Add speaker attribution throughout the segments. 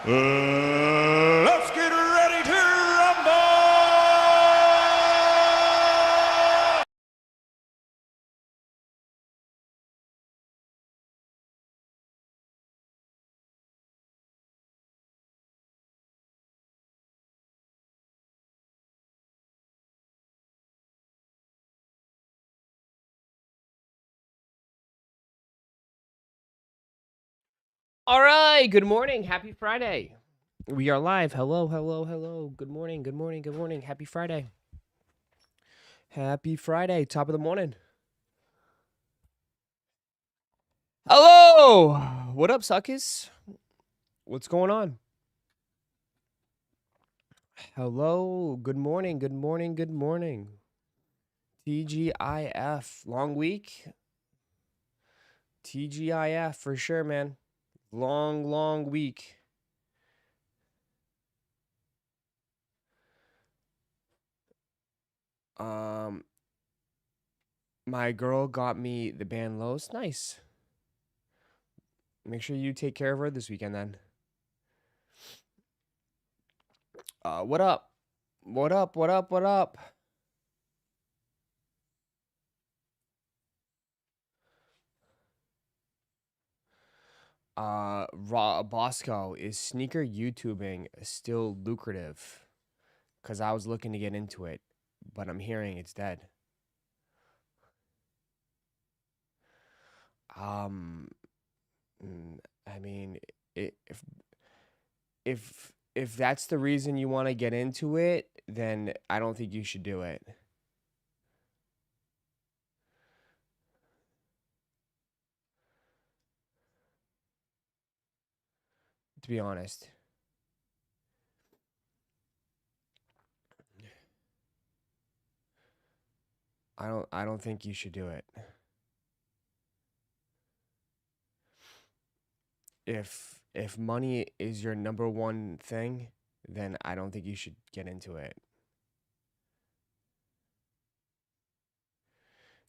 Speaker 1: Let's get ready to rumble!
Speaker 2: All right. Good morning. Happy Friday. We are live. Hello, hello, hello. Good morning. Good morning. Good morning. Happy Friday. Happy Friday. Top of the morning. Hello. What up, suckers? What's going on? Hello. Good morning. Good morning. Good morning. TGIF. Long week. TGIF for sure, man. Long week. My girl got me the band Lowe's. Nice. Make sure you take care of her this weekend then. What up? What up? What up? What up? Roszko, is sneaker YouTubing still lucrative? Because I was looking to get into it, but I'm hearing it's dead. Um, I mean, if that's the reason you want to get into it, then I don't think you should do it. To be honest, I don't think you should do it. If money is your number one thing, then I don't think you should get into it.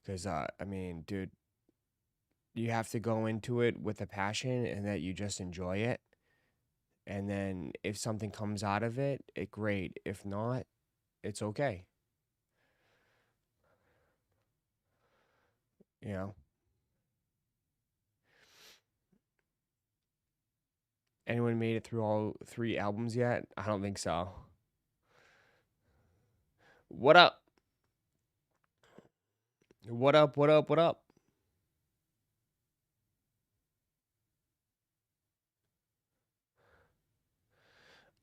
Speaker 2: Because I mean, dude, you have to go into it with a passion and that you just enjoy it. And then if something comes out of it, great. If not, it's okay. You know. Anyone made it through all 3 albums yet? I don't think so. What up? What up? What up? What up?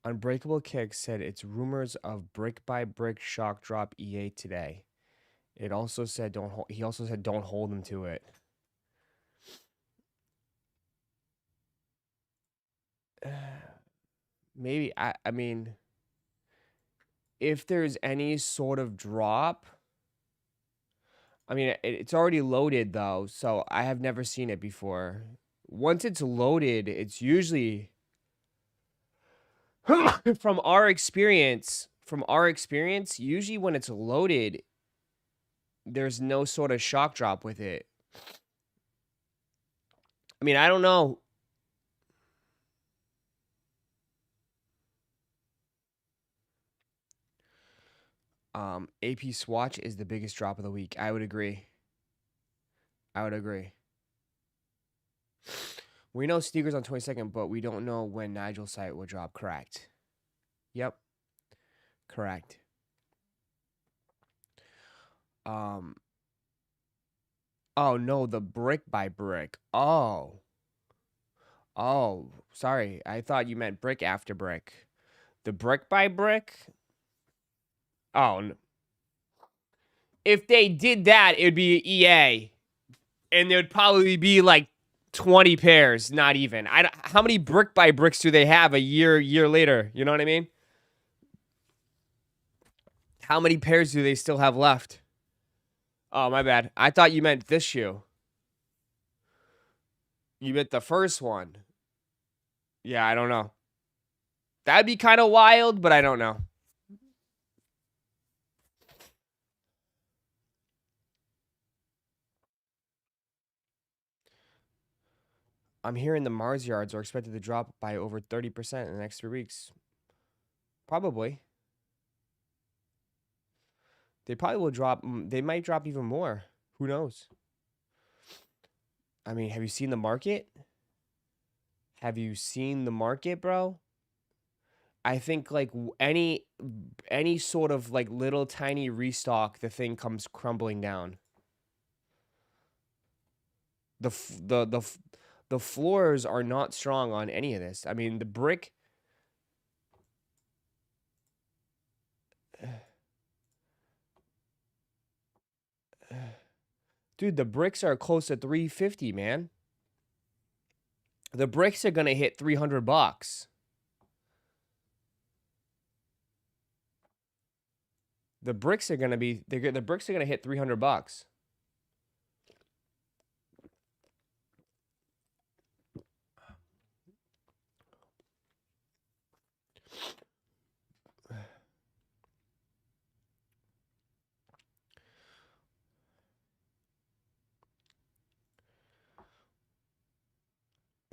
Speaker 2: Unbreakable Kick said it's rumors of brick by brick shock drop EA today. It also said he also said don't hold them to it. Maybe I mean, if there's any sort of drop, I mean it's already loaded though, so I have never seen it before. Once it's loaded, it's usually from our experience, usually when it's loaded, there's no sort of shock drop with it. I mean, I don't know. AP Swatch is the biggest drop of the week. I would agree. We know sneakers on 22nd, but we don't know when Nigel's site will drop. Correct. Yep. Correct. Oh no, the brick by brick. Oh, sorry. I thought you meant brick after brick. The brick by brick. Oh, if they did that, it would be EA, and there would probably be like 20 pairs. Not even. How many brick by bricks do they have a year later? You know what I mean? How many pairs do they still have left? Oh, my bad. I thought you meant this shoe. You meant the first one. Yeah, I don't know. That'd be kind of wild, but I don't know. I'm hearing the Mars yards are expected to drop by over 30% in the next 3 weeks. Probably. They probably will drop. They might drop even more. Who knows? I mean, have you seen the market? Have you seen the market, bro? I think like any sort of like little tiny restock, the thing comes crumbling down. The floors are not strong on any of this. I mean, the brick. Dude, the bricks are close to 350, man. The bricks are gonna hit $300. The bricks are gonna be the bricks are gonna hit $300.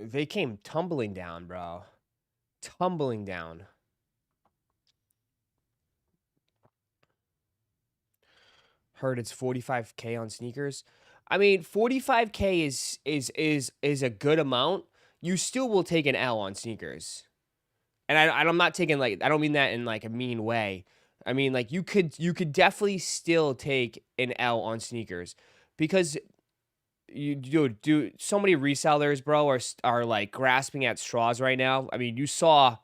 Speaker 2: They came tumbling down, bro. Tumbling down. Heard it's 45K on sneakers. I mean, 45K is a good amount. You still will take an L on sneakers. And I'm not taking like, I don't mean that in like a mean way. I mean like you could definitely still take an L on sneakers because so many resellers, bro, are like grasping at straws right now. I mean, you saw,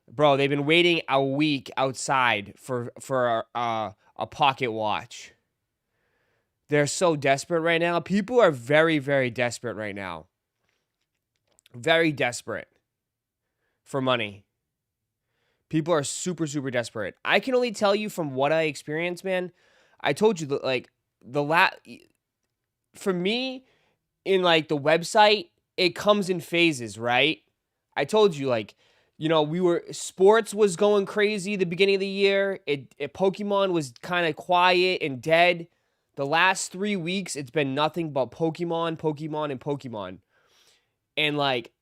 Speaker 2: bro, they've been waiting a week outside for a pocket watch. They're so desperate right now. People are very, very desperate right now. Very desperate for money. People are super, super desperate. I can only tell you from what I experienced, man. I told you that, like, for me, in, like, the website, it comes in phases, right? I told you, like, you know, sports was going crazy the beginning of the year. Pokemon was kind of quiet and dead. The last 3 weeks, it's been nothing but Pokemon, Pokemon, and Pokemon. And, like,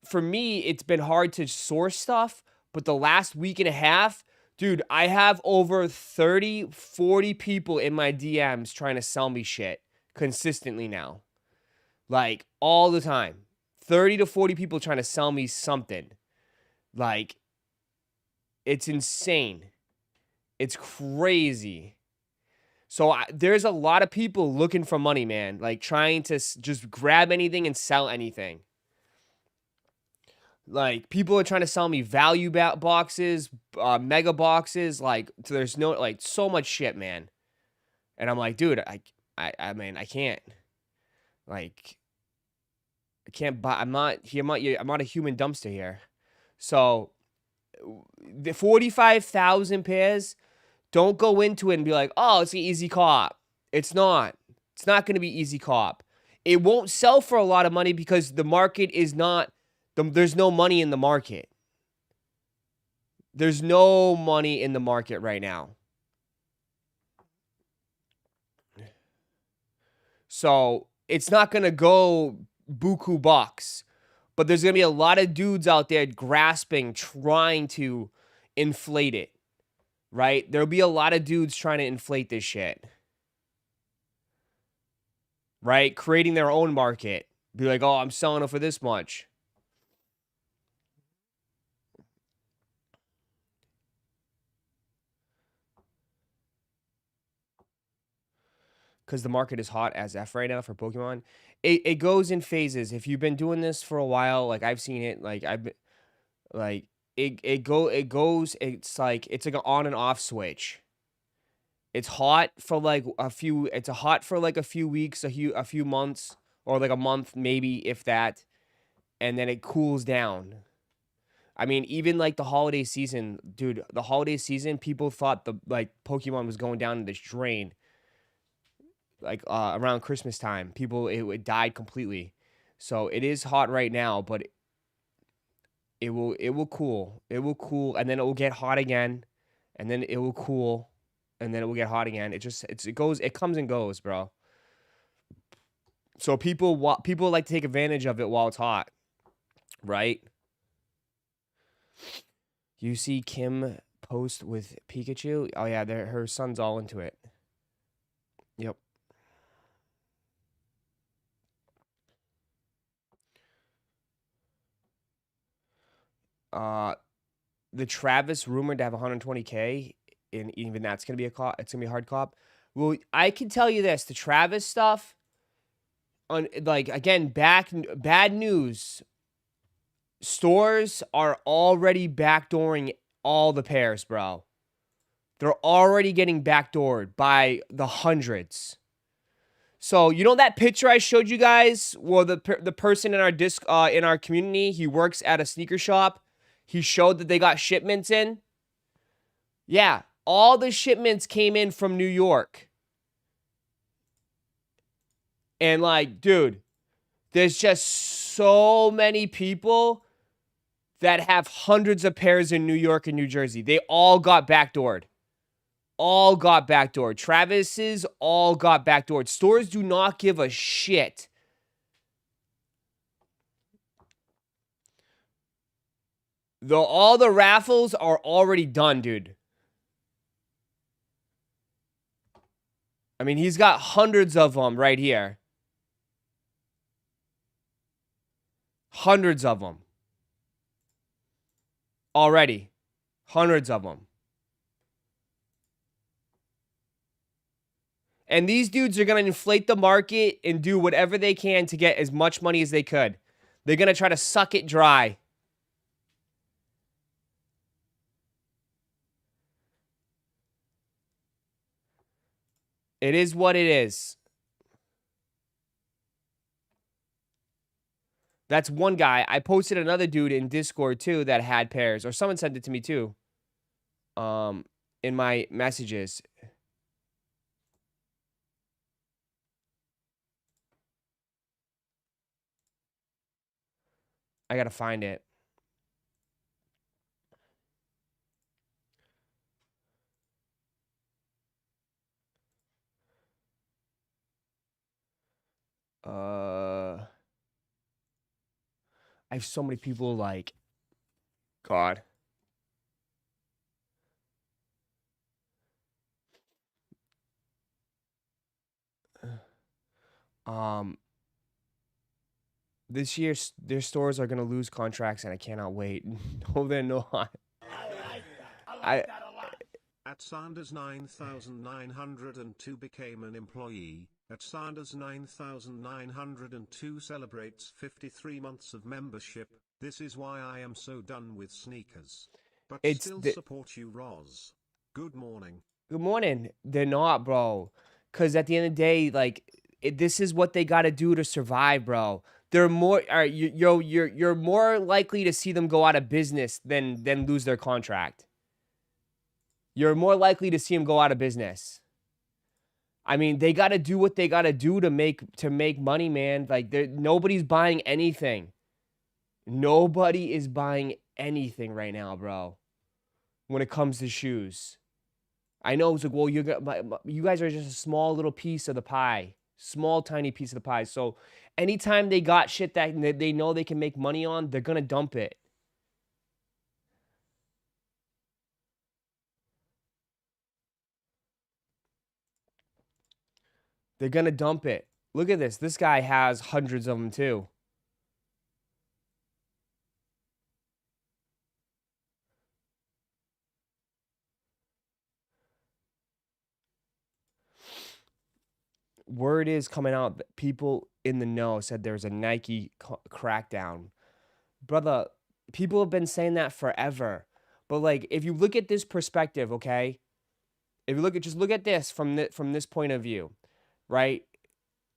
Speaker 2: for me, it's been hard to source stuff. But the last week and a half, dude, I have over 30, 40 people in my DMs trying to sell me shit consistently now. Like, all the time. 30 to 40 people trying to sell me something. Like, it's insane. It's crazy. So there's a lot of people looking for money, man. Like, trying to just grab anything and sell anything. Like, people are trying to sell me value boxes, mega boxes. Like, so there's no, like, so much shit, man. And I'm like, dude, I mean, I can't. Like, I can't buy. I'm not a human dumpster here. So, the 45,000 pairs. Don't go into it and be like, oh, it's an easy cop. It's not. It's not going to be easy cop. It won't sell for a lot of money because the market is not. There's no money in the market. There's no money in the market right now. So it's not going to go buku bucks. But there's going to be a lot of dudes out there grasping, trying to inflate it. Right? There'll be a lot of dudes trying to inflate this shit. Right? Creating their own market. Be like, oh, I'm selling it for this much. Because the market is hot as F right now for Pokemon. It goes in phases. If you've been doing this for a while, like I've seen it, like it goes. It's like an on and off switch. It's hot for like a few. It's hot for like a few weeks, a few months, or like a month maybe, if that, and then it cools down. I mean, even like the holiday season, dude. The holiday season, people thought the Pokemon was going down in this drain. Like around Christmas time, it died completely. So it is hot right now, but it will cool. It will cool, and then it will get hot again, and then it will cool, and then it will get hot again. It comes and goes, bro. So people like to take advantage of it while it's hot, right? You see Kim post with Pikachu? Oh yeah, her son's all into it. Yep. The Travis rumored to have 120K, and even that's gonna be a cop. It's gonna be a hard cop. Well, I can tell you this: the Travis stuff, on like again, bad news. Stores are already backdooring all the pairs, bro. They're already getting backdoored by the hundreds. So you know that picture I showed you guys? Well, the person in our community, he works at a sneaker shop. He showed that they got shipments in. Yeah, all the shipments came in from New York. And like, dude, there's just so many people that have hundreds of pairs in New York and New Jersey. They all got backdoored. All got backdoored. Travis's all got backdoored. Stores do not give a shit. Though all the raffles are already done, dude. I mean, he's got hundreds of them right here. Hundreds of them. Already. Hundreds of them. And these dudes are going to inflate the market and do whatever they can to get as much money as they could. They're going to try to suck it dry. It is what it is. That's one guy. I posted another dude in Discord too that had pairs, or someone sent it to me too. In my messages. I gotta find it. I have so many people like, God. This year their stores are gonna lose contracts, and I cannot wait. No, they're not.
Speaker 3: At Sanders 9902 became an employee. At Sanders 9902 celebrates 53 months of membership. This is why I am so done with sneakers. But still support you, Roz. Good morning.
Speaker 2: Good morning. They're not, bro. Cause at the end of the day, like this is what they got to do to survive, bro. They're more. You're more likely to see them go out of business than lose their contract. You're more likely to see them go out of business. I mean, they got to do what they got to do to make money, man. Like nobody's buying anything. Nobody is buying anything right now, bro. When it comes to shoes. I know it's like, well, you guys are just a small little piece of the pie. Small, tiny piece of the pie. So anytime they got shit that they know they can make money on, they're going to dump it. They're going to dump it. Look at this. This guy has hundreds of them too. Word is coming out that people in the know said there's a Nike crackdown. Brother, people have been saying that forever. But like, if you look at this perspective, okay? If you just look at this from this point of view, right?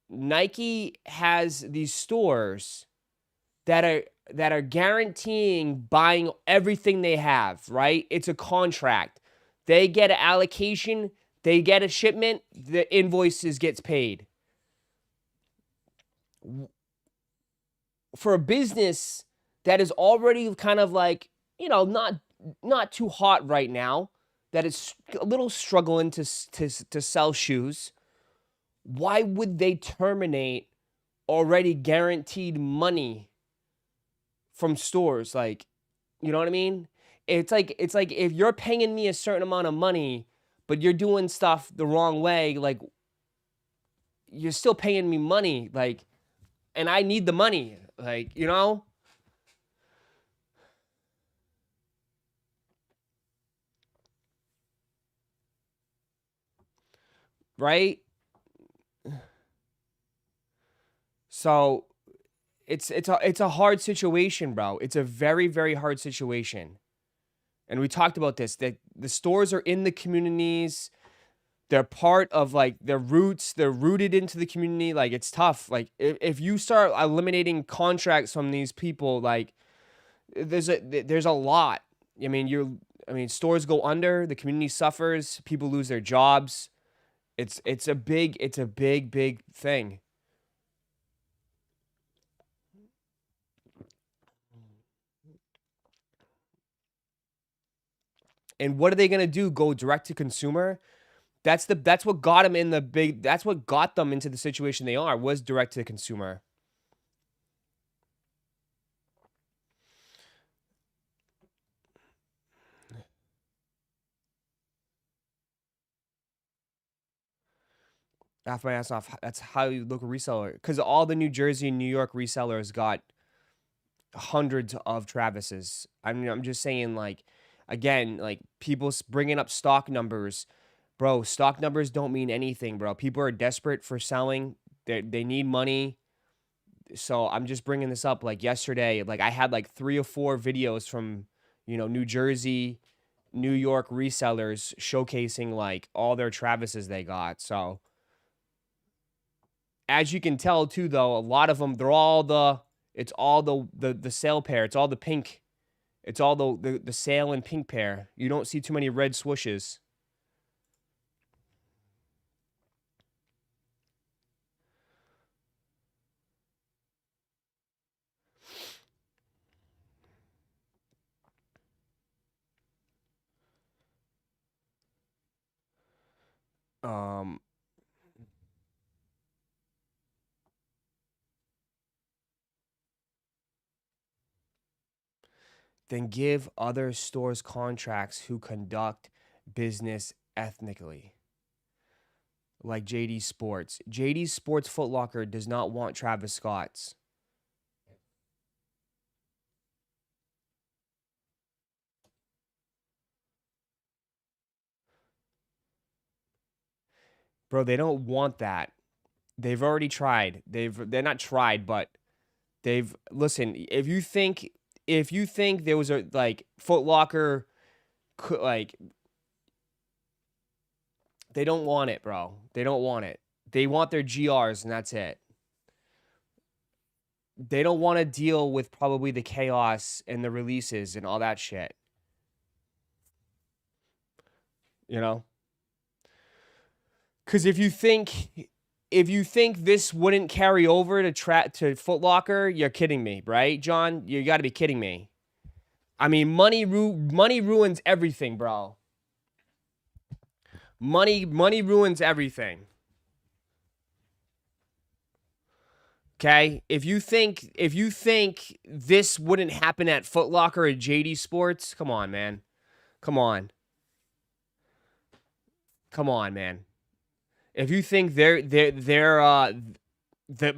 Speaker 2: Nike has these stores that are guaranteeing buying everything they have, right? It's a contract. They get an allocation, they get a shipment, the invoices gets paid. For a business that is already kind of like, you know, not too hot right now, that is a little struggling to sell shoes, why would they terminate already guaranteed money from stores. Like, you know what I mean? It's like if you're paying me a certain amount of money, but you're doing stuff the wrong way, like you're still paying me money, like, and I need the money, like, you know? Right? So it's a hard situation, bro. It's a very, very hard situation. And we talked about this, that the stores are in the communities. They're part of like their roots. They're rooted into the community. Like it's tough. Like if you start eliminating contracts from these people, like there's a lot. I mean, stores go under, the community suffers, people lose their jobs. It's a big thing. And what are they gonna do? Go direct to consumer? That's what got them in the big. That's what got them into the situation they are, was direct to consumer. Laugh my ass off. That's how you look a reseller. Because all the New Jersey and New York resellers got hundreds of Travises. I mean, I'm just saying, like, again, like people bringing up stock numbers, bro. Stock numbers don't mean anything, bro. People are desperate for selling. They need money. So I'm just bringing this up. Like yesterday, like I had like 3 or 4 videos from, New Jersey, New York resellers showcasing like all their Travises they got. So as you can tell too, though, a lot of them, it's all the sale pair. It's all the pink. It's all the sale and pink pair. You don't see too many red swooshes. Um, then give other stores contracts who conduct business ethnically. Like JD Sports. JD Sports Foot Locker does not want Travis Scott's. Bro, they don't want that. They've already tried. They're not tried, but listen, if you think there was a like Foot Locker like they don't want it, bro. They don't want it. They want their GRs and that's it. They don't want to deal with probably the chaos and the releases and all that shit. You know? Cuz if you think this wouldn't carry over to Foot Locker, you're kidding me, right? John, you got to be kidding me. I mean, money ruins everything, bro. Money ruins everything. Okay? If you think this wouldn't happen at Foot Locker or JD Sports, come on, man. Come on. Come on, man. If you think that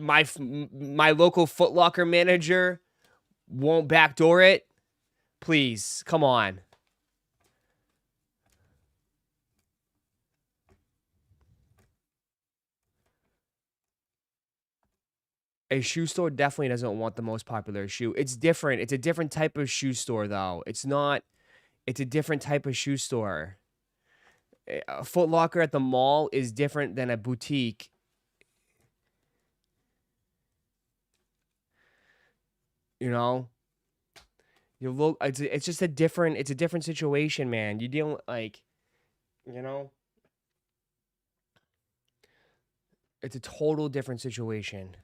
Speaker 2: my local Foot Locker manager won't backdoor it, please, come on. A shoe store definitely doesn't want the most popular shoe. It's different. It's a different type of shoe store, though. It's not. It's a different type of shoe store. A Foot Locker at the mall is different than a boutique. You know, you look. It's just a different. It's a different situation, man. You deal like, you know, it's a total different situation.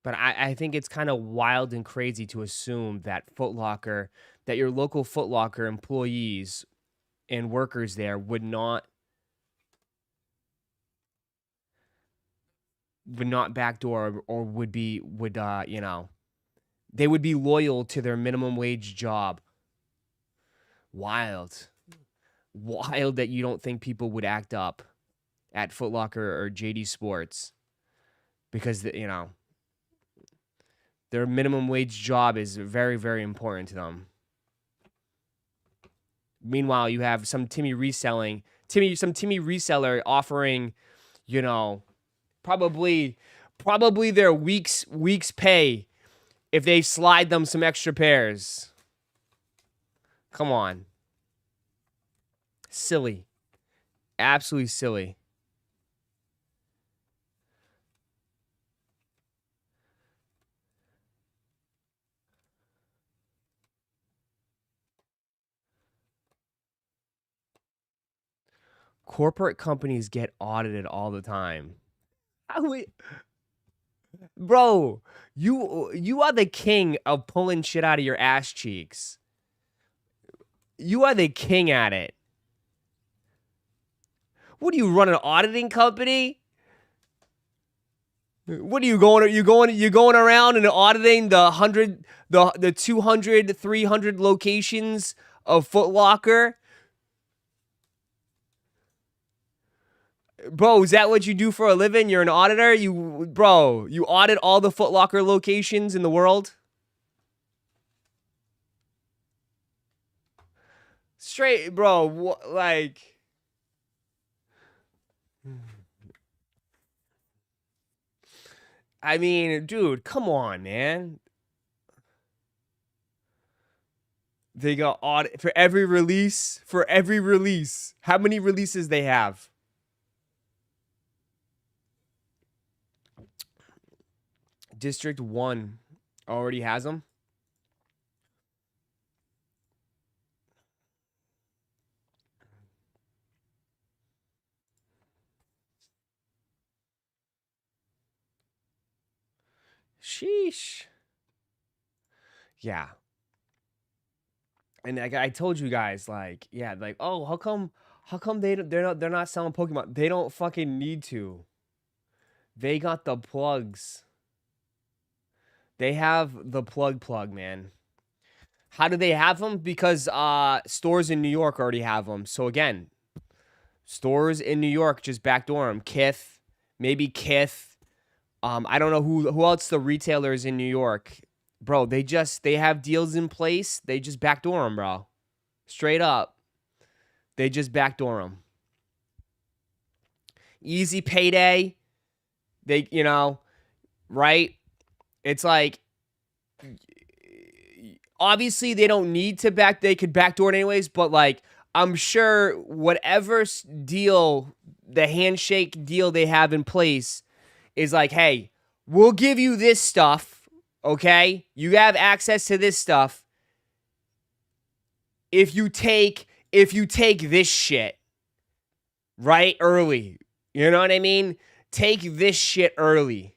Speaker 2: But I think it's kind of wild and crazy to assume that that your local Foot Locker employees and workers there would not backdoor or would you know, they would be loyal to their minimum wage job. Wild. Wild that you don't think people would act up at Foot Locker or JD Sports because, you know, their minimum wage job is very, very important to them. Meanwhile, you have some Timmy reseller offering, you know, probably their week's pay if they slide them some extra pairs. Come on. Silly. Absolutely silly. Corporate companies get audited all the time. Bro, you are the king of pulling shit out of your ass cheeks. You are the king at it. What do you run, an auditing company? What are you going around and auditing the 200, 300 locations of Foot Locker? Bro, is that what you do for a living? You're an auditor? You audit all the Foot Locker locations in the world? Straight, bro, like... I mean, dude, come on, man. They got audit for every release. How many releases they have? District 1 already has them. Sheesh. Yeah. And like I told you guys, like, yeah, like, oh, how come they're not selling Pokemon? They don't fucking need to. They got the plugs. They have the plug, man. How do they have them? Because stores in New York already have them. So again, stores in New York just backdoor them. Kith, maybe Kith. I don't know who else the retailers in New York. Bro, they have deals in place. They just backdoor them, bro. Straight up. They just backdoor them. Easy payday. They, you know, right? It's like, obviously they don't need to they could backdoor it anyways, but like, I'm sure whatever deal, the handshake deal they have in place is like, hey, we'll give you this stuff, okay? You have access to this stuff if you take this shit right early. You know what I mean? Take this shit early.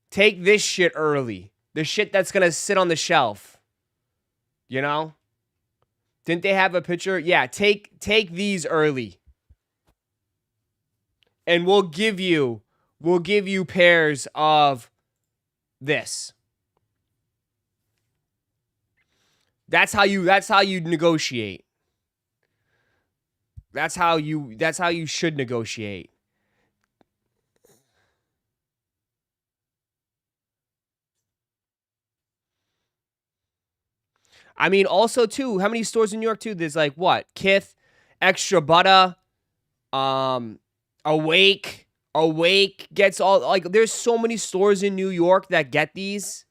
Speaker 2: Take this shit early. The shit that's going to sit on the shelf. You know? Didn't they have a picture? Yeah, take these early. And we'll give you pairs of this. That's how you negotiate. That's how you should negotiate. I mean, also too, how many stores in New York too? There's like what? Kith, Extra Butter, Awake gets all, like, there's so many stores in New York that get these.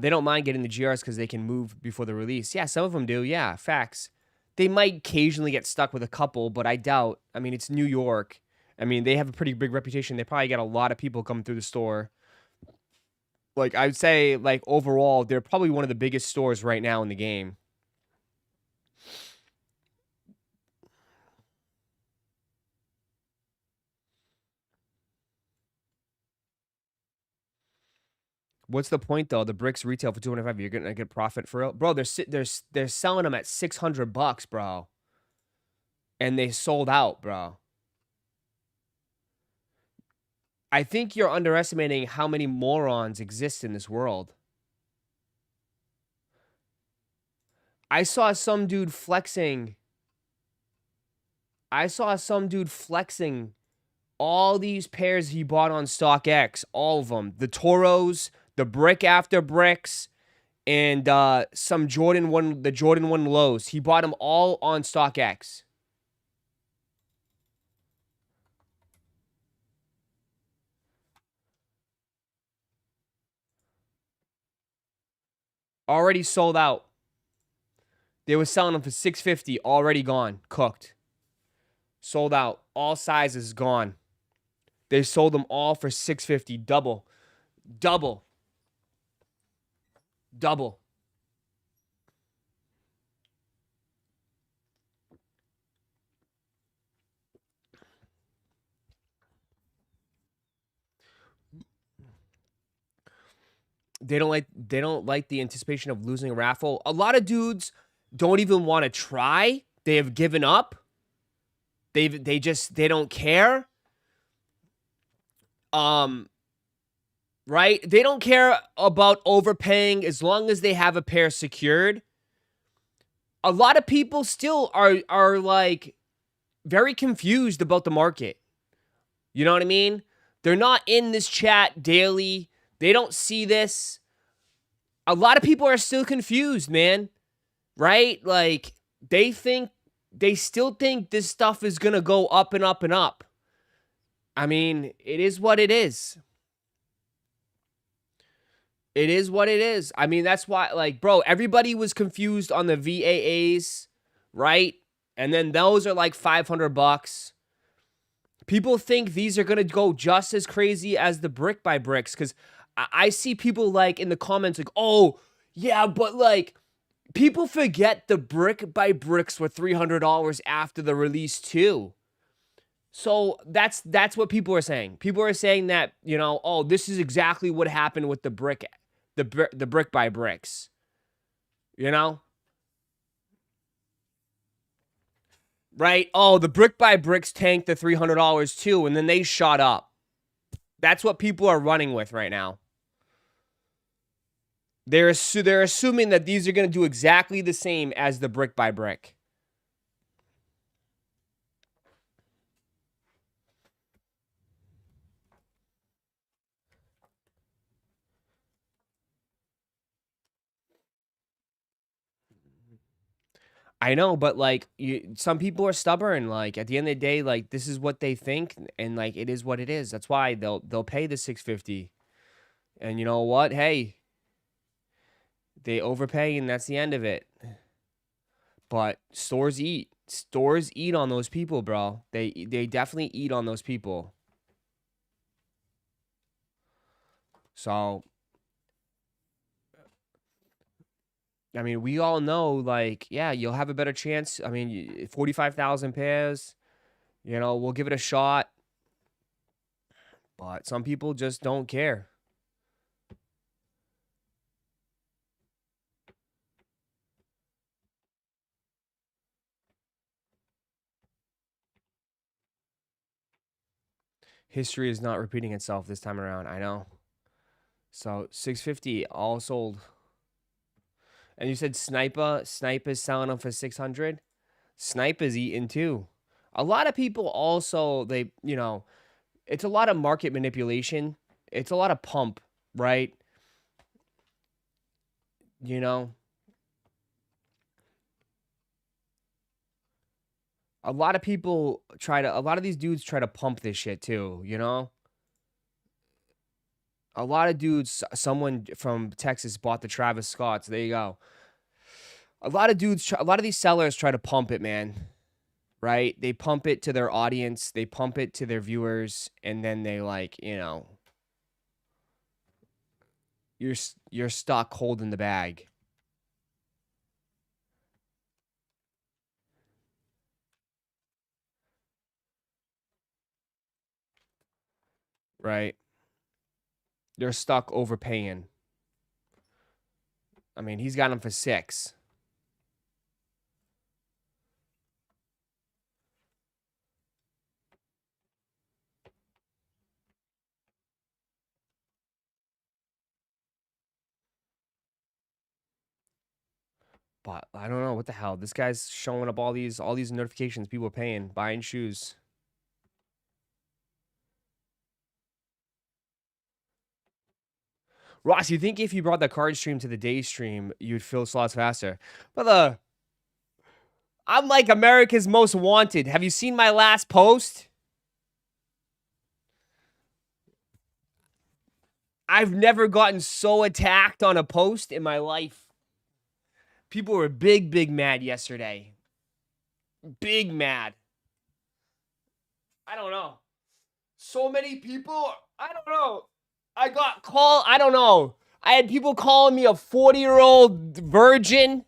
Speaker 2: They don't mind getting the GRs because they can move before the release. Yeah, some of them do. Yeah, facts. They might occasionally get stuck with a couple, but I doubt. I mean, it's New York. I mean, they have a pretty big reputation. They probably get a lot of people coming through the store. Like, I would say, like, overall, they're probably one of the biggest stores right now in the game. What's the point though? The bricks retail for $225. You're gonna get profit for real, bro. They're selling them at $600, bro, and they sold out, bro. I think you're underestimating how many morons exist in this world. I saw some dude flexing. All these pairs he bought on StockX, all of them. The Toros, the brick after bricks, and some Jordan 1, the Jordan 1 lows. He bought them all on StockX. Already sold out. They were selling them for $650, already gone, cooked. Sold out. All sizes gone. They sold them all for $650, double. They don't like the anticipation of losing a raffle. A lot of dudes don't even want to try. They have given up. They don't care. Right? They don't care about overpaying as long as they have a pair secured. A lot of people still are like very confused about the market. You know what I mean? They're not in this chat daily. They don't see this. A lot of people are still confused, man. Right? Like they still think this stuff is going to go up and up and up. I mean, it is what it is. It is what it is. I mean, that's why, like, bro, everybody was confused on the VAAs, right? And then those are like $500. People think these are going to go just as crazy as the brick by bricks, because I see people like in the comments like, oh, yeah, but like people forget the brick by bricks were $300 after the release too. So that's what people are saying. People are saying that, you know, oh, this is exactly what happened with the brick by bricks. You know? Right? Oh, the brick by bricks tanked the $300 too, and then they shot up. That's what people are running with right now. They're assuming that these are going to do exactly the same as the brick by brick. I know, but like some people are stubborn. Like at the end of the day, like this is what they think, and like it is what it is. That's why they'll pay the $650. And you know what? Hey, they overpay, and that's the end of it. But stores eat. Stores eat on those people, bro. They definitely eat on those people. So, I mean, we all know, like, yeah, you'll have a better chance. I mean, 45,000 pairs, you know, we'll give it a shot. But some people just don't care. History is not repeating itself this time around. I know. So, 650 all sold. And you said Sniper is selling them for 600. Snipe is eating too. A lot of people also, they, you know, it's a lot of market manipulation. It's a lot of pump, right? You know, a lot of these dudes try to pump this shit too, you know? A lot of dudes, someone from Texas bought the Travis Scotts. There you go. A lot of these sellers try to pump it, man. Right? They pump it to their audience, they pump it to their viewers, and then they like, you know, you're stuck holding the bag. Right? They're stuck overpaying. I mean, he's got them for 6. But I don't know what the hell. This guy's showing up all these notifications people are paying, buying shoes. Ross, you think if you brought the card stream to the day stream, you'd fill slots faster? Brother, I'm like America's Most Wanted. Have you seen my last post? I've never gotten so attacked on a post in my life. People were big mad yesterday. Big mad. I don't know. So many people. I don't know. I got called. I don't know. I had people calling me a 40-year-old virgin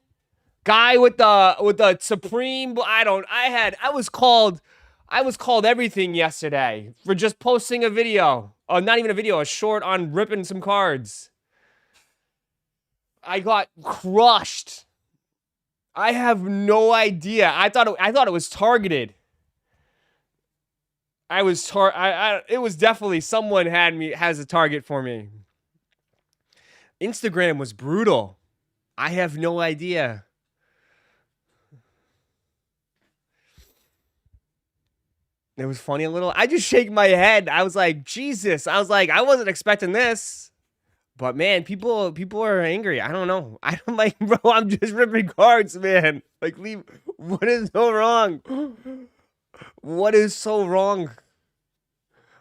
Speaker 2: guy with the supreme. I was called everything yesterday for just posting a video. Oh, not even a video, a short on ripping some cards. I got crushed. I have no idea. I thought it was targeted. It was definitely someone has a target for me. Instagram was brutal. I have no idea. It was funny a little. I just shake my head. I was like, Jesus. I was like, I wasn't expecting this. But man, people are angry. I don't know. I'm like, bro, I'm just ripping cards, man. Like, leave. What is so wrong? What is so wrong?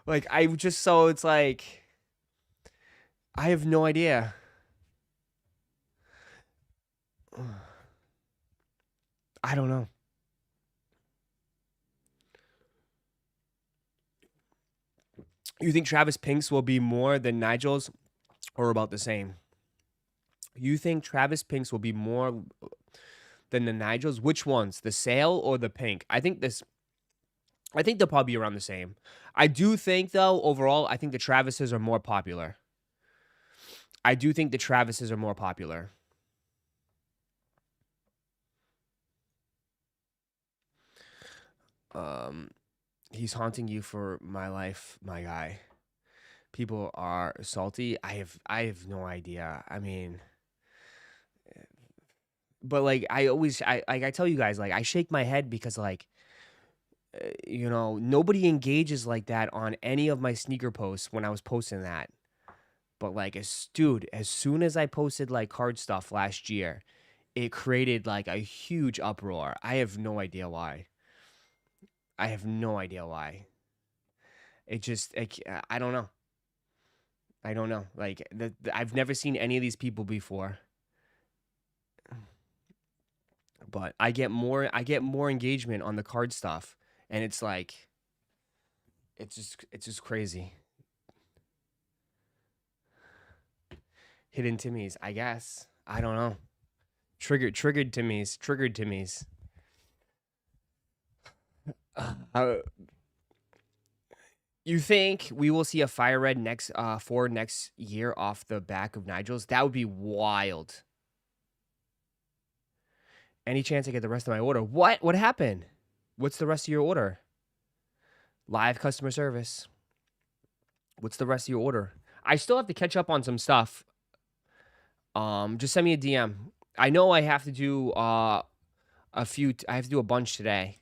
Speaker 2: Like, it's like, I have no idea. I don't know. You think Travis Pink's will be more than Nigel's or about the same? You think Travis Pink's will be more than the Nigel's? Which ones? The Sale or the Pink? I think they'll probably be around the same. I do think, though, overall, I think the Travises are more popular. He's haunting you for my life, my guy. People are salty. I have no idea. I mean, but like I tell you guys, like I shake my head because like nobody engages like that on any of my sneaker posts when I was posting that. But like as soon as I posted like card stuff last year, it created like a huge uproar. I have no idea why. It just I don't know. Like I've never seen any of these people before. But I get more engagement on the card stuff, and it's like it's just crazy. Hidden Timmys, I guess. I don't know. Triggered Timmys. You think we will see a fire red next year off the back of Nigel's? That would be wild. Any chance I get the rest of my order? What? What happened? What's the rest of your order? Live customer service. What's the rest of your order? I still have to catch up on some stuff. Just send me a DM. I know I have to do I have to do a bunch today.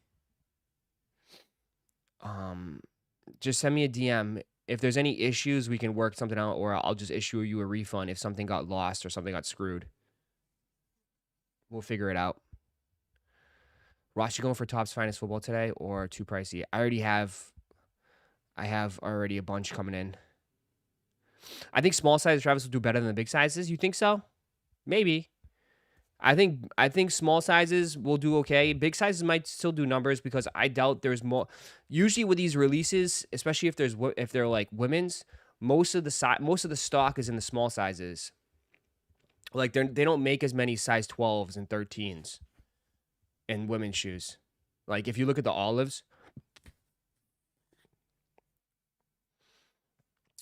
Speaker 2: Just send me a DM. If there's any issues, we can work something out, or I'll just issue you a refund if something got lost or something got screwed. We'll figure it out. Ross, you going for Topps Finest Football today or too pricey? I have already a bunch coming in. I think small size Travis will do better than the big sizes. You think so? Maybe. I think small sizes will do okay. Big sizes might still do numbers because I doubt there's more. Usually with these releases, especially if they're like women's, most of the stock is in the small sizes. Like they don't make as many size 12s and 13s in women's shoes. Like if you look at the olives.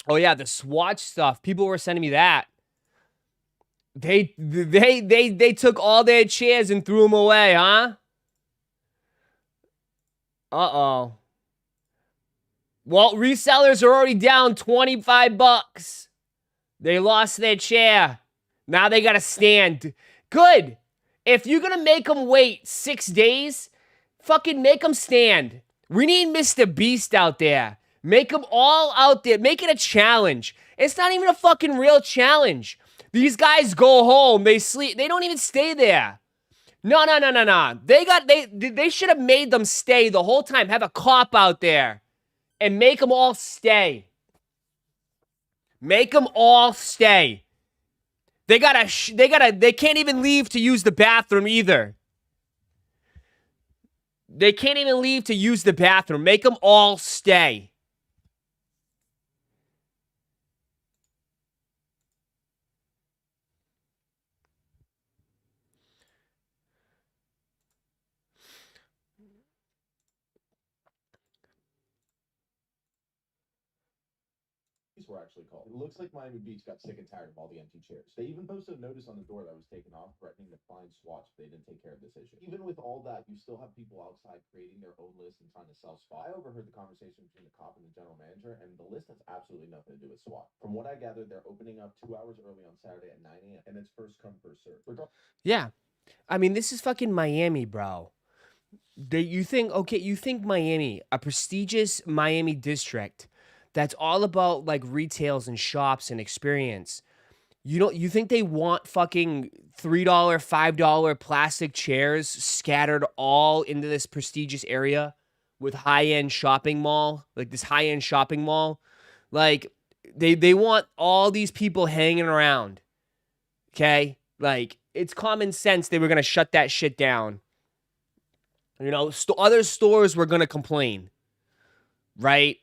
Speaker 2: Oh yeah, the Swatch stuff. People were sending me that. They took all their chairs and threw them away, huh? Uh-oh. Well, resellers are already down 25 bucks. They lost their chair. Now they got to stand. Good. If you're going to make them wait 6 days, fucking make them stand. We need Mr. Beast out there. Make them all out there. Make it a challenge. It's not even a fucking real challenge. These guys go home. They sleep. They don't even stay there. No. They should have made them stay the whole time. Have a cop out there and make them all stay. Make them all stay. They can't even leave to use the bathroom either. They can't even leave to use the bathroom. Make them all stay.
Speaker 4: Were actually called. It looks like Miami Beach got sick and tired of all the empty chairs. They even posted a notice on the door that was taken off, threatening to fine Swatch if they didn't take care of this issue. Even with all that, you still have people outside creating their own list and trying to sell Swatch. I overheard the conversation between the cop and the general manager, and the list has absolutely nothing to do with Swatch. From what I gathered, they're opening up 2 hours early on Saturday at 9 a.m., and it's first come, first served.
Speaker 2: Yeah. I mean, this is fucking Miami, bro. You think Miami, a prestigious Miami district that's all about like retails and shops and experience. You think they want fucking $3, $5 plastic chairs scattered all into this prestigious area with high-end shopping mall, like this high-end shopping mall? Like they want all these people hanging around. Okay? Like it's common sense they were going to shut that shit down. You know, other stores were going to complain. Right?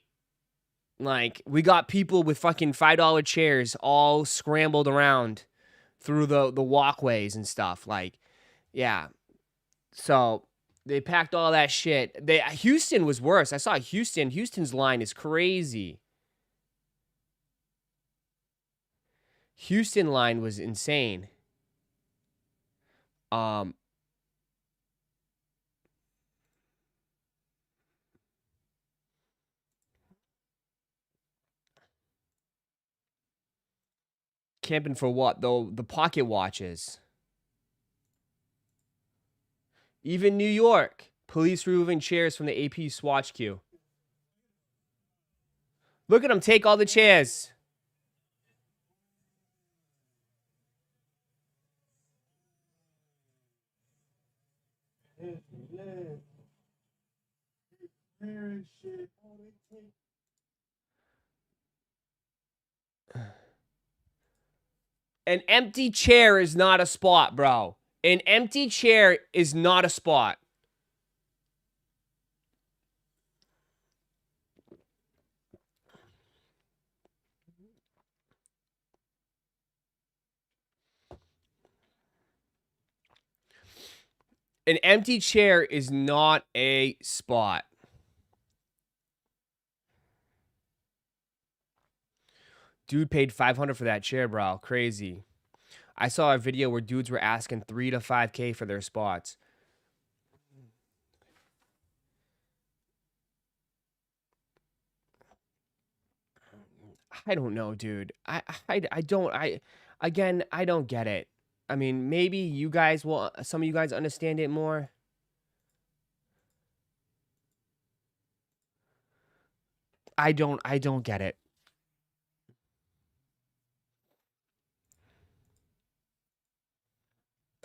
Speaker 2: Like, we got people with fucking $5 chairs all scrambled around through the walkways and stuff. Like, yeah. So, they packed all that shit. Houston was worse. I saw Houston. Houston's line is crazy. Houston line was insane. Camping for what? Though the pocket watches. Even New York, police removing chairs from the AP Swatch queue. Look at them take all the chairs. An empty chair is not a spot, bro. An empty chair is not a spot. An empty chair is not a spot. Dude paid $500 for that chair, bro. Crazy. I saw a video where dudes were asking $3 to $5K for their spots. I don't know, dude. I don't get it. I mean, maybe you guys will, some of you guys understand it more. I don't get it.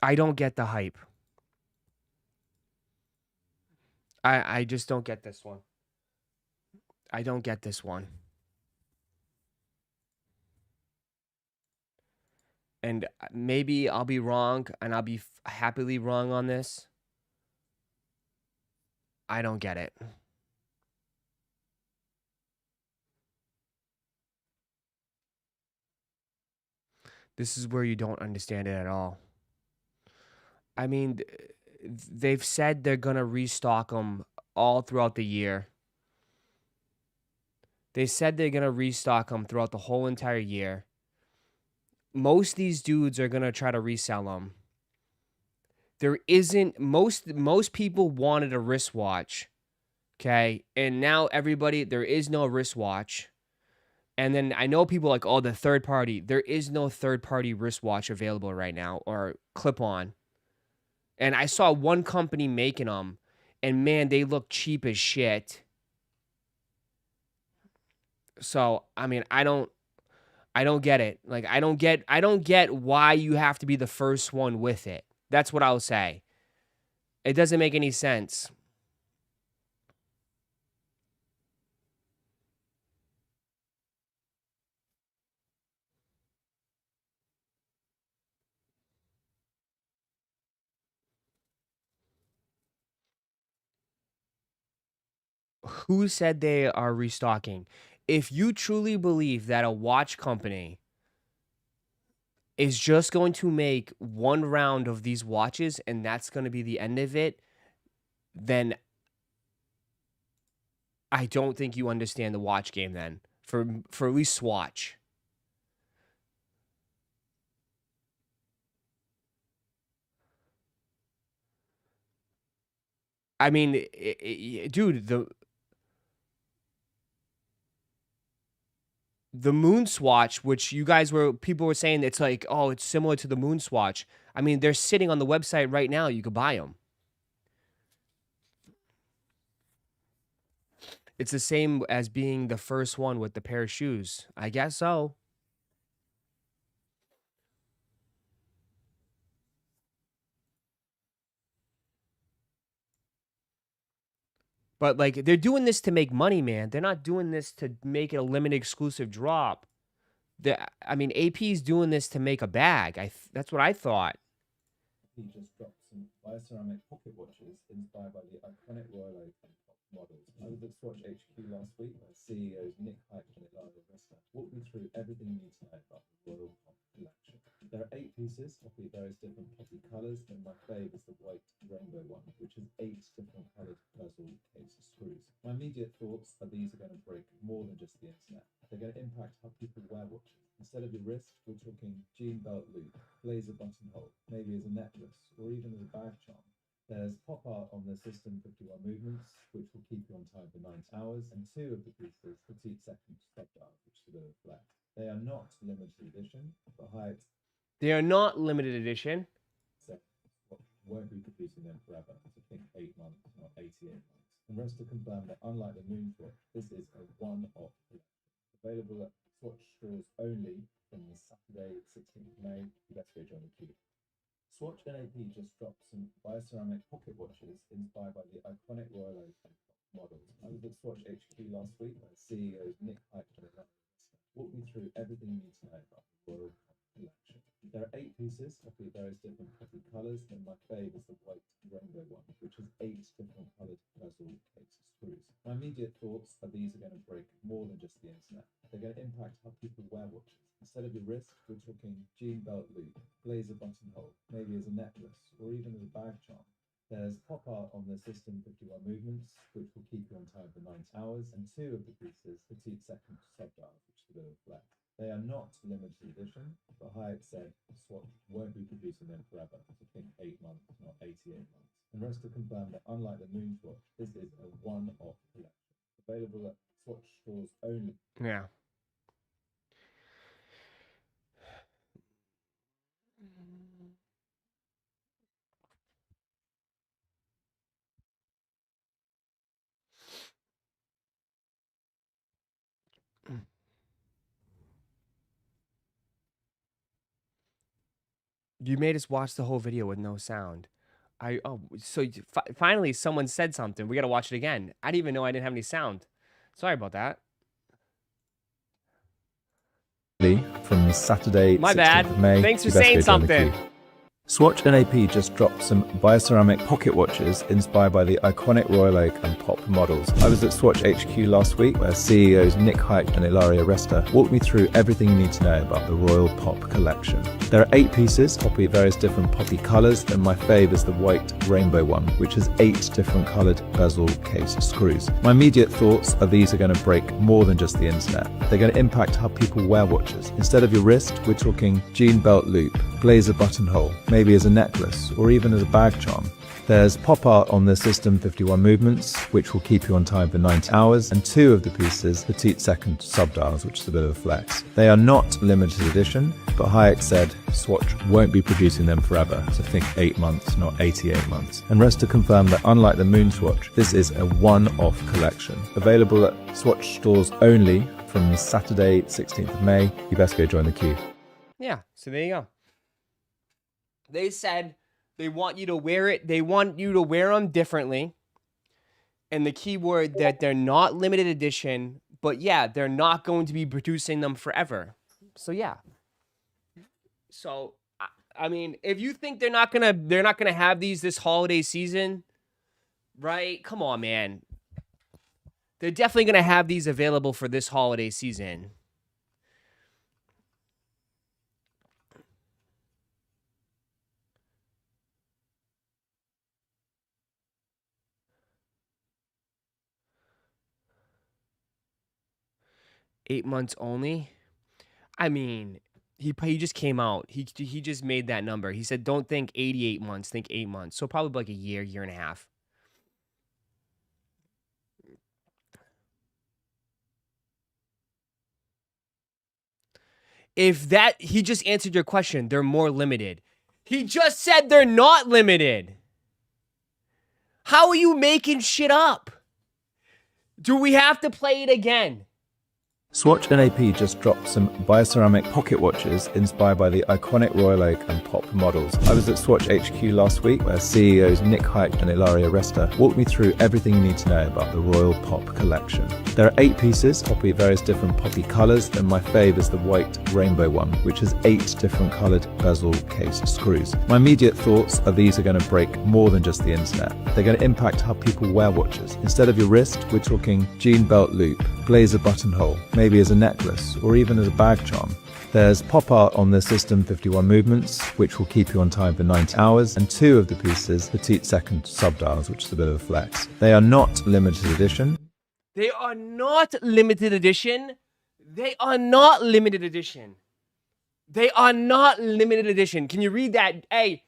Speaker 2: I don't get the hype. I just don't get this one. I don't get this one. And maybe I'll be wrong, and I'll be happily wrong on this. I don't get it. This is where you don't understand it at all. I mean, they've said they're going to restock them all throughout the year. They said they're going to restock them throughout the whole entire year. most of these dudes are gonna try to resell them. There isn't most people wanted a wristwatch, okay, and now everybody there is no wristwatch. And then I know people like, oh, the third party. There is no third party wristwatch available right now or clip on. And I saw one company making them, and man, they look cheap as shit. So I mean, I don't get it. Like I don't get why you have to be the first one with it. That's what I'll say. It doesn't make any sense. Who said they are restocking? If you truly believe that a watch company is just going to make one round of these watches and that's going to be the end of it, then I don't think you understand the watch game then for at least Swatch. I mean, dude, the Moon Swatch, which people were saying it's like, oh, it's similar to the Moon Swatch. I mean, they're sitting on the website right now. You could buy them. It's the same as being the first one with the pair of shoes. I guess so. But like they're doing this to make money, man. They're not doing this to make it a limited exclusive drop. I mean, AP's doing this to make a bag. That's what I thought.
Speaker 5: He just dropped some bioceramic pocket watches inspired by the iconic Royal Oak and top models. I was at Swatch HQ last week where CEOs Nick Hype and Ilana Vista walked me through everything you need to know about the Royal Pop collection. There are 8 pieces of the various different poppy colours, and my favourite is the white rainbow one, which has 8 different coloured bezel case screws. My immediate thoughts are these are going to break more than just the internet. They're going to impact how people wear watches. Instead of your wrist, we're talking jean belt loop, blazer buttonhole, maybe as a necklace, or even as a bag charm. There's pop art on the System 51 movements, which will keep you on time for 9 hours, and 2 of the pieces, petite second step dial, which is a bit of a flex. They are not limited edition, but height.
Speaker 2: They are not limited edition.
Speaker 5: Won't be producing them forever. So think 8 months, not 88 months. And rest to confirm that unlike the Moonswatch, this is a one-off collection. Available at Swatch stores only from the Saturday, 16th of May. You best go join the queue. Swatch and AP just dropped some bioceramic pocket watches inspired by the iconic Royal Oak and top models. I was at Swatch HQ last week where CEOs Nick Hype and Ilana Vista walked me through everything you need to know about the Royal Pop collection. There are 8 pieces of the various different poppy colours, and my favourite is the white rainbow one, which has 8 different coloured bezel case screws. My immediate thoughts are these are going to break more than just the internet. They're going to impact how people wear watches. Instead of your wrist, we're talking jean belt loop, blazer buttonhole, maybe as a necklace, or even as a bag charm. There's pop art on the System 51 movements, which will keep you on time for 9 hours, and 2 of the pieces, petite second step dial, which is a bit of a flex. They are not limited edition, but Hyatt said Swatch won't be producing them forever. So think 8 months, not 88 months. And rest to confirm that unlike the Moonswatch, this is a one-off collection. Available at Swatch stores only.
Speaker 2: Yeah. You made us watch the whole video with no sound. Finally someone said something. We got to watch it again. I didn't even know I didn't have any sound. Sorry about that.
Speaker 6: From Saturday,
Speaker 2: My
Speaker 6: 16th
Speaker 2: bad.
Speaker 6: of May.
Speaker 2: Thanks for
Speaker 6: You best
Speaker 2: saying
Speaker 6: go join the
Speaker 2: something.
Speaker 6: queue.
Speaker 5: Swatch and AP just dropped some bioceramic pocket watches inspired by the iconic Royal Oak and Pop models. I was at Swatch HQ last week where CEOs Nick Hike and Ilaria Resta walked me through everything you need to know about the Royal Pop collection. There are 8 pieces, poppy various different poppy colours, and my fave is the white rainbow one, which has 8 different coloured bezel case screws. My immediate thoughts are these are going to break more than just the internet. They're going to impact how people wear watches. Instead of your wrist, we're talking jean belt loop, blazer buttonhole, maybe as a necklace or even as a bag charm. There's pop art on the System 51 movements, which will keep you on time for 90 hours, and 2 of the pieces petite second subdials, which is a bit of a flex. They are not limited edition, but Hayek said Swatch won't be producing them forever, so think 8 months, not 88 months. And Resta confirmed that unlike the Moon Swatch, this is a one-off collection. Available at Swatch stores only from Saturday, 16th of May. You best go join the queue.
Speaker 2: Yeah, so there you go. They said they want you to wear it. They want you to wear them differently. And the key word that they're not limited edition, but yeah, they're not going to be producing them forever. So yeah. So I mean, if you think they're not gonna have these this holiday season, right? Come on, man. They're definitely gonna have these available for this holiday season. $8 months only. I mean, he just came out. He just made that number. He said, don't think 88 months, think 8 months. So probably like a year and a half. If that, he just answered your question, they're more limited. He just said they're not limited. How are you making shit up? Do we have to play it again?
Speaker 5: Swatch and AP just dropped some bioceramic pocket watches inspired by the iconic Royal Oak and Pop models. I was at Swatch HQ last week where CEOs Nick Hike and Ilaria Resta walked me through everything you need to know about the Royal Pop collection. There are 8 pieces, poppy various different poppy colours, and my fave is the white rainbow one, which has 8 different coloured bezel case screws. My immediate thoughts are these are going to break more than just the internet. They're going to impact how people wear watches. Instead of your wrist, we're talking jean belt loop, blazer buttonhole, maybe as a necklace or even as a bag charm. There's pop art on the System 51 movements, which will keep you on time for 90 hours, and 2 of the pieces petite second subdials, which is a bit of a flex. They are not limited edition.
Speaker 2: They are not limited edition. They are not limited edition. They are not limited edition. Can you read that? Hey,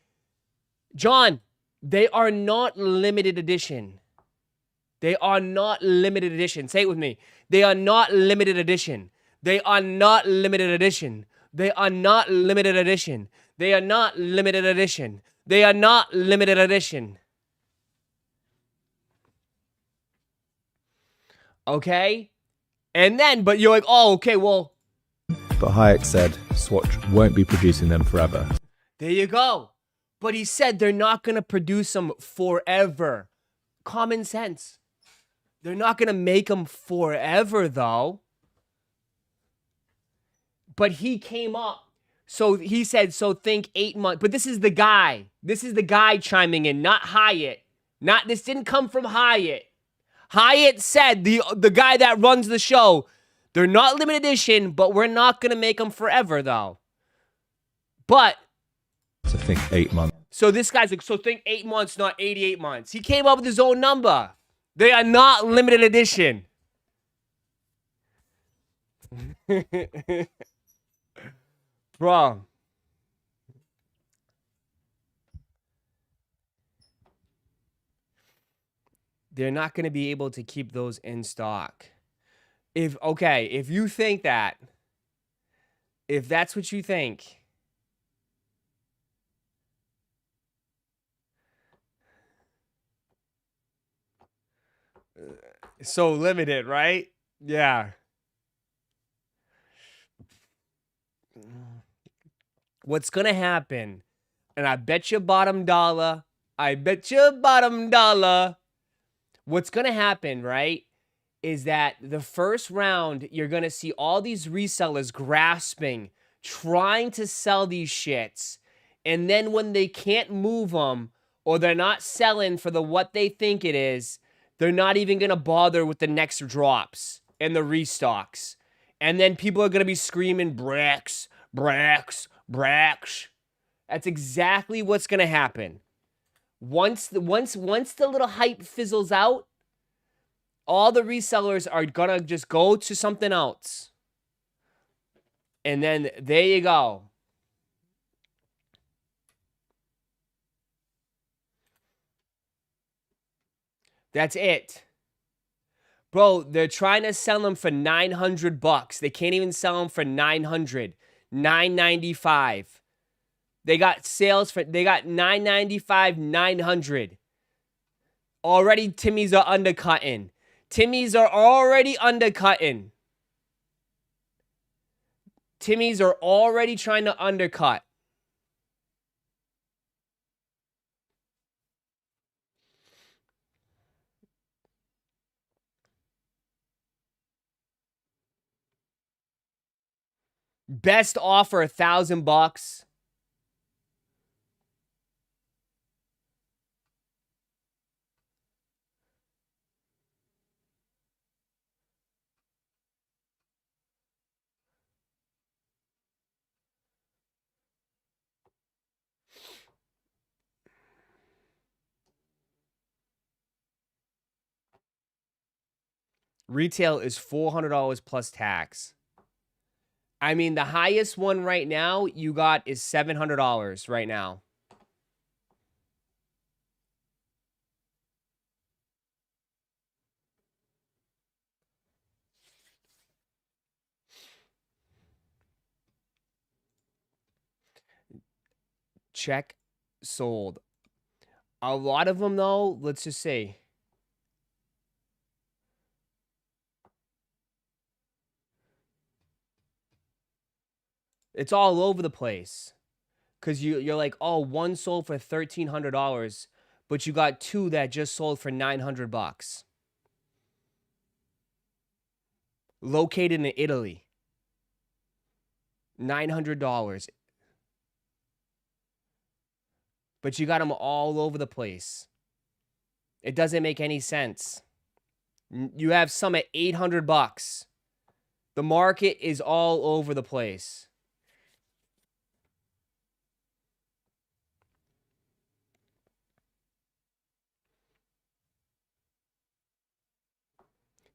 Speaker 2: John, they are not limited edition. They are not limited edition. Say it with me. They are not limited edition. They are not limited edition. They are not limited edition. They are not limited edition. They are not limited edition. Okay? And then, but you're like, oh, okay, well.
Speaker 5: But Hayek said Swatch won't be producing them forever.
Speaker 2: There you go. But he said they're not going to produce them forever. Common sense. They're not going to make them forever, though. But he came up. So he said, so think 8 months. But this is the guy. This is the guy chiming in, not Hyatt. This didn't come from Hyatt. Hyatt said, the guy that runs the show, they're not limited edition, but we're not going to make them forever, though. But.
Speaker 5: So think 8 months.
Speaker 2: So this guy's like, so think 8 months, not 88 months. He came up with his own number. They are not limited edition. Bro. They're not going to be able to keep those in stock. If you think that, if that's what you think, so limited, right? Yeah. What's gonna happen, and I bet you bottom dollar, what's gonna happen, right, is that the first round, you're gonna see all these resellers grasping, trying to sell these shits, And then when they can't move them or they're not selling for what they think it is, they're not even going to bother with the next drops and the restocks. And then people are going to be screaming bricks, bricks, bricks. That's exactly what's going to happen. Once the little hype fizzles out, all the resellers are going to just go to something else. And then there you go. That's it. Bro, they're trying to sell them for $900. They can't even sell them for $900. $995. They got sales for $995, $900. Already Timmy's are undercutting. Timmy's are already undercutting. Timmy's are already trying to undercut. Best offer $1,000. Retail is $400 plus tax. I mean, the highest one right now you got is $700 right now. Check sold. A lot of them, though, let's just say. It's all over the place. Because you're like, oh, one sold for $1,300, but you got two that just sold for $900. Located in Italy. $900. But you got them all over the place. It doesn't make any sense. You have some at $800. The market is all over the place.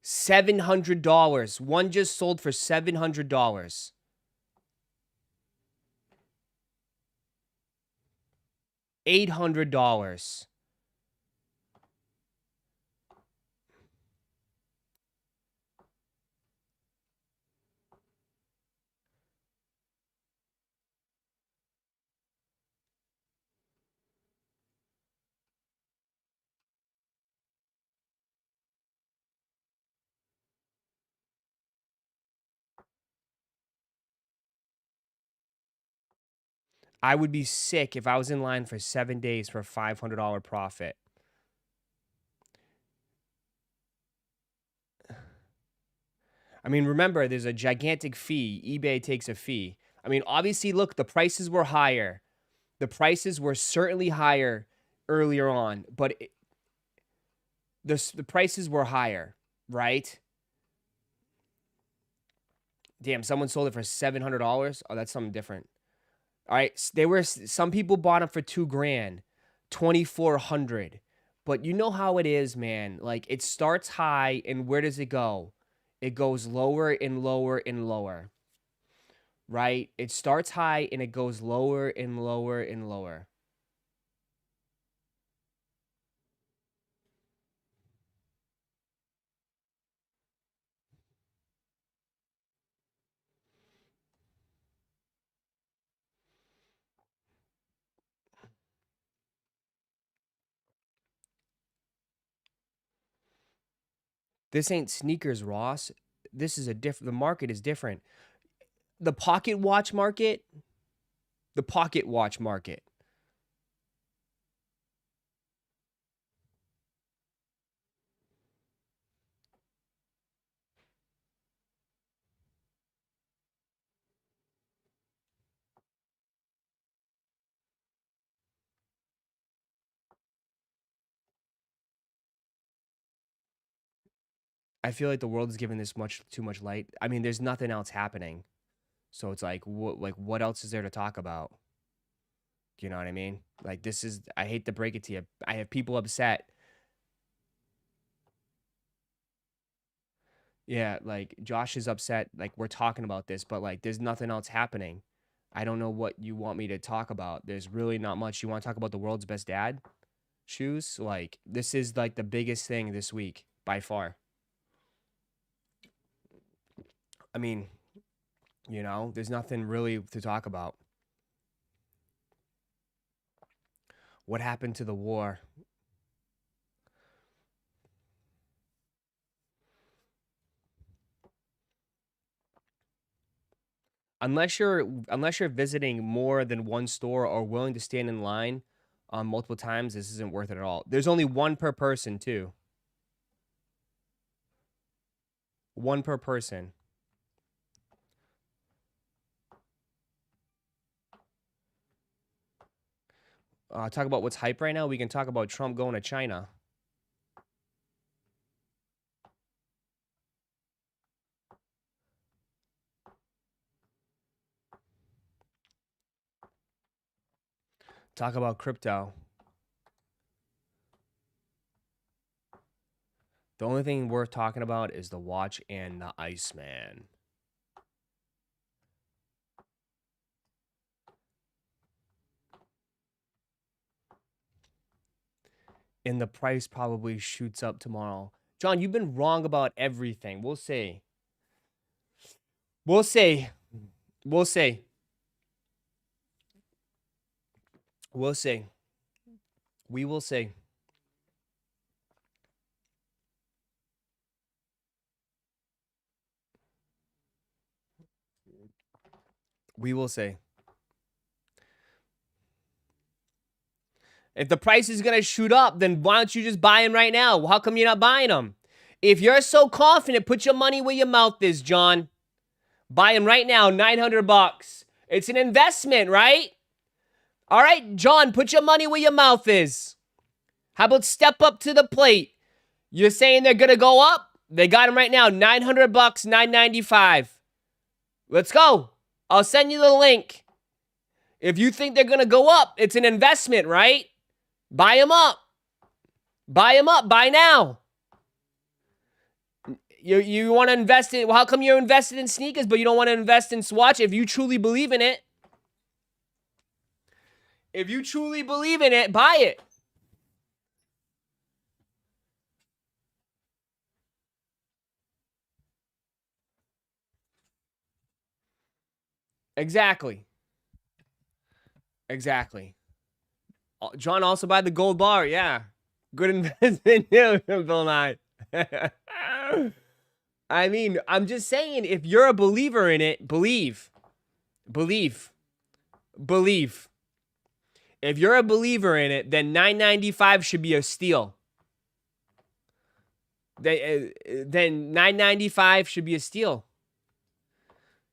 Speaker 2: $700. One just sold for $700. $800. I would be sick if I was in line for 7 days for a $500 profit. I mean, remember, there's a gigantic fee. eBay takes a fee. I mean, obviously, look, the prices were higher. The prices were certainly higher earlier on, but the prices were higher, right? Damn, someone sold it for $700. Oh, that's something different. All right, some people bought them for $2,000, $2,400. But you know how it is, man. Like, it starts high, and where does it go? It goes lower and lower and lower. Right? It starts high and it goes lower and lower and lower. This ain't sneakers, Ross. This is the market is different. The pocket watch market. I feel like the world is giving this too much light. I mean, there's nothing else happening. So it's like, what else is there to talk about? You know what I mean? Like, this is, I hate to break it to you. I have people upset. Yeah, like, Josh is upset. Like, we're talking about this, but, like, there's nothing else happening. I don't know what you want me to talk about. There's really not much. You want to talk about the world's best dad shoes? Like, this is, like, the biggest thing this week, by far. I mean, you know, there's nothing really to talk about. What happened to the war? Unless you're visiting more than one store or willing to stand in line multiple times, this isn't worth it at all. There's only one per person too. One per person. Talk about what's hype right now. We can talk about Trump going to China. Talk about crypto. The only thing worth talking about is the watch and the Iceman. And the price probably shoots up tomorrow. John, you've been wrong about everything. We'll see. We'll see. We'll see. We'll see. We will see. We will see. If the price is going to shoot up, then why don't you just buy them right now? How come you're not buying them? If you're so confident, put your money where your mouth is, John. Buy them right now, $900. It's an investment, right? All right, John, put your money where your mouth is. How about step up to the plate? You're saying they're going to go up? They got them right now, $900, $995. Let's go. I'll send you the link. If you think they're going to go up, it's an investment, right? Buy them up. Buy them up. Buy now. You want to invest in, well, how come you're invested in sneakers, but you don't want to invest in Swatch? If you truly believe in it, buy it. Exactly. John, also buy the gold bar. Yeah. Good investment, Bill Nye. I mean, I'm just saying, if you're a believer in it, believe. If you're a believer in it, then $995 should be a steal. Then $995 should be a steal.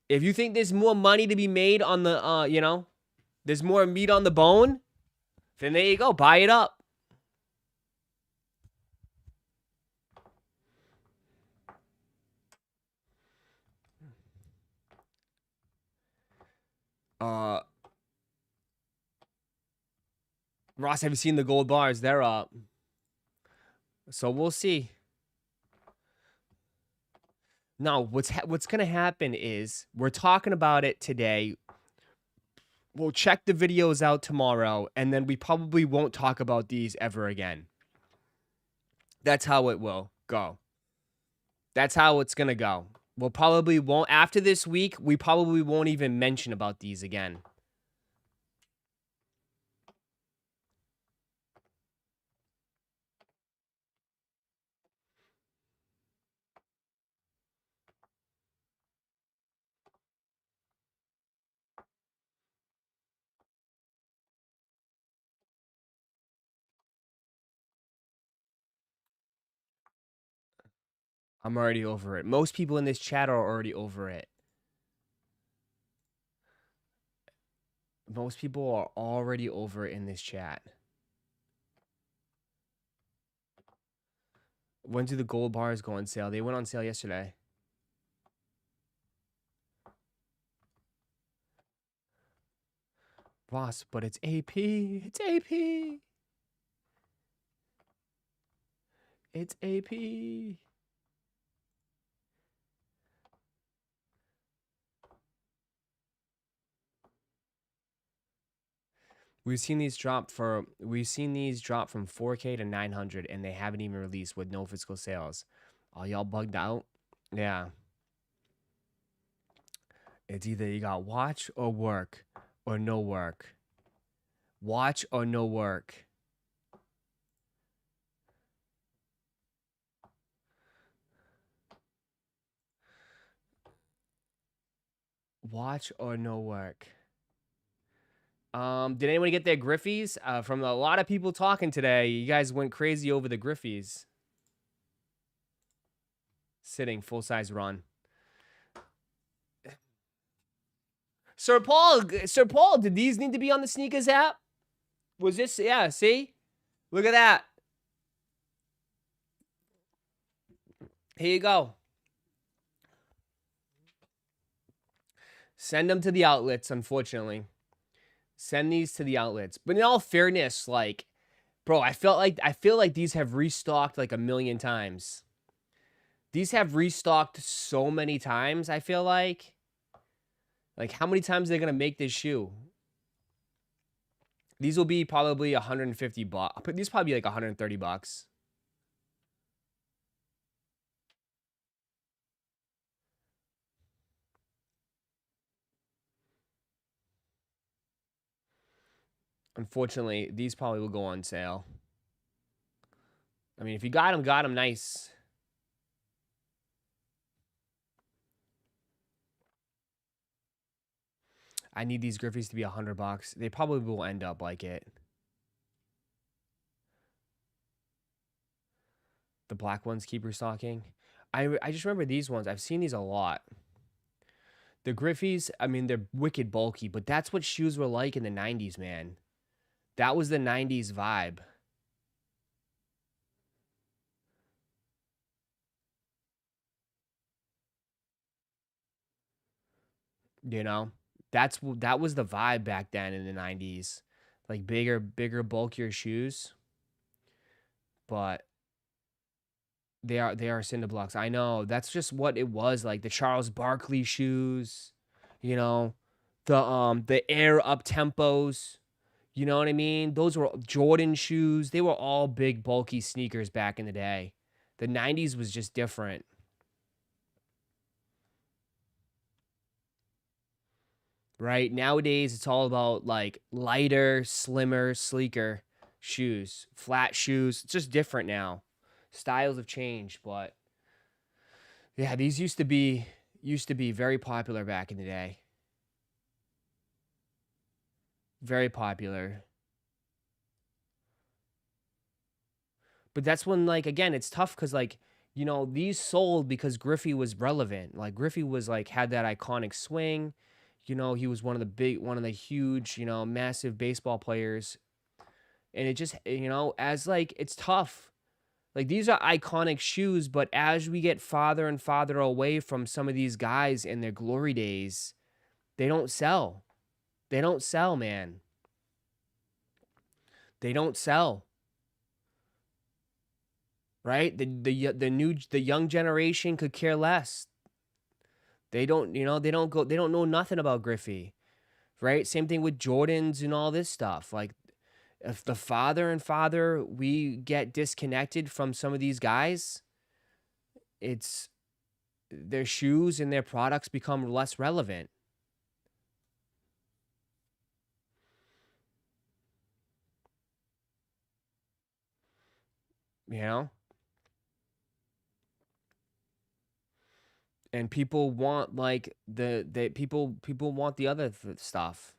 Speaker 2: If you think there's more money to be made on the, there's more meat on the bone, then there you go. Buy it up. Ross, have you seen the gold bars? They're up. So we'll see. Now, what's going to happen is we're talking about it today. We'll check the videos out tomorrow, and then we probably won't talk about these ever again. That's how it will go. That's how it's going to go. We'll probably won't, after this week, we probably won't even mention about these again. I'm already over it. Most people in this chat are already over it. Most people are already over it in this chat. When do the gold bars go on sale? They went on sale yesterday. Ross, but it's AP. It's AP. It's AP. We've seen these drop from 4K to 900 and they haven't even released with no physical sales. Are y'all bugged out? Yeah. It's either you got watch or work or no work. Watch or no work. Watch or no work. Did anyone get their Griffies? From a lot of people talking today, you guys went crazy over the Griffies. Sitting, full-size run. Sir Paul, did these need to be on the sneakers app? Was this, yeah, see? Look at that. Here you go. Send them to the outlets, unfortunately. Send these to the outlets. But in all fairness, like, bro, I feel like these have restocked like a million times. These have restocked so many times, I feel like. Like, how many times are they going to make this shoe? These will be probably 150 bucks. These probably be like 130 bucks. Unfortunately, these probably will go on sale. I mean, if you got them nice. I need these Griffies to be 100 bucks. They probably will end up like it. The black ones keep restocking. I just remember these ones. I've seen these a lot. The Griffies, I mean, they're wicked bulky, but that's what shoes were like in the 90s, man. That was the 90s vibe. You know? That was the vibe back then in the 90s. Like bigger, bulkier shoes. But they are cinder blocks. I know. That's just what it was like. The Charles Barkley shoes, you know, the Air Up Tempos. You know what I mean? Those were Jordan shoes. They were all big, bulky sneakers back in the day. The 90s was just different. Right? Nowadays, it's all about like lighter, slimmer, sleeker shoes, flat shoes. It's just different now. Styles have changed, but yeah, these used to be very popular back in the day. Very popular. But that's when, like, again, it's tough because, like, you know, these sold because Griffey was relevant. Like, Griffey was, like, had that iconic swing. You know, he was one of the huge, you know, massive baseball players. And it just, you know, as, like, it's tough. Like, these are iconic shoes, but as we get farther and farther away from some of these guys in their glory days, they don't sell. They don't sell, man. They don't sell. Right? The young generation could care less. They don't, you know, they don't know nothing about Griffey. Right? Same thing with Jordans and all this stuff. Like, if the farther and farther we get disconnected from some of these guys, it's their shoes and their products become less relevant. You know? And people want like people want the other stuff.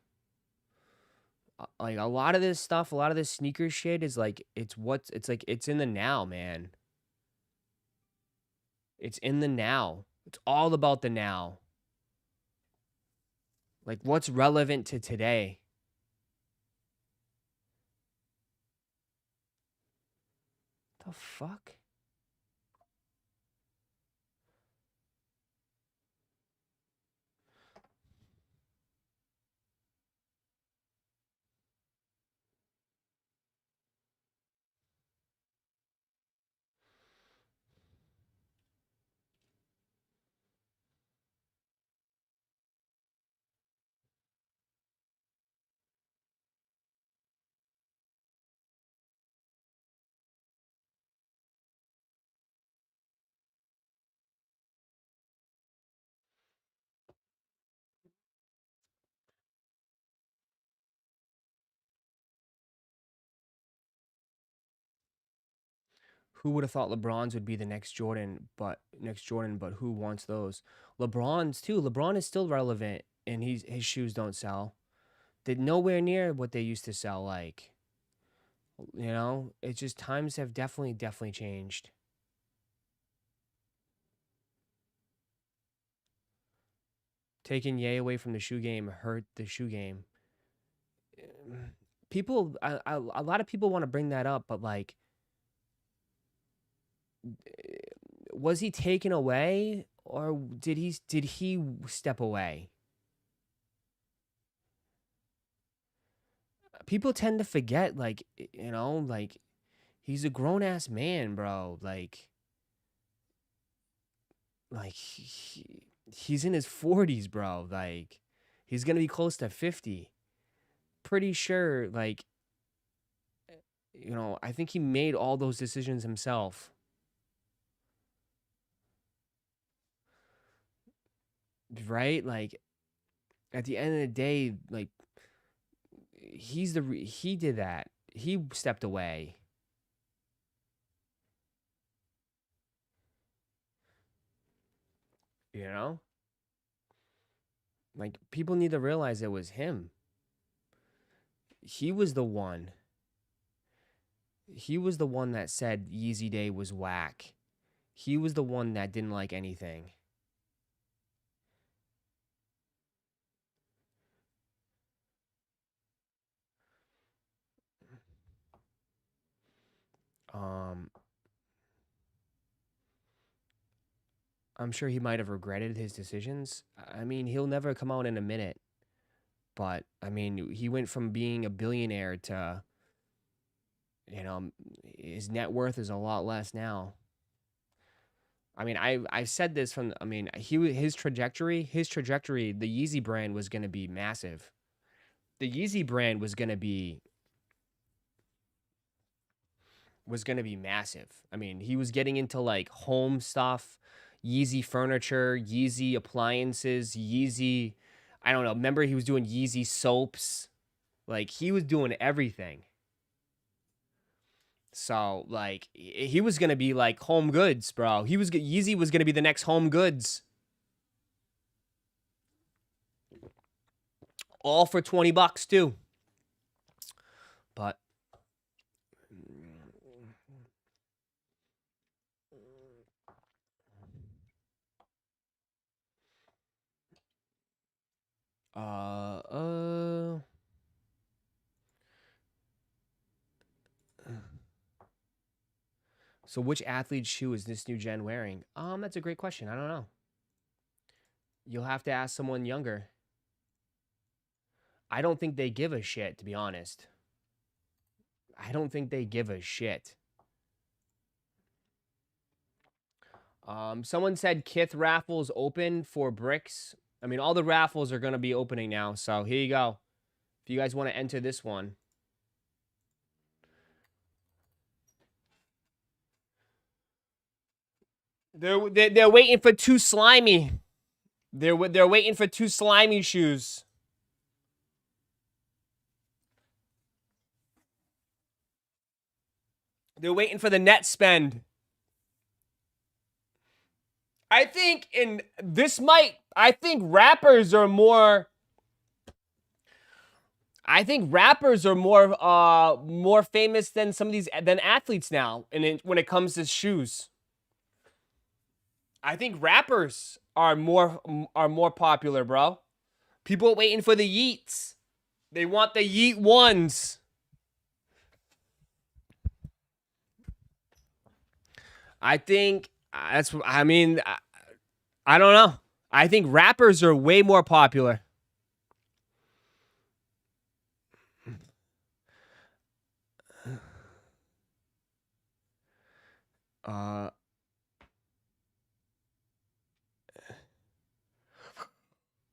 Speaker 2: Like a lot of this stuff, a lot of this sneaker shit is like it's like it's in the now, man. It's in the now. It's all about the now. Like what's relevant to today. The fuck? Who would have thought LeBron's would be the next Jordan, but who wants those? LeBron's too. LeBron is still relevant, and his shoes don't sell. They're nowhere near what they used to sell. Like, you know, it's just times have definitely changed. Taking Ye away from the shoe game hurt the shoe game. People, a lot of people want to bring that up, but like, was he taken away or did he step away? People tend to forget, like, you know, like, he's a grown ass man, bro. Like he's in his 40s, bro. Like, he's gonna be close to 50. Pretty sure, like, you know, I think he made all those decisions himself. Right? Like, at the end of the day, like, he did that. He stepped away. You know? Like, people need to realize it was him. He was the one. He was the one that said Yeezy Day was whack. He was the one that didn't like anything. I'm sure he might have regretted his decisions. I mean, he'll never come out in a minute. But, I mean, he went from being a billionaire to, you know, his net worth is a lot less now. I mean, I've said this from, I mean, his trajectory, the Yeezy brand was going to be massive. The Yeezy brand was going to be massive. I mean, he was getting into like home stuff, Yeezy furniture, Yeezy appliances, Yeezy, I don't know. Remember, he was doing Yeezy soaps. Like, he was doing everything. So, like, he was going to be like home goods, bro. Yeezy was going to be the next home goods. All for $20 too. But so which athlete's shoe is this new gen wearing? That's a great question. I don't know. You'll have to ask someone younger. I don't think they give a shit, to be honest. I don't think they give a shit. Someone said Kith raffles open for bricks. I mean, all the raffles are going to be opening now, so here you go. If you guys want to enter this one. They're waiting for two slimy. They're waiting for two slimy shoes. They're waiting for the net spend. I think I think rappers are more more famous than some of these than athletes now, and when it comes to shoes. I think rappers are more popular, bro. People are waiting for the Yeets. They want the Yeet ones. I think that's, I mean, I don't know. I think rappers are way more popular.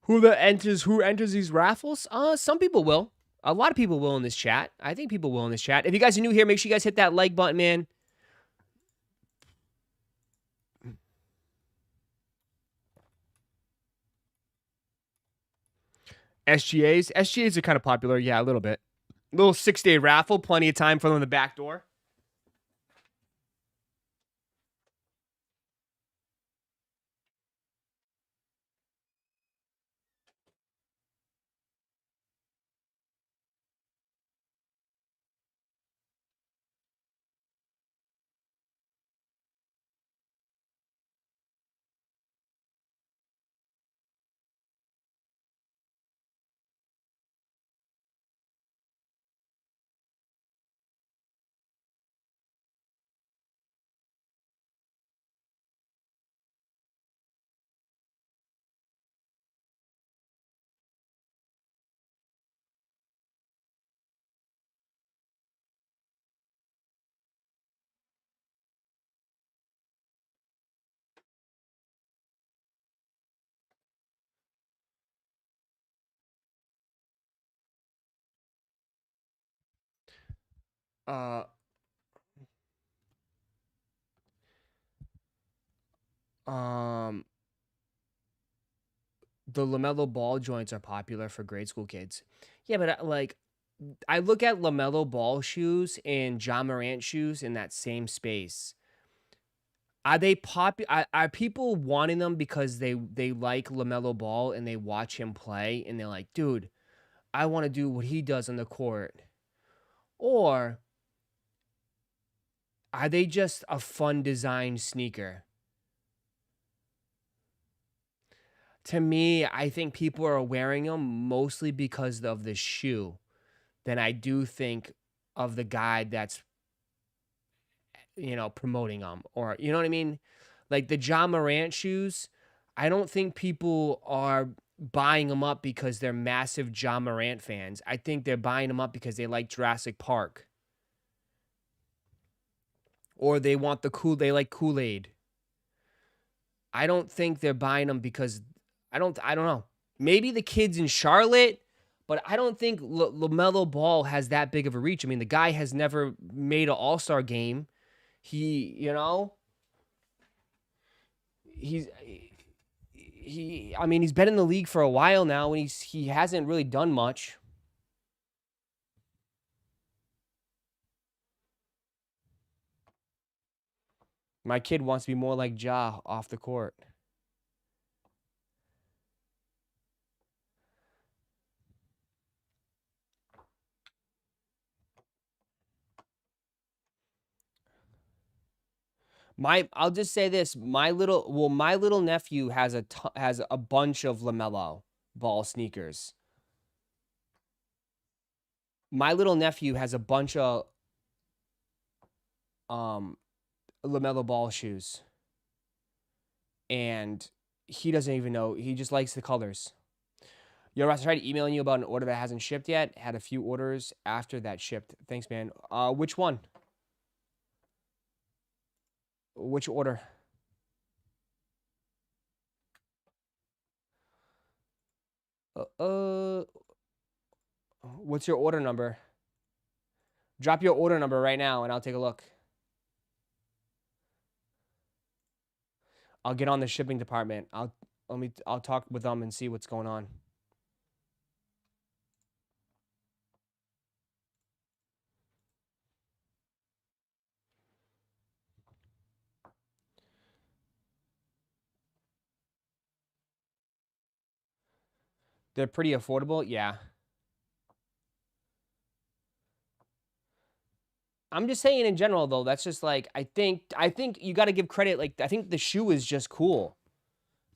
Speaker 2: Who enters these raffles? Some people will. A lot of people will in this chat. I think people will in this chat. If you guys are new here, make sure you guys hit that like button, man. SGAs are kind of popular. Yeah, a little bit. Little 6-day raffle. Plenty of time for them in the back door. Uh, um, the LaMelo Ball joints are popular for grade school kids. Yeah, but like, I look at LaMelo Ball shoes and John Morant shoes in that same space. Are they are people wanting them because they like LaMelo Ball and they watch him play and they're like, dude, I want to do what he does on the court? Or are they just a fun design sneaker? To me, I think people are wearing them mostly because of the shoe than I do think of the guy that's, promoting them, or, you know what I mean? Like the John Morant shoes, I don't think people are buying them up because they're massive John Morant fans. I think they're buying them up because they like Jurassic Park, or they like Kool-Aid. I don't think they're buying them because I don't know. Maybe the kids in Charlotte, but I don't think LaMelo Ball has that big of a reach. I mean, the guy has never made an All-Star game. He's I mean, he's been in the league for a while now and he hasn't really done much. My kid wants to be more like Ja off the court. I'll just say this: my little nephew has a bunch of LaMelo Ball sneakers. My little nephew has a bunch of LaMelo Ball shoes, and he doesn't even know. He just likes the colors. Yo, Ross, I tried emailing you about an order that hasn't shipped yet. Had a few orders after that shipped. Thanks, man. Which one? Which order? What's your order number? Drop your order number right now, and I'll take a look. I'll get on the shipping department. I'll talk with them and see what's going on. They're pretty affordable, yeah. I'm just saying in general though, that's just like I think you got to give credit. Like I think the shoe is just cool.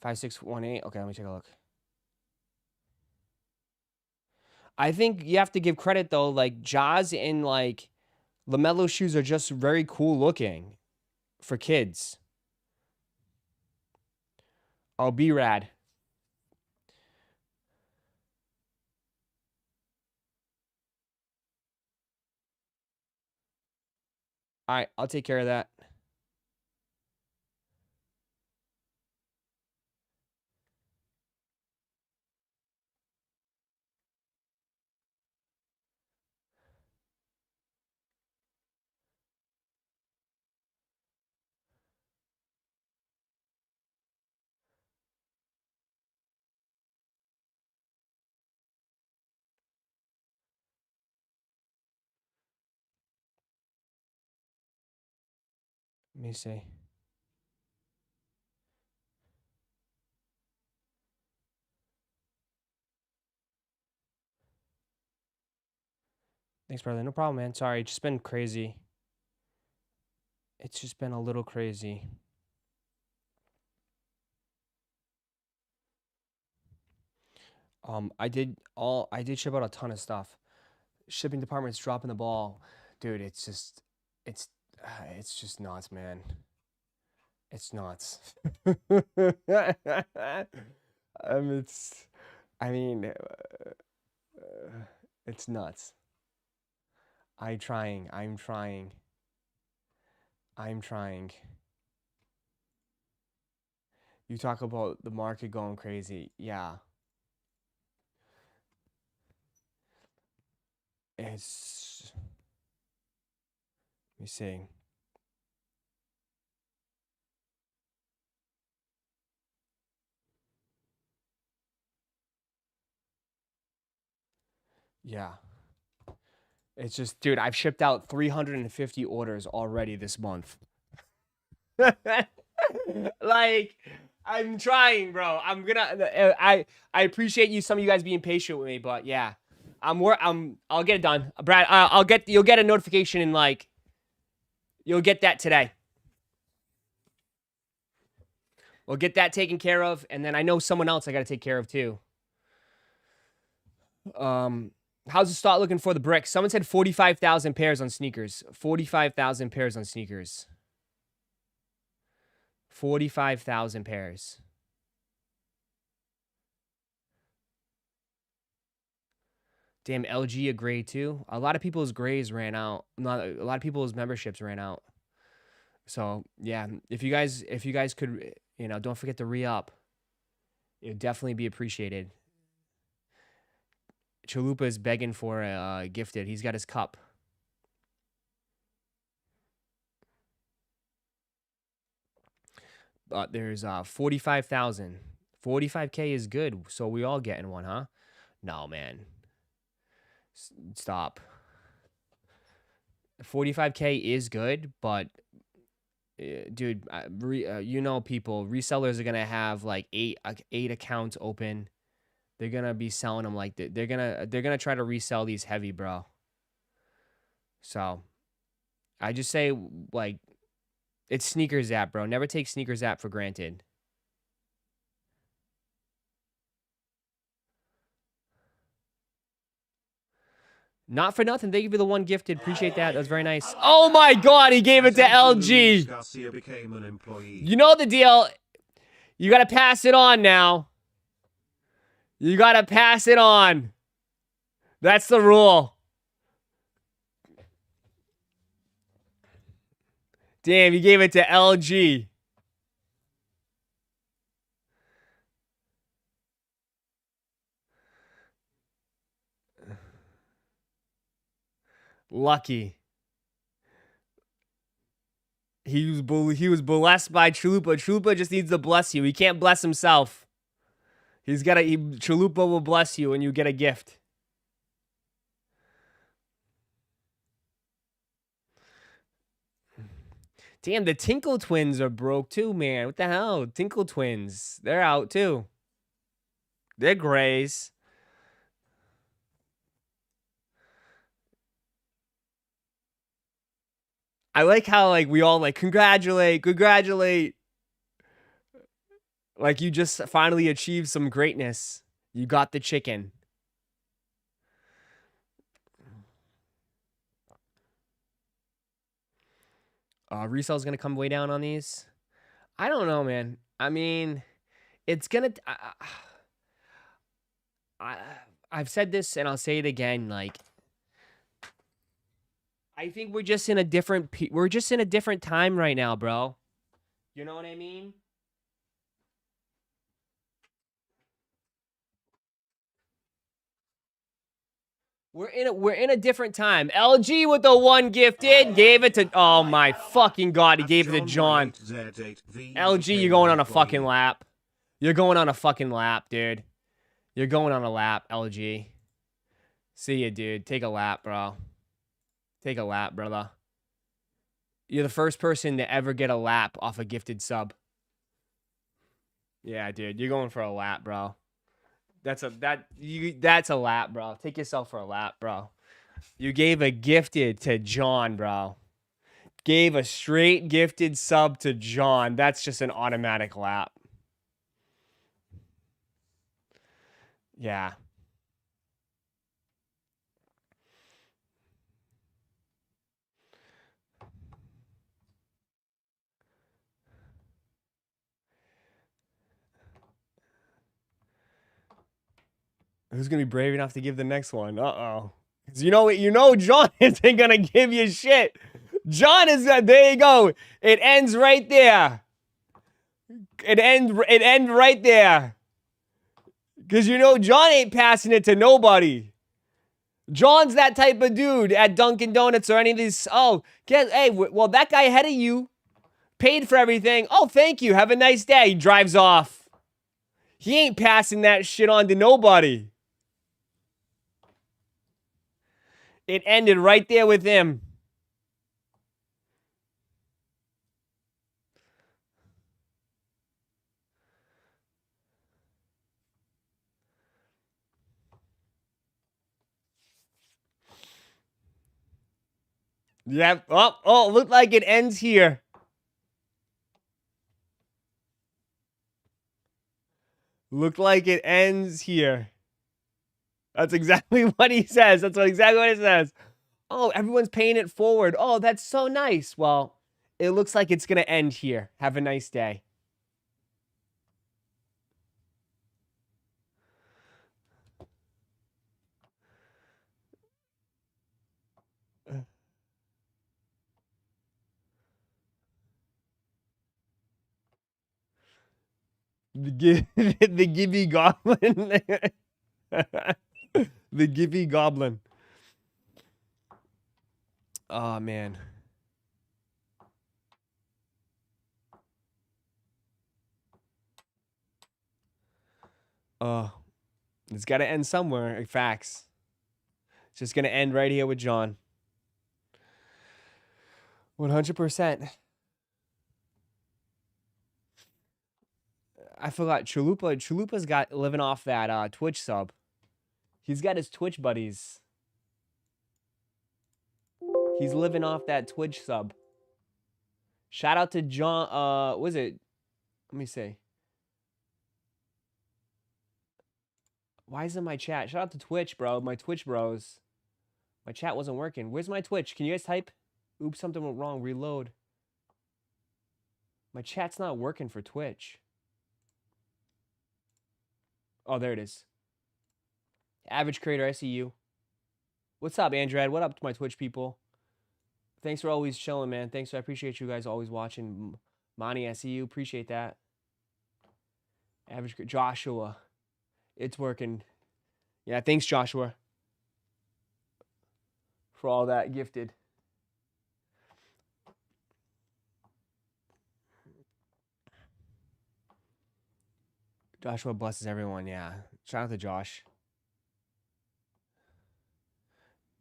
Speaker 2: 5618. Okay, let me take a look. I think you have to give credit though. Like Jaws and like LaMelo shoes are just very cool looking for kids. Oh, be rad. All right, I'll take care of that. Let me see. Thanks, brother. No problem, man. Sorry, it's just been crazy. It's just been a little crazy. I did ship out a ton of stuff. Shipping department's dropping the ball. Dude, it's just nuts, man. It's nuts. It's I mean it's nuts. I'm trying. You talk about the market going crazy. Yeah. It's Let me see. Yeah. It's just, dude, I've shipped out 350 orders already this month. Like, I'm trying, bro. I'm gonna. I appreciate you. Some of you guys being patient with me, but yeah, I'll get it done, Brad. You'll get a notification in like. You'll get that today. We'll get that taken care of, and then I know someone else I got to take care of too. How's the stock looking for the brick? Someone said 45,000 pairs on sneakers. 45,000 pairs on sneakers. 45,000 pairs. Damn, LG a gray too. A lot of people's grays ran out. Not a lot of people's memberships ran out. So yeah, if you guys could, don't forget to re-up. It would definitely be appreciated. Chalupa is begging for a gifted. He's got his cup. There's 45,000. 45K is good, so we all getting one, huh? No, man. Stop. 45K is good, but dude, people, resellers are gonna have like eight accounts open. They're gonna be selling them like they're gonna try to resell these heavy, bro. So I just say, like, it's Sneakers app, bro. Never take Sneakers app for granted. Not for nothing. Thank you for the one gifted. Appreciate that. That was very nice. Oh my God, he gave it to LG. You know the deal. You gotta pass it on now. You gotta pass it on. That's the rule. Damn, you gave it to LG. Lucky. He was blessed by Chalupa. Chalupa just needs to bless you. He can't bless himself. Chalupa will bless you and you get a gift. Damn, the Tinkle twins are broke too, man. What the hell? Tinkle twins. They're out too. They're grays. I like how we all congratulate. Like you just finally achieved some greatness. You got the chicken. Resale's gonna come way down on these. I don't know, man. I mean, it's gonna. I've said this and I'll say it again. I think we're just in a different. We're just in a different time right now, bro. You know what I mean? We're in a different time. LG with the one gifted gave it to. Oh my fucking God! He gave it to John. LG, you're going on a fucking lap. You're going on a fucking lap, dude. You're going on a lap, LG. See ya, dude. Take a lap, bro. Take a lap, brother. You're the first person to ever get a lap off a gifted sub. Yeah, dude. You're going for a lap, bro. That's a lap, bro. Take yourself for a lap, bro. You gave a gifted to John, bro. Gave a straight gifted sub to John. That's just an automatic lap. Yeah. Who's gonna be brave enough to give the next one? Uh-oh. You know John isn't gonna give you shit. John is there you go. It ends right there. It end right there. Cause John ain't passing it to nobody. John's that type of dude at Dunkin' Donuts or any of these. Oh, hey, well, that guy ahead of you paid for everything. Oh, thank you. Have a nice day. He drives off. He ain't passing that shit on to nobody. It ended right there with him. Yep. Oh, it looked like it ends here. Looked like it ends here. That's exactly what he says. That's exactly what he says. Oh, everyone's paying it forward. Oh, that's so nice. Well, it looks like it's going to end here. Have a nice day. The Gibby Goblin. The Gibby Goblin. Oh, man. It's got to end somewhere. Facts. It's just going to end right here with John. 100%. I forgot Chalupa. Chalupa's got living off that Twitch sub. He's got his Twitch buddies. He's living off that Twitch sub. Shout out to John. What was it? Let me see. Why isn't my chat? Shout out to Twitch, bro. My Twitch bros. My chat wasn't working. Where's my Twitch? Can you guys type? Oops, something went wrong. Reload. My chat's not working for Twitch. Oh, there it is. Average creator, I see you. What's up, Andred? What up to my Twitch people? Thanks for always chilling, man. Thanks. I appreciate you guys always watching. Monty, I see you. Appreciate that. Average Joshua. It's working. Yeah, thanks, Joshua. For all that gifted. Joshua blesses everyone, yeah. Shout out to Josh.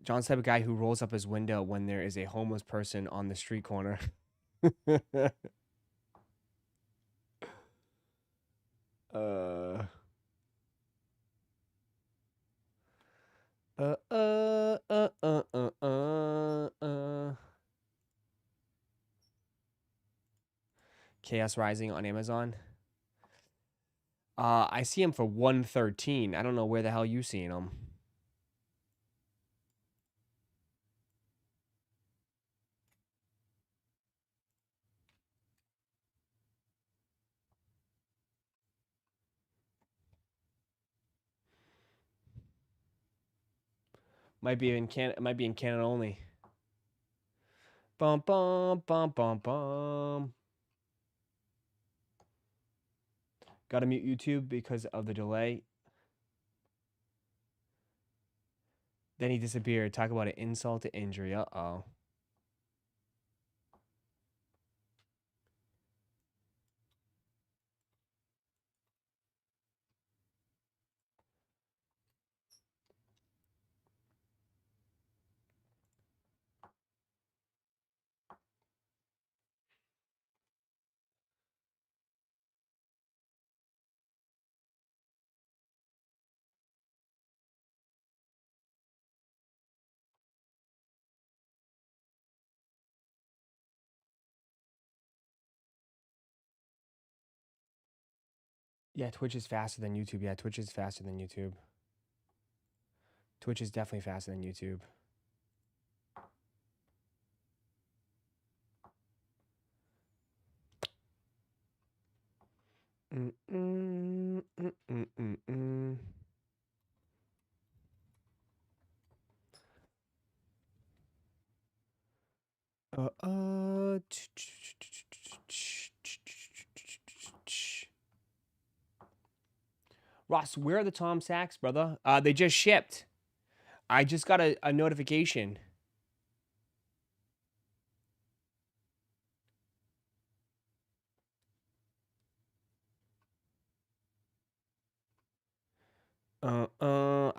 Speaker 2: John's the type of guy who rolls up his window when there is a homeless person on the street corner. Chaos Rising on Amazon. I see him for 113. I don't know where the hell you seeing him. Might be in Canada only. Bum bum bum bum bum. Gotta mute YouTube because of the delay. Then he disappeared. Talk about an insult to injury. Uh-oh. Yeah, Twitch is faster than YouTube. Yeah, Twitch is faster than YouTube. Twitch is definitely faster than YouTube. Ross, where are the Tom Sachs, brother? They just shipped. I just got a notification.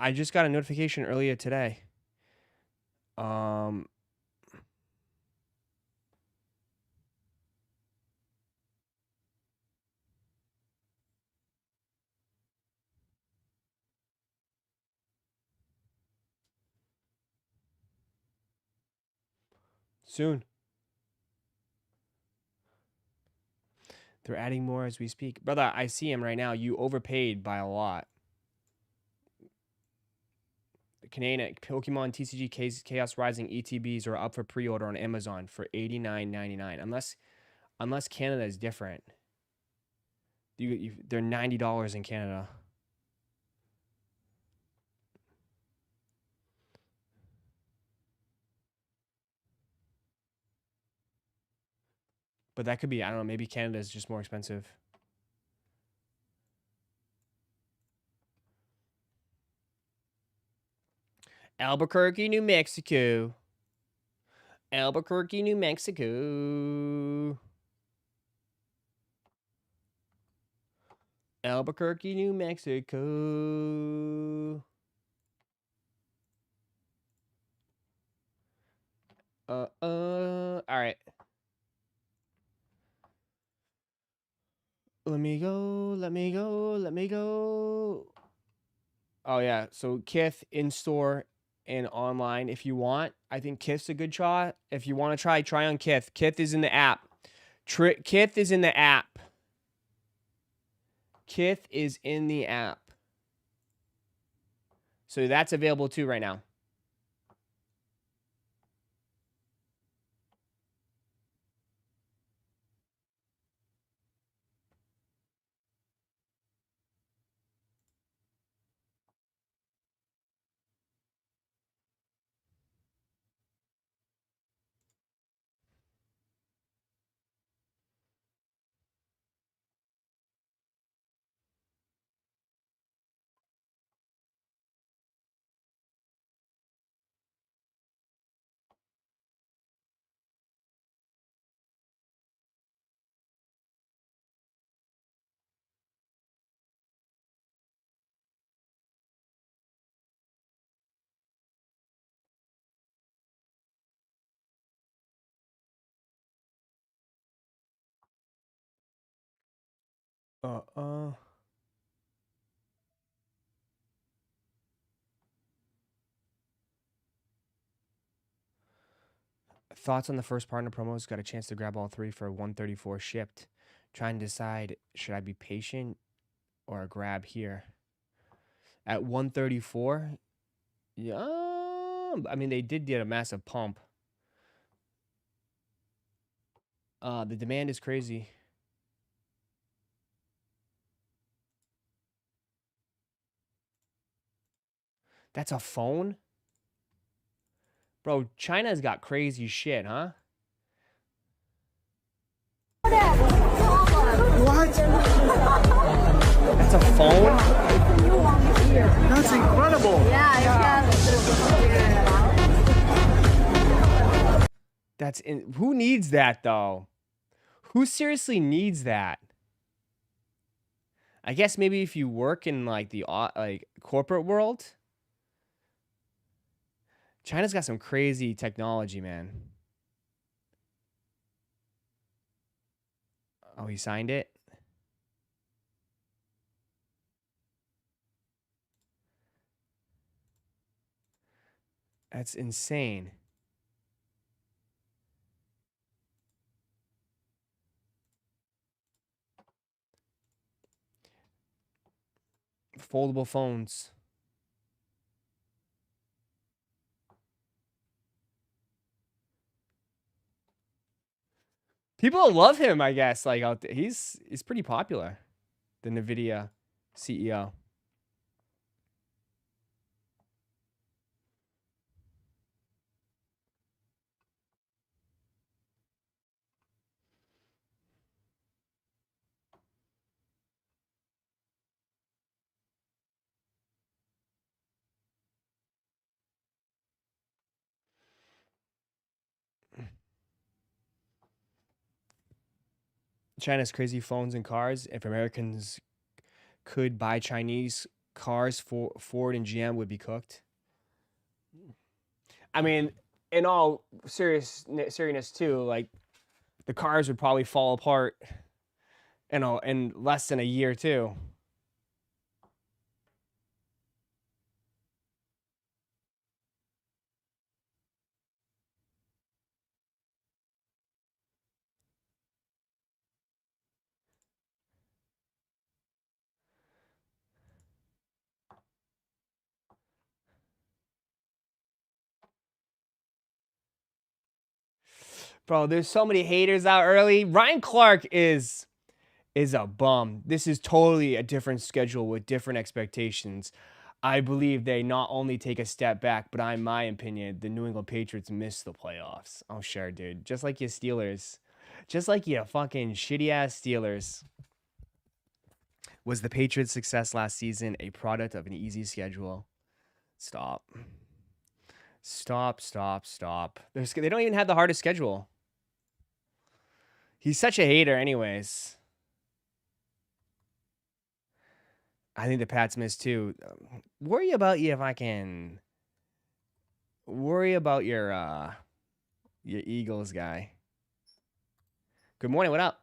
Speaker 2: I just got a notification earlier today. Soon. They're adding more as we speak. Brother, I see him right now. You overpaid by a lot. Canadian Pokemon TCG Chaos Rising ETBs are up for pre-order on Amazon for $89.99. Unless Canada is different. They're $90 in Canada. But that could be, I don't know, maybe Canada is just more expensive. Albuquerque, New Mexico. Albuquerque, New Mexico. Albuquerque, New Mexico. All right. Let me go. Oh, yeah. So Kith in store and online if you want. I think Kith's a good shot. If you want to try on Kith. Kith is in the app. Kith is in the app. Kith is in the app. So that's available too right now. Thoughts on the first partner promos? Got a chance to grab all three for 134 shipped. Trying to decide, should I be patient or grab here? At 134, yeah, I mean, they did get a massive pump. The demand is crazy. That's a phone? Bro, China's got crazy shit, huh?
Speaker 1: What?
Speaker 2: That's a phone?
Speaker 1: That's incredible.
Speaker 2: That's in. Who needs that though? Who seriously needs that? I guess maybe if you work in like the corporate world. China's got some crazy technology, man. Oh, he signed it? That's insane. Foldable phones. People love him, I guess. Like out there. He's pretty popular. The NVIDIA CEO. China's crazy phones and cars. If Americans could buy Chinese cars, Ford and GM would be cooked. I mean, in all seriousness too, like the cars would probably fall apart, in less than a year too. Bro, there's so many haters out early. Ryan Clark is a bum. This is totally a different schedule with different expectations. I believe they not only take a step back, but in my opinion, the New England Patriots missed the playoffs. Oh, sure, dude. Just like your Steelers. Just like your fucking shitty-ass Steelers. Was the Patriots' success last season a product of an easy schedule? Stop. Stop. They don't even have the hardest schedule. He's such a hater anyways. I think the Pats missed too. Worry about you if I can. Worry about your Eagles guy. Good morning. What up?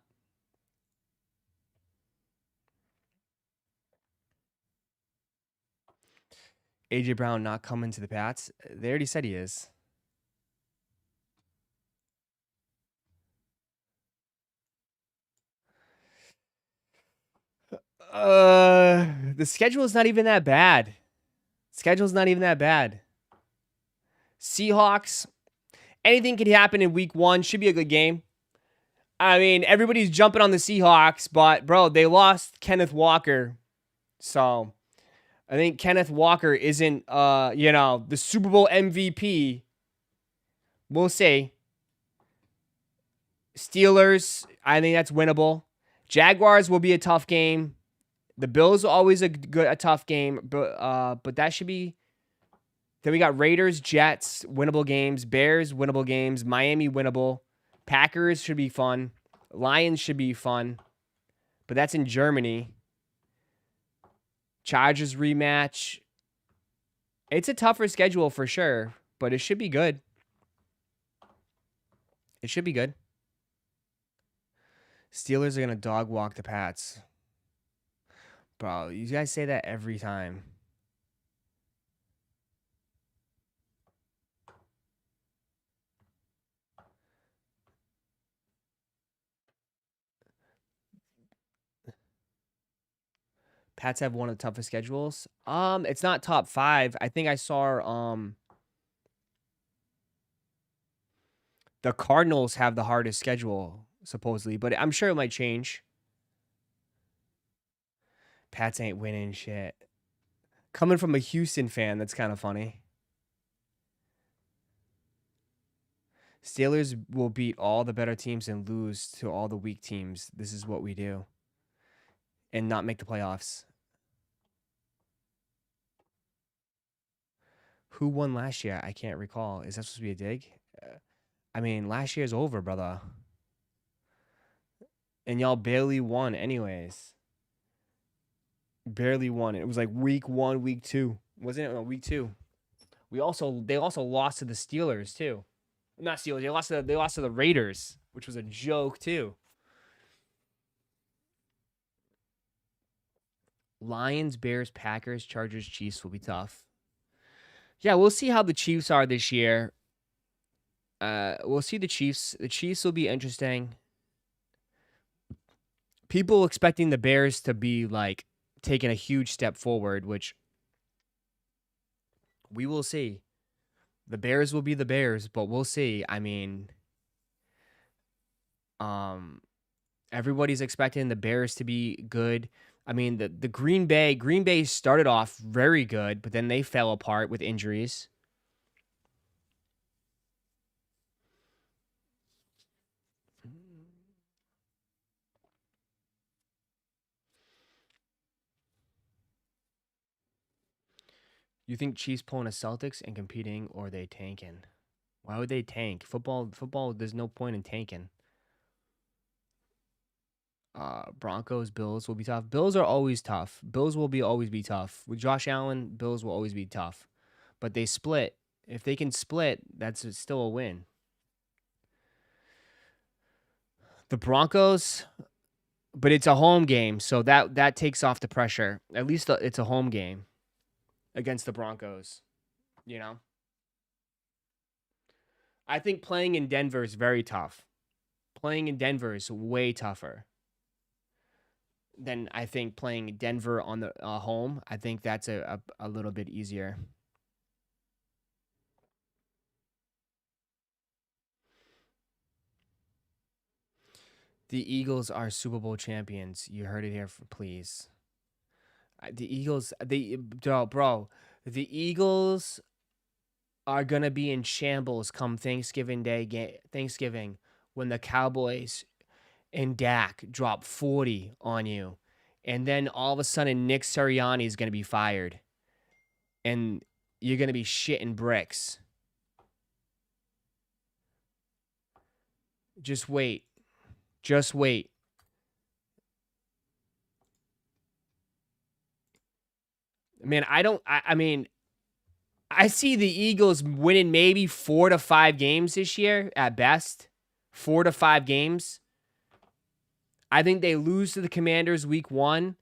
Speaker 2: AJ Brown not coming to the Pats. They already said he is. The schedule is not even that bad. Seahawks. Anything could happen in week 1. Should be a good game. I mean, everybody's jumping on the Seahawks, but bro, they lost Kenneth Walker. So I think Kenneth Walker isn't the Super Bowl MVP. We'll see. Steelers, I think that's winnable. Jaguars will be a tough game. The Bills are always a tough game, but that should be. Then we got Raiders, Jets, winnable games. Bears, winnable games. Miami, winnable. Packers should be fun. Lions should be fun, but that's in Germany. Chargers rematch. It's a tougher schedule for sure, but it should be good. Steelers are going to dog walk the Pats. Bro, you guys say that every time. Pats have one of the toughest schedules. It's not top 5. I think I saw the Cardinals have the hardest schedule, supposedly, but I'm sure it might change. Pats ain't winning shit. Coming from a Houston fan, that's kind of funny. Steelers will beat all the better teams and lose to all the weak teams. This is what we do. And not make the playoffs. Who won last year? I can't recall. Is that supposed to be a dig? I mean, last year's over, brother. And y'all barely won anyways. Barely won. It was like week 1, week 2. Wasn't it? No, week 2. They also lost to the Steelers too. Not Steelers. They lost to the Raiders, which was a joke too. Lions, Bears, Packers, Chargers, Chiefs will be tough. Yeah, we'll see how the Chiefs are this year. We'll see the Chiefs. The Chiefs will be interesting. People expecting the Bears to be like taking a huge step forward, which we will see. The Bears will be the Bears, but we'll see. I mean, everybody's expecting the Bears to be good. I mean, the Green Bay started off very good, but then they fell apart with injuries. You think Chiefs pulling a Celtics and competing, or are they tanking? Why would they tank? Football, there's no point in tanking. Broncos, Bills will be tough. Bills are always tough. Bills will always be tough. With Josh Allen, Bills will always be tough. But they split. If they can split, that's still a win. The Broncos, but it's a home game, so that takes off the pressure. At least it's a home game against the Broncos, you know? I think playing in Denver is very tough. Playing in Denver is way tougher than I think playing Denver on the home. I think that's a little bit easier. The Eagles are Super Bowl champions. You heard it here, please. The Eagles, bro, the Eagles are gonna be in shambles come Thanksgiving Day, Thanksgiving, when the Cowboys and Dak drop 40 on you, and then all of a sudden Nick Sirianni is gonna be fired, and you're gonna be shitting bricks. Just wait. Just wait. Man, I mean, I see the Eagles winning maybe 4 to 5 games this year at best. 4 to 5 games. I think they lose to the Commanders week 1.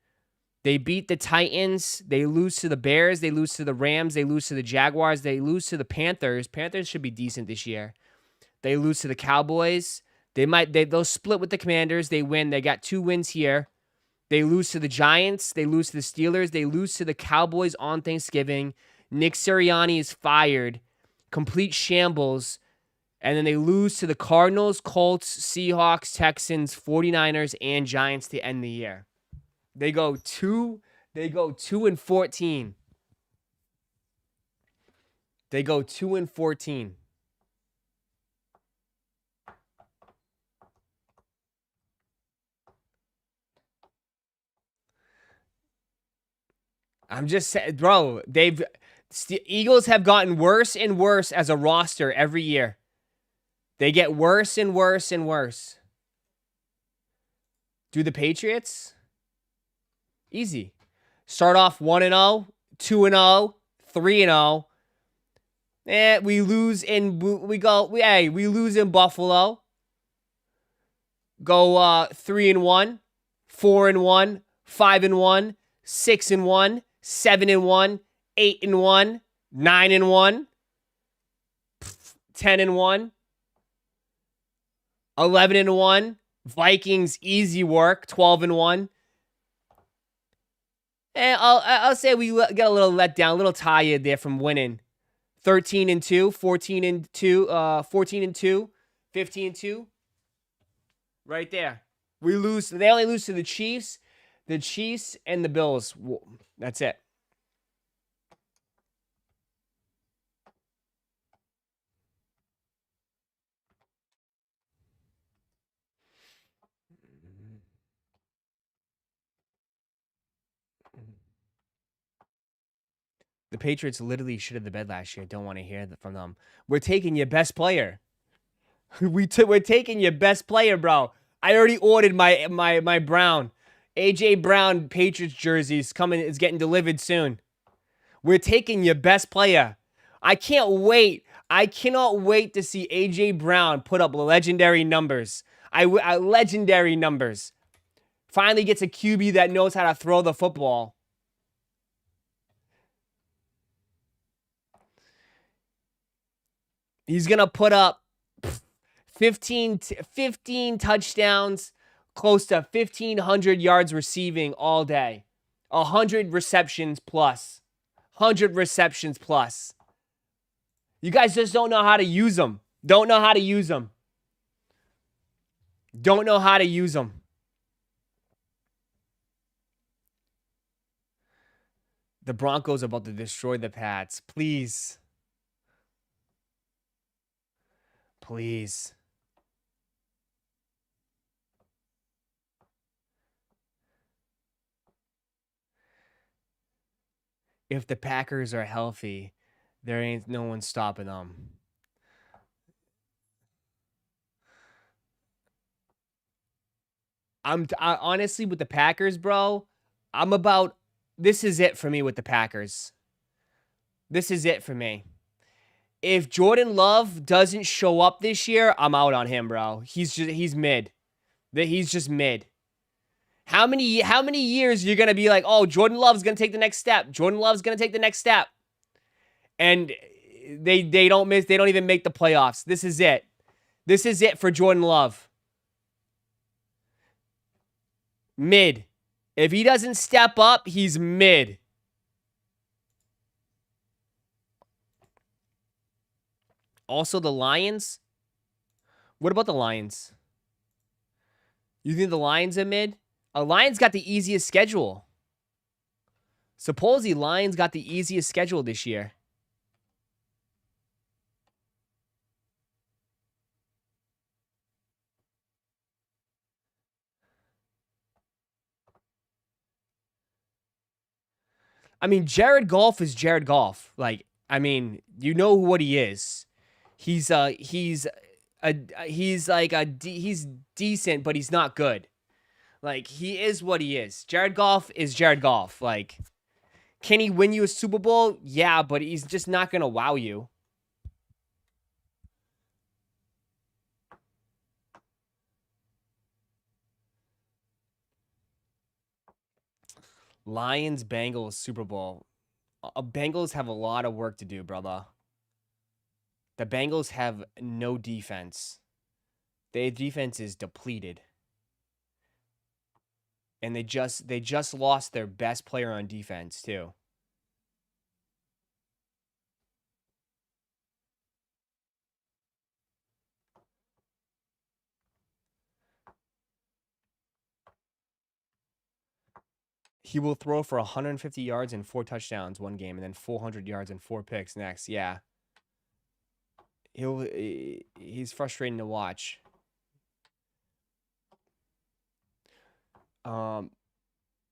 Speaker 2: They beat the Titans. They lose to the Bears. They lose to the Rams. They lose to the Jaguars. They lose to the Panthers. Panthers should be decent this year. They lose to the Cowboys. They'll split with the Commanders. They win. They got 2 wins here. They lose to the Giants. They lose to the Steelers. They lose to the Cowboys on Thanksgiving. Nick Sirianni is fired. Complete shambles. And then they lose to the Cardinals, Colts, Seahawks, Texans, 49ers, and Giants to end the year. They go 2-14. They go 2-14. I'm just saying, bro, the Eagles have gotten worse and worse as a roster every year. They get worse and worse and worse. Do the Patriots? Easy. Start off 1-0, 2-0, 3-0. We lose in we lose in Buffalo. Go 3-1, 4-1, 5-1, 6-1, 7-1, 8-1, 9-1, 10-1, 11-1. Vikings easy work, 12-1. And I'll say we got a little letdown, a little tired there from winning. 13-2, 14-2, 14-2, 15-2. Right there. We lose. They only lose to the Chiefs and the Bills. That's it. The Patriots literally shit in the bed last year. Don't want to hear that from them. We're taking your best player. We're taking your best player, bro. I already ordered my Brown. AJ Brown Patriots jerseys is getting delivered soon. We're taking your best player. I can't wait. I cannot wait to see AJ Brown put up legendary numbers. Legendary numbers. Finally gets a QB that knows how to throw the football. He's going to put up 15 touchdowns, close to 1,500 yards receiving all day. 100 receptions plus. 100 receptions plus. You guys just don't know how to use them. Don't know how to use them. Don't know how to use them. The Broncos are about to destroy the Pats. Please. Please. If the Packers are healthy, there ain't no one stopping them. honestly with the Packers, bro. This is it for me with the Packers. This is it for me. If Jordan Love doesn't show up this year, I'm out on him, bro. He's mid. He's just mid. How many years you're gonna be like, oh, Jordan Love's gonna take the next step. Jordan Love's gonna take the next step. And they don't even make the playoffs. This is it. This is it for Jordan Love. Mid. If he doesn't step up, he's mid. Also, the Lions. What about the Lions? You think the Lions are mid? Lions got the easiest schedule. Supposedly, Lions got the easiest schedule this year. I mean, Jared Goff is Jared Goff. Like, I mean, you know what he is. He's decent, but he's not good. Like, he is what he is. Jared Goff is Jared Goff. Like, can he win you a Super Bowl? Yeah, but he's just not gonna wow you. Lions, Bengals, Super Bowl. Bengals have a lot of work to do, brother. The Bengals have no defense. Their defense is depleted. And they just lost their best player on defense, too. He will throw for 150 yards and 4 touchdowns one game, and then 400 yards and 4 picks next. Yeah. He's frustrating to watch.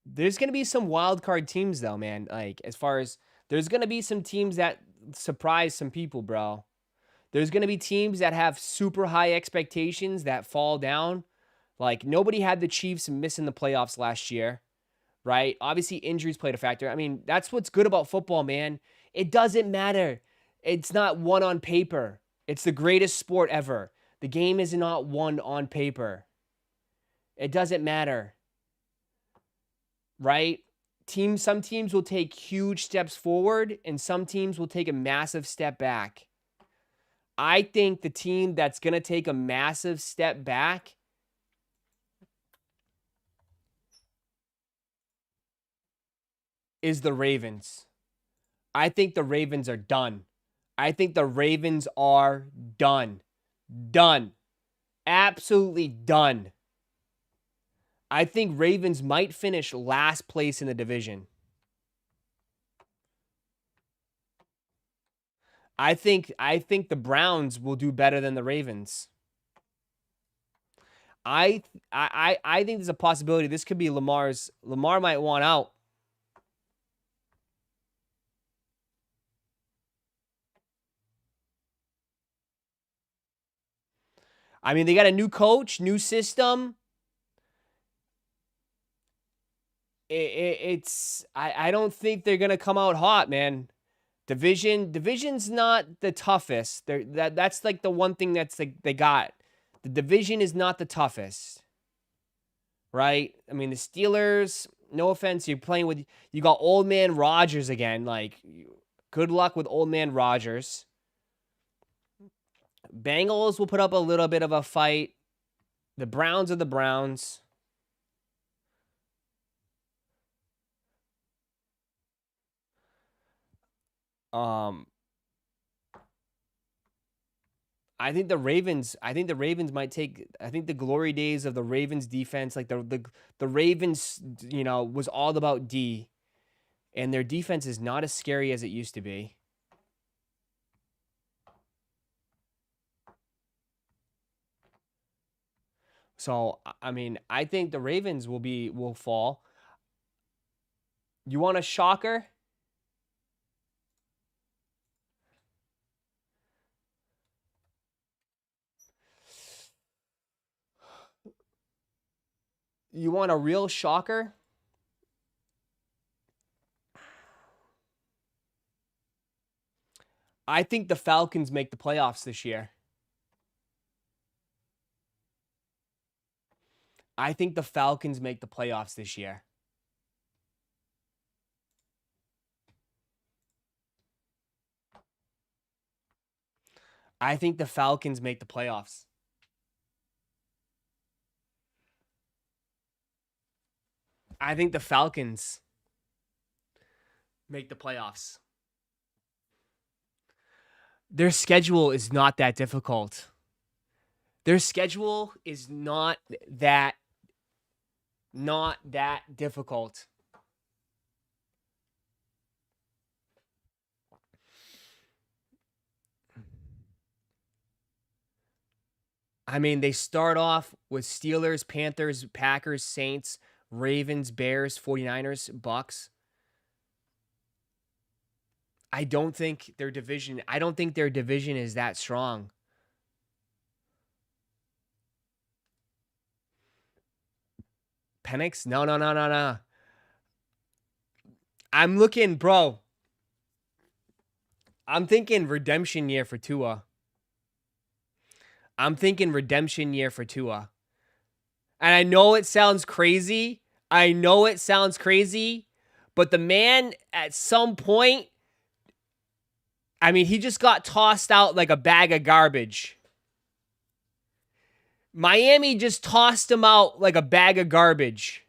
Speaker 2: There's going to be some wild card teams, though, man. Like, as far as there's going to be some teams that surprise some people, bro. There's going to be teams that have super high expectations that fall down. Like, nobody had the Chiefs missing the playoffs last year, right? Obviously, injuries played a factor. I mean, that's what's good about football, man. It doesn't matter. It's not won on paper. It's the greatest sport ever. The game is not won on paper. It doesn't matter. Right? Some teams will take huge steps forward, and some teams will take a massive step back. I think the team that's going to take a massive step back is the Ravens. I think the Ravens are done. I think the Ravens are done. Done. Absolutely done. I think Ravens might finish last place in the division. I think the Browns will do better than the Ravens. I think there's a possibility this could be Lamar might want out. I mean, they got a new coach, new system. I don't think they're gonna come out hot, man. Division's not the toughest. That's like the one thing that's like they got. The division is not the toughest, right? I mean, the Steelers. No offense, you got old man Rodgers again. Like, good luck with old man Rodgers. Bengals will put up a little bit of a fight. The Browns are the Browns. I think the Ravens might take. I think the glory days of the Ravens defense, like the Ravens, was all about D, and their defense is not as scary as it used to be. So, I mean, I think the Ravens will fall. You want a shocker? You want a real shocker? I think the Falcons make the playoffs this year. I think the Falcons make the playoffs this year. I think the Falcons make the playoffs. I think the Falcons make the playoffs. Their schedule is not that difficult. Their schedule is not that difficult. I mean, they start off with Steelers, Panthers, Packers, Saints, Ravens, Bears, 49ers, Bucks. I don't think their division is that strong. Penix? No. I'm looking, bro. I'm thinking redemption year for Tua. And I know it sounds crazy. But the man at some point, I mean, he just got tossed out like a bag of garbage. Miami just tossed him out like a bag of garbage.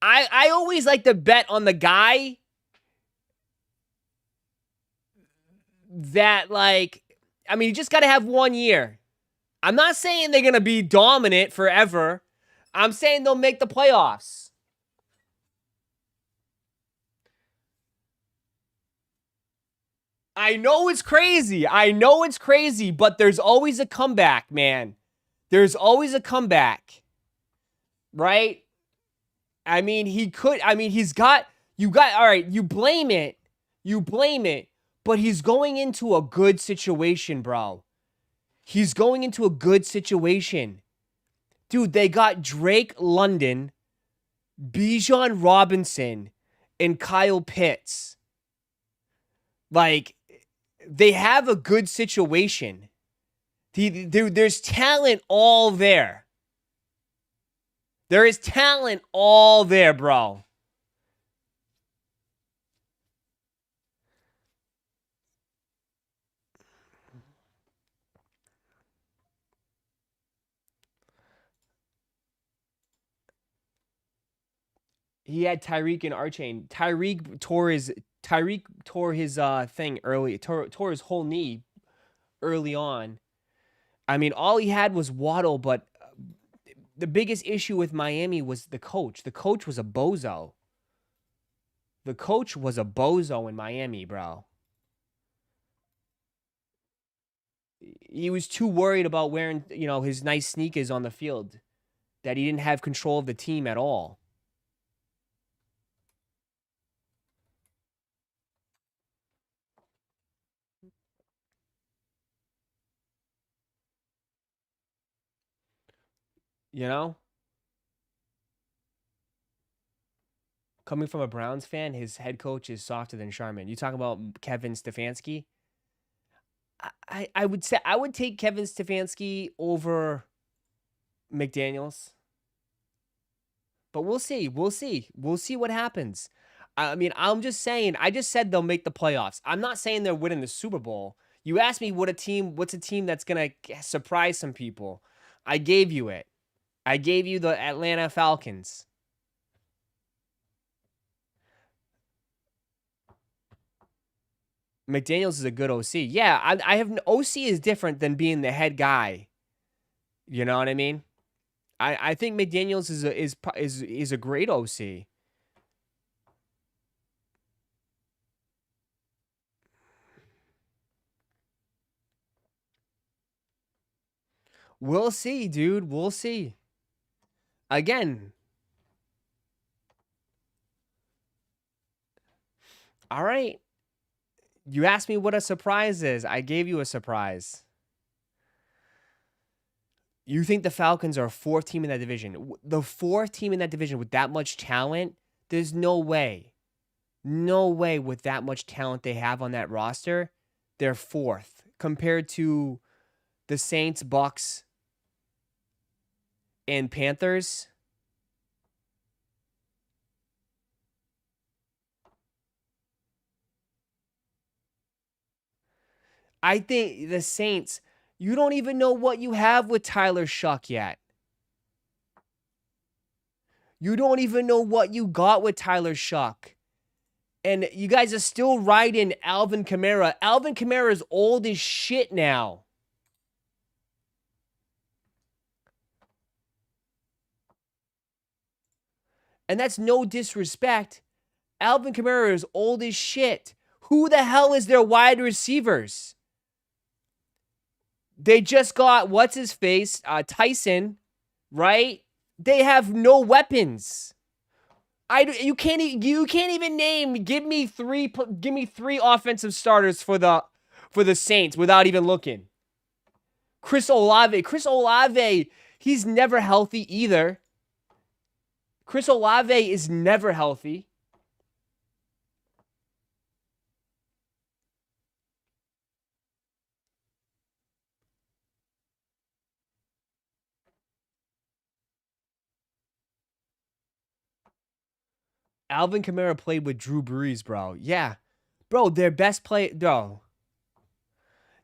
Speaker 2: I always like to bet on the guy that, like, I mean, you just got to have 1 year. I'm not saying they're going to be dominant forever. I'm saying they'll make the playoffs. I know it's crazy, but there's always a comeback, man. There's always a comeback, right? I mean, you blame it, but he's going into a good situation, bro. Dude, they got Drake London, Bijan Robinson, and Kyle Pitts. Like, they have a good situation. There's talent all there. There is talent all there, bro. He had Tyreek and Archain. Tyreek tore his thing early. Tore his whole knee early on. I mean, all he had was Waddle, but the biggest issue with Miami was the coach. The coach was a bozo. In Miami, bro. He was too worried about wearing, his nice sneakers on the field that he didn't have control of the team at all. You know? Coming from a Browns fan, his head coach is softer than Sharman. You talk about Kevin Stefanski? I would say I would take Kevin Stefanski over McDaniels. But we'll see. We'll see what happens. I mean, I'm just saying, I just said they'll make the playoffs. I'm not saying they're winning the Super Bowl. You asked me what's a team that's going to surprise some people. I gave you it. I gave you the Atlanta Falcons. McDaniels is a good OC. Yeah, I have OC is different than being the head guy. You know what I mean? I think McDaniels is a great OC. We'll see, dude. We'll see. Again. All right. You asked me what a surprise is. I gave you a surprise. You think the Falcons are a fourth team in that division? The fourth team in that division with that much talent? There's no way. No way with that much talent they have on that roster. They're fourth compared to the Saints, Bucks, and Panthers. I think the Saints, you don't even know what you have with Tyler Shuck yet. You don't even know what you got with Tyler Shuck. And you guys are still riding Alvin Kamara. Alvin Kamara is old as shit now. And that's no disrespect. Alvin Kamara is old as shit. Who the hell is their wide receivers? They just got, what's his face? Tyson, right? They have no weapons. You can't even name. Give me three offensive starters for the Saints without even looking. Chris Olave, he's never healthy either. Chris Olave is never healthy. Alvin Kamara played with Drew Brees, bro. Yeah. Bro, their best play, bro.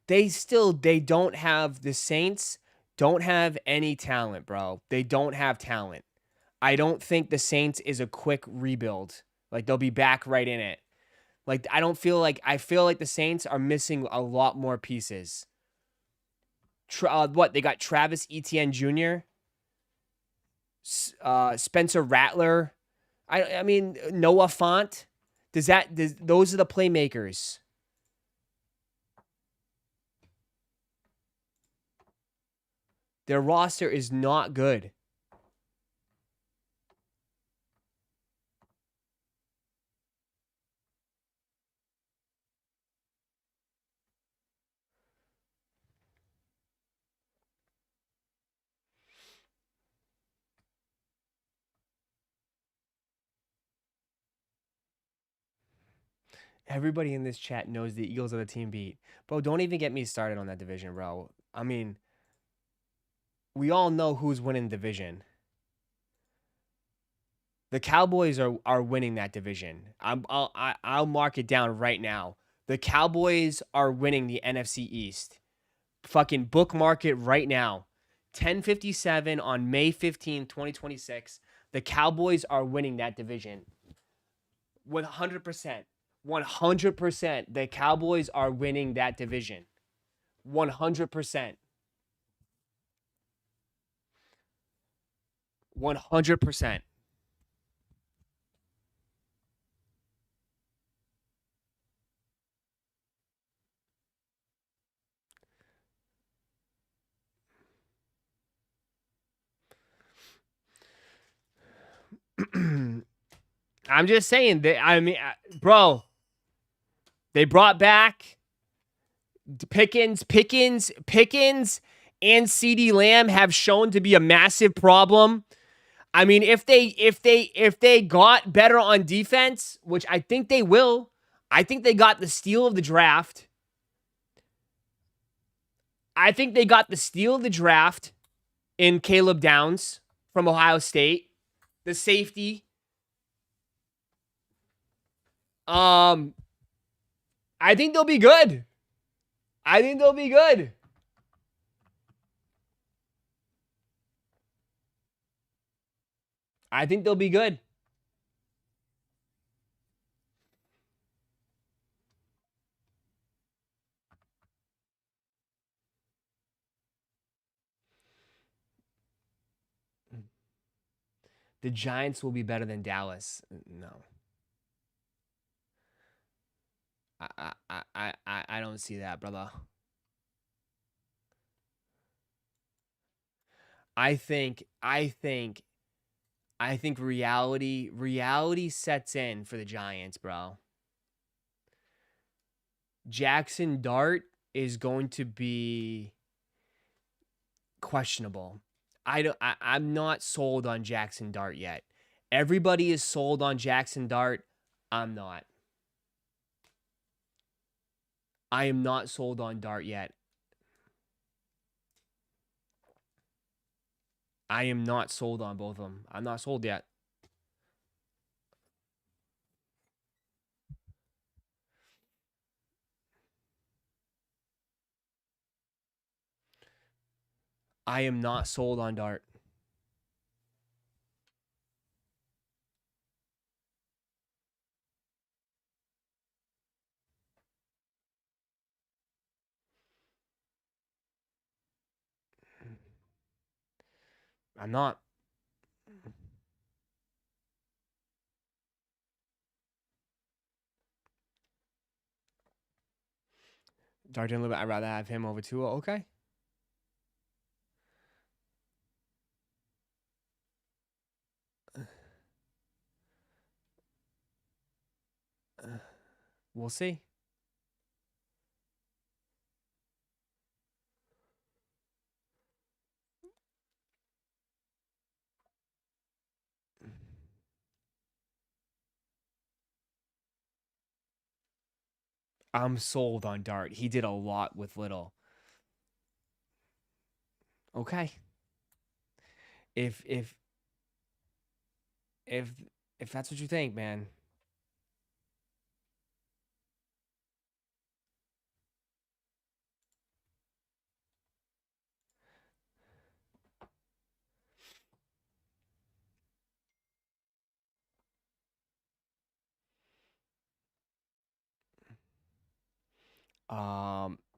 Speaker 2: They don't have, the Saints don't have any talent, bro. They don't have talent. I don't think the Saints is a quick rebuild. Like, they'll be back right in it. Like, I feel like the Saints are missing a lot more pieces. They got Travis Etienne Jr., Spencer Rattler. I mean, Noah Fant. Those are the playmakers. Their roster is not good. Everybody in this chat knows the Eagles are the team beat. Bro, don't even get me started on that division, bro. I mean, we all know who's winning the division. The Cowboys are winning that division. I'll mark it down right now. The Cowboys are winning the NFC East. Fucking bookmark it right now. 10:57 on May 15, 2026. The Cowboys are winning that division. 100%. 100%. The Cowboys are winning that division. 100%. 100%. I'm just saying bro, they brought back Pickens, and CeeDee Lamb have shown to be a massive problem. I mean, if they got better on defense, which I think they will, I think they got the steal of the draft. I think they got the steal of the draft in Caleb Downs from Ohio State, the safety. I think they'll be good. I think they'll be good. I think they'll be good. The Giants will be better than Dallas. No. I don't see that, brother. I think reality sets in for the Giants, bro. Jackson Dart is going to be questionable. I'm not sold on Jackson Dart yet. Everybody is sold on Jackson Dart. I'm not. I am not sold on Dart yet. I am not sold on both of them. I'm not sold yet. I am not sold on Dart. I'm not. Dart didn't live. I'd rather have him over Tua. Okay. We'll see. I'm sold on Dart. He did a lot with little. Okay. If if if if that's what you think, man.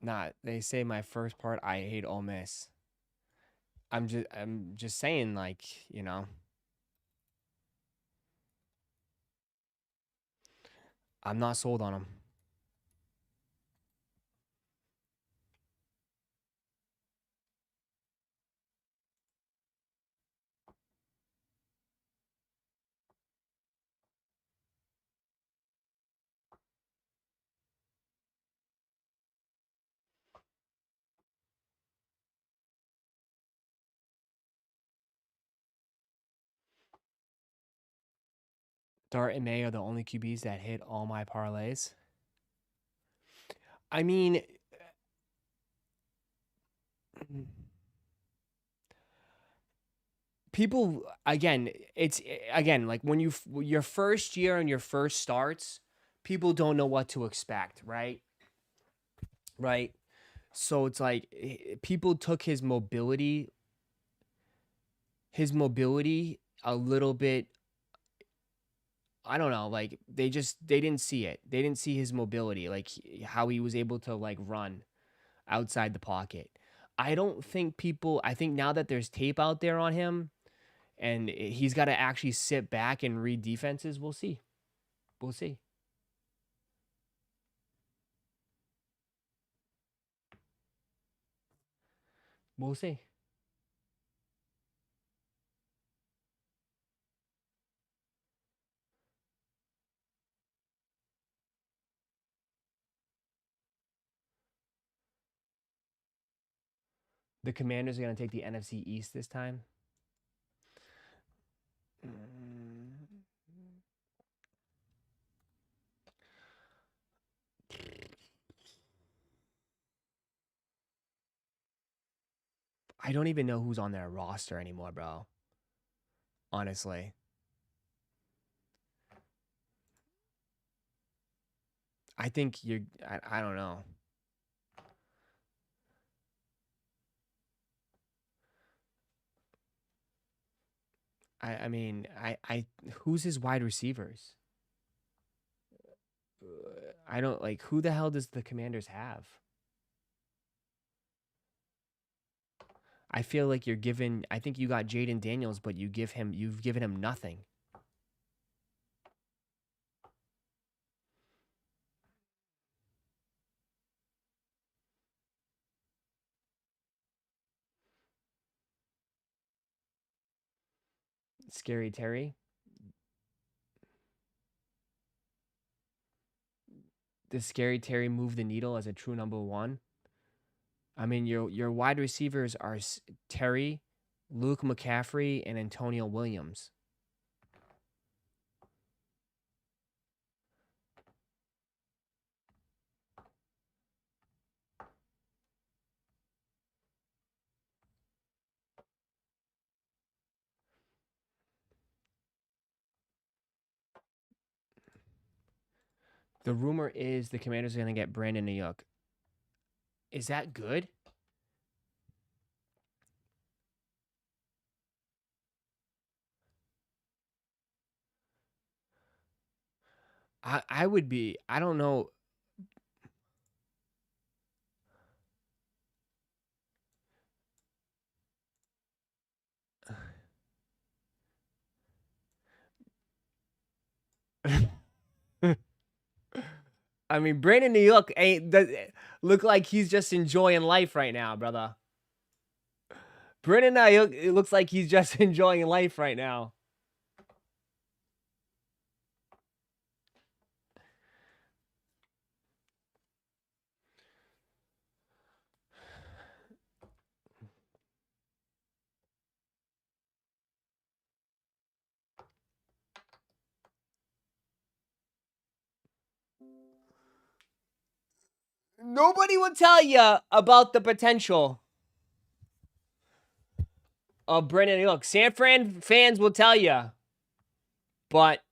Speaker 2: Nah, they say my first part I hate Ole Miss. I'm just saying, like, you know, I'm not sold on him. Dart and May are the only QBs that hit all my parlays. I mean, people again, it's again like when your first year and your first starts, people don't know what to expect, right? Right? So it's like people took his mobility a little bit. I don't know, like they didn't see it. They didn't see his mobility, like how he was able to like run outside the pocket. I don't think people. I think now that there's tape out there on him, and he's got to actually sit back and read defenses. We'll see. We'll see. We'll see. The Commanders are going to take the NFC East this time. I don't even know who's on their roster anymore, bro. Honestly. I think I don't know. I mean, who's his wide receivers? I don't like who the hell does the Commanders have? I feel like I think you got Jaden Daniels, but you've given him nothing. Scary Terry. Does Scary Terry move the needle as a true number one? I mean, your wide receivers are Terry, Luke McCaffrey, and Antonio Williams. The rumor is the Commanders are going to get Brandon Ayuk. Is that good? I would be. I don't know. I mean, Brandon Ayuk look like he's just enjoying life right now, brother. Brandon Ayuk, it looks like he's just enjoying life right now. Nobody will tell you about the potential of Brandon Ayuk. San Fran fans will tell you, but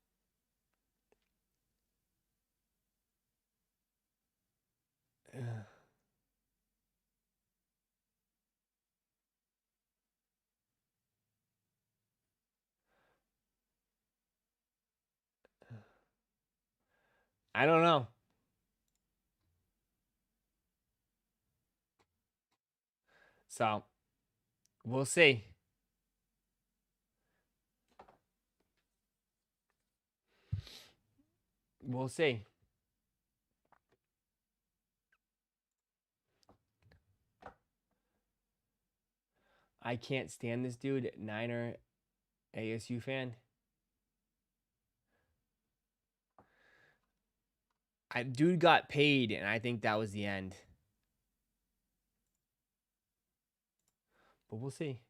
Speaker 2: I don't know. So we'll see. We'll see. I can't stand this dude, Niner ASU fan. Dude got paid, and I think that was the end. But we'll see.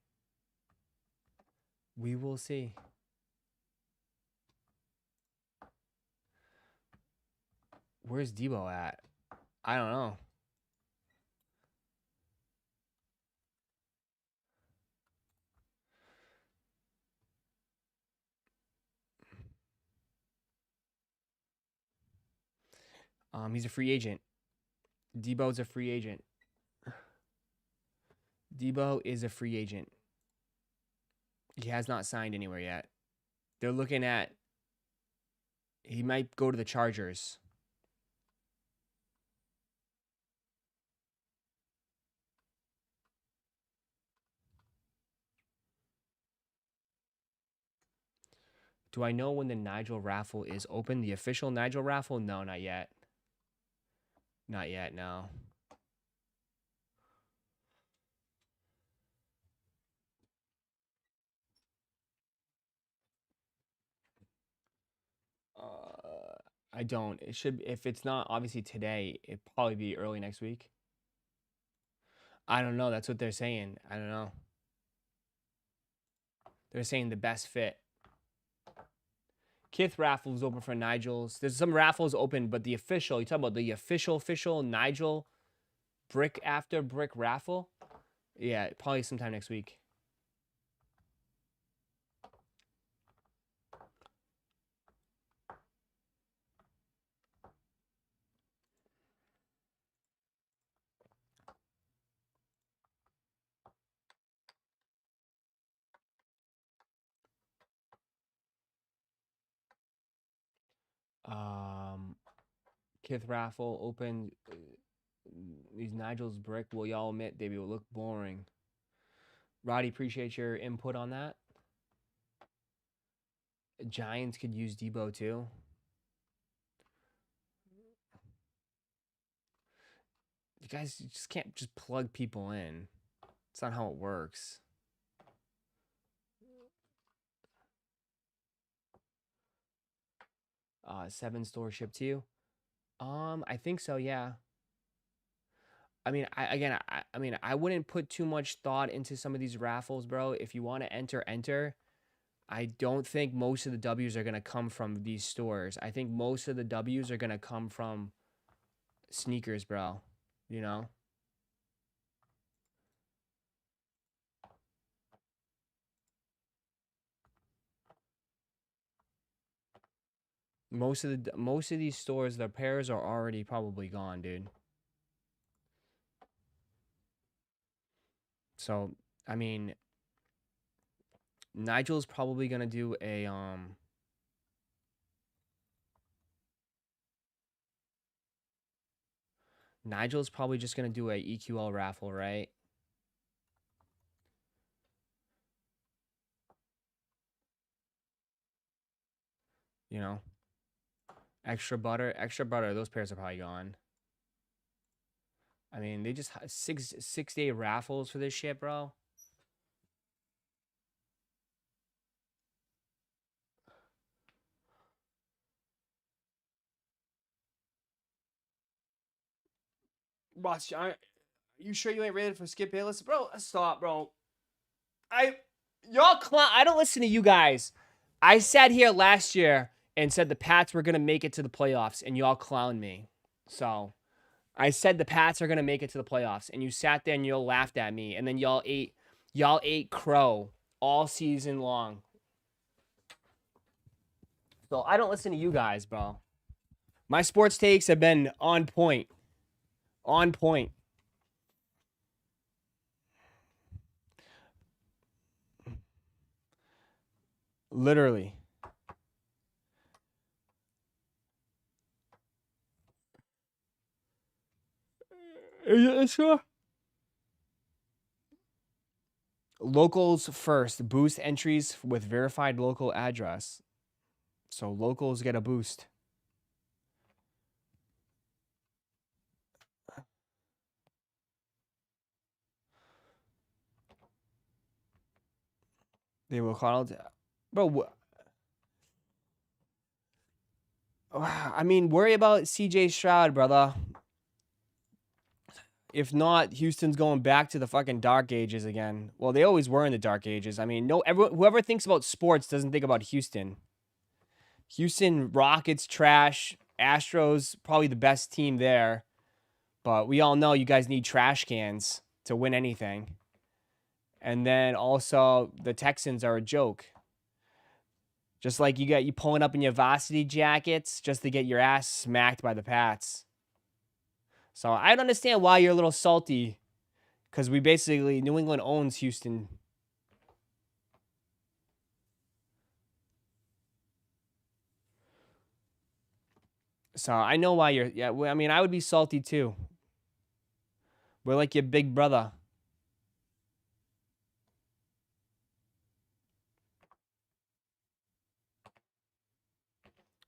Speaker 2: We will see. Where's Debo at? I don't know. He's a free agent. Debo's a free agent. Debo is a free agent. He has not signed anywhere yet. They're looking at. He might go to the Chargers. Do I know when the Nigel raffle is open? The official Nigel raffle? No, not yet. Not yet, no. I don't. It should, if it's not obviously today, it'd probably be early next week. I don't know. That's what they're saying. I don't know. They're saying the best fit. Kith raffle is open for Nigel's. There's some raffles open, but the official, you talk about the official Nigel brick after brick raffle? Yeah, probably sometime next week. Kith raffle open. These Nigel's brick, will y'all admit they will look boring? Roddy, appreciate your input on that. Giants could use Debo too. You guys just can't just plug people in. It's not how it works. Seven store shipped to you. I think so, yeah. I mean, I wouldn't put too much thought into some of these raffles, bro. If you want to enter, enter. I don't think most of the W's are going to come from these stores. I think most of the W's are going to come from sneakers, bro. You know? Most of these stores, their pairs are already probably gone, dude. So, I mean, Nigel's probably going to do a Nigel's probably just going to do a EQL raffle, right? You know? Extra butter, those pairs are probably gone. I mean, they just 6-day raffles for this shit, bro. Boss, you sure you ain't ready for Skip Bayless? Bro, stop, bro. I don't listen to you guys. I sat here last year and said the Pats were going to make it to the playoffs, and y'all clowned me. So, I said the Pats are going to make it to the playoffs, and you sat there and y'all laughed at me, and then y'all ate crow all season long. So, I don't listen to you guys, bro. My sports takes have been on point. On point. Literally. Locals first. Boost entries with verified local address. So locals get a boost. They will call it. Bro, I mean, worry about CJ Stroud, brother. If not, Houston's going back to the fucking dark ages again. Well, they always were in the dark ages. I mean, whoever thinks about sports doesn't think about Houston. Houston Rockets trash. Astros probably the best team there. But we all know you guys need trash cans to win anything. And then also the Texans are a joke. Just like you pulling up in your varsity jackets just to get your ass smacked by the Pats. So I don't understand why you're a little salty. Because New England owns Houston. So I know why I mean, I would be salty too. We're like your big brother.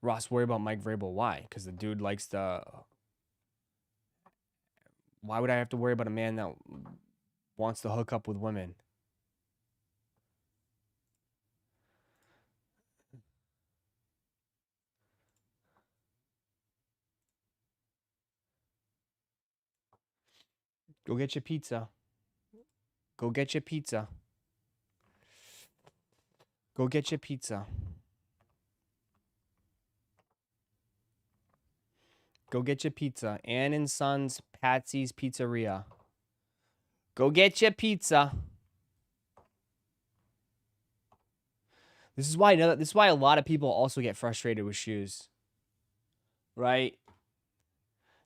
Speaker 2: Ross, worry about Mike Vrabel. Why? Because the dude likes the... Why would I have to worry about a man that wants to hook up with women? Go get your pizza. Go get your pizza. Go get your pizza. Go get your pizza. Ann and Sons Patsy's Pizzeria. Go get your pizza. This is why a lot of people also get frustrated with shoes. Right?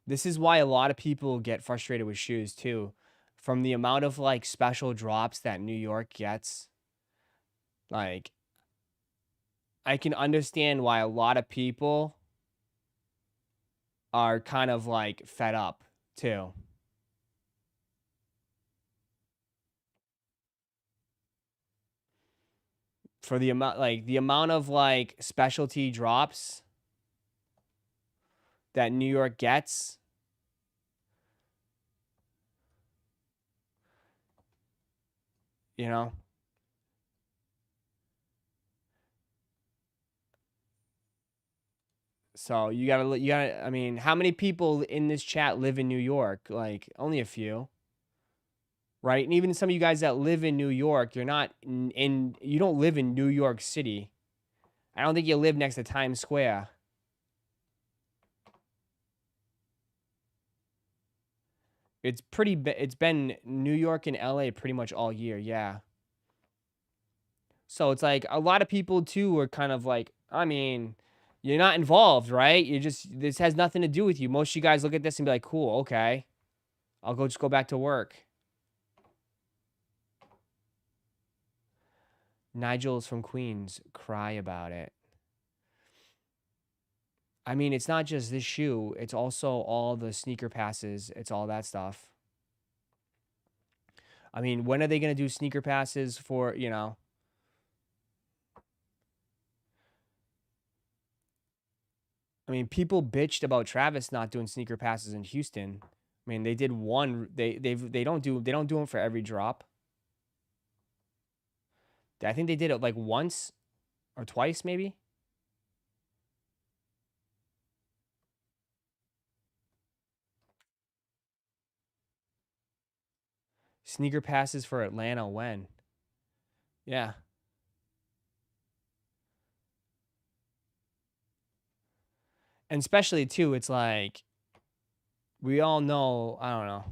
Speaker 2: This is why a lot of people get frustrated with shoes too. From the amount of like special drops that New York gets. Like, I can understand why a lot of people are kind of like fed up too. For the amount of like specialty drops that New York gets. You know? So you gotta. I mean, how many people in this chat live in New York? Like only a few, right? And even some of you guys that live in New York, you're not you don't live in New York City. I don't think you live next to Times Square. It's it's been New York and LA pretty much all year, yeah. So it's like a lot of people too are kind of like, I mean, you're not involved, right? This has nothing to do with you. Most of you guys look at this and be like, cool, okay. I'll just go back to work. Nigel's from Queens. Cry about it. I mean, it's not just this shoe. It's also all the sneaker passes. It's all that stuff. I mean, when are they going to do sneaker passes for, you know? I mean, people bitched about Travis not doing sneaker passes in Houston. I mean, they did one. They don't do them for every drop. I think they did it like once or twice, maybe. Sneaker passes for Atlanta when? Yeah. And especially too, it's like we all know, I don't know.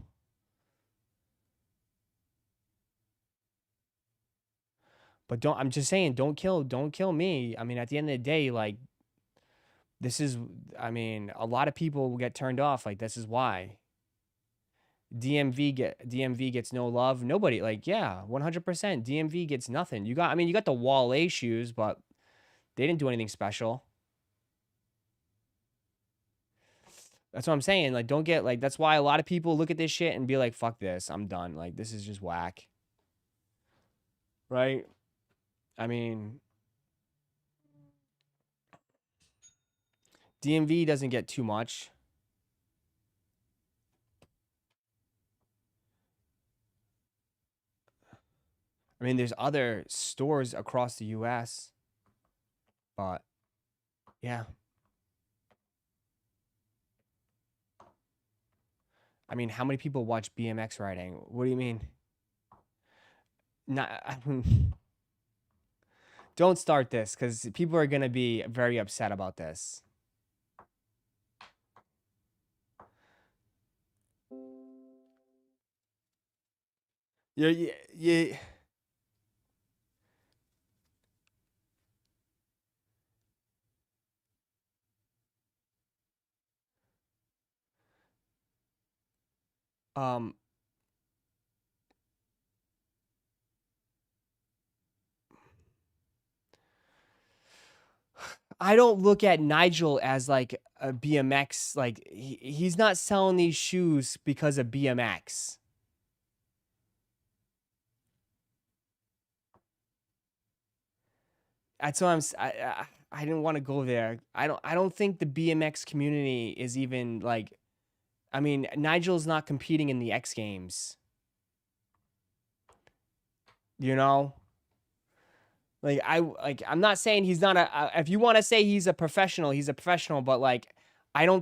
Speaker 2: But I'm just saying, don't kill me. I mean, at the end of the day, like this is, I mean, a lot of people will get turned off. Like this is why. DMV gets no love. Nobody, like, yeah, 100%. DMV gets nothing. You got the Wale shoes, but they didn't do anything special. That's what I'm saying. Like, don't get like, that's why a lot of people look at this shit and be like, fuck this, I'm done. Like, this is just whack. Right? I mean, DMV doesn't get too much. I mean, there's other stores across the US, but yeah. I mean, how many people watch BMX riding? What do you mean? Not, I mean, don't start this because people are going to be very upset about this. Yeah. I don't look at Nigel as like a BMX. Like he's not selling these shoes because of BMX. That's what I didn't want to go there. I don't think the BMX community is even like, I mean, Nigel's not competing in the X Games. You know? Like I'm not saying he's not if you want to say he's a professional, but like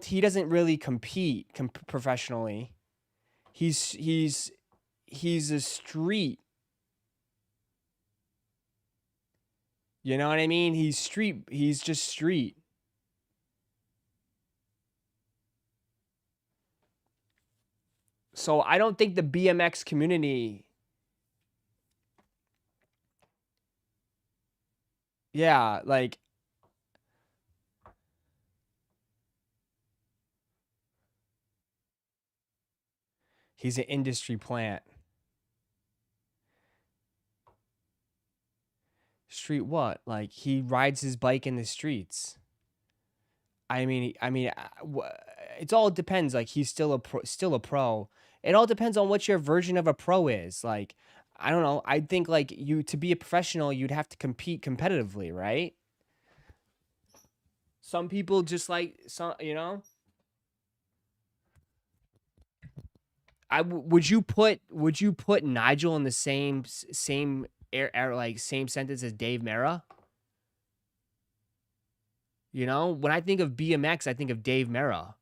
Speaker 2: he doesn't really compete professionally. He's a street. You know what I mean? He's just street. So I don't think the BMX community. Yeah, like he's an industry plant. Street what? Like he rides his bike in the streets. I mean, it all depends. Like he's still a pro. It all depends on what your version of a pro is. Like, I don't know. I think like to be a professional, you'd have to compete competitively, right? Some people just like you know. Would you put Nigel in the same same sentence as Dave Mera? You know, when I think of BMX, I think of Dave Mera.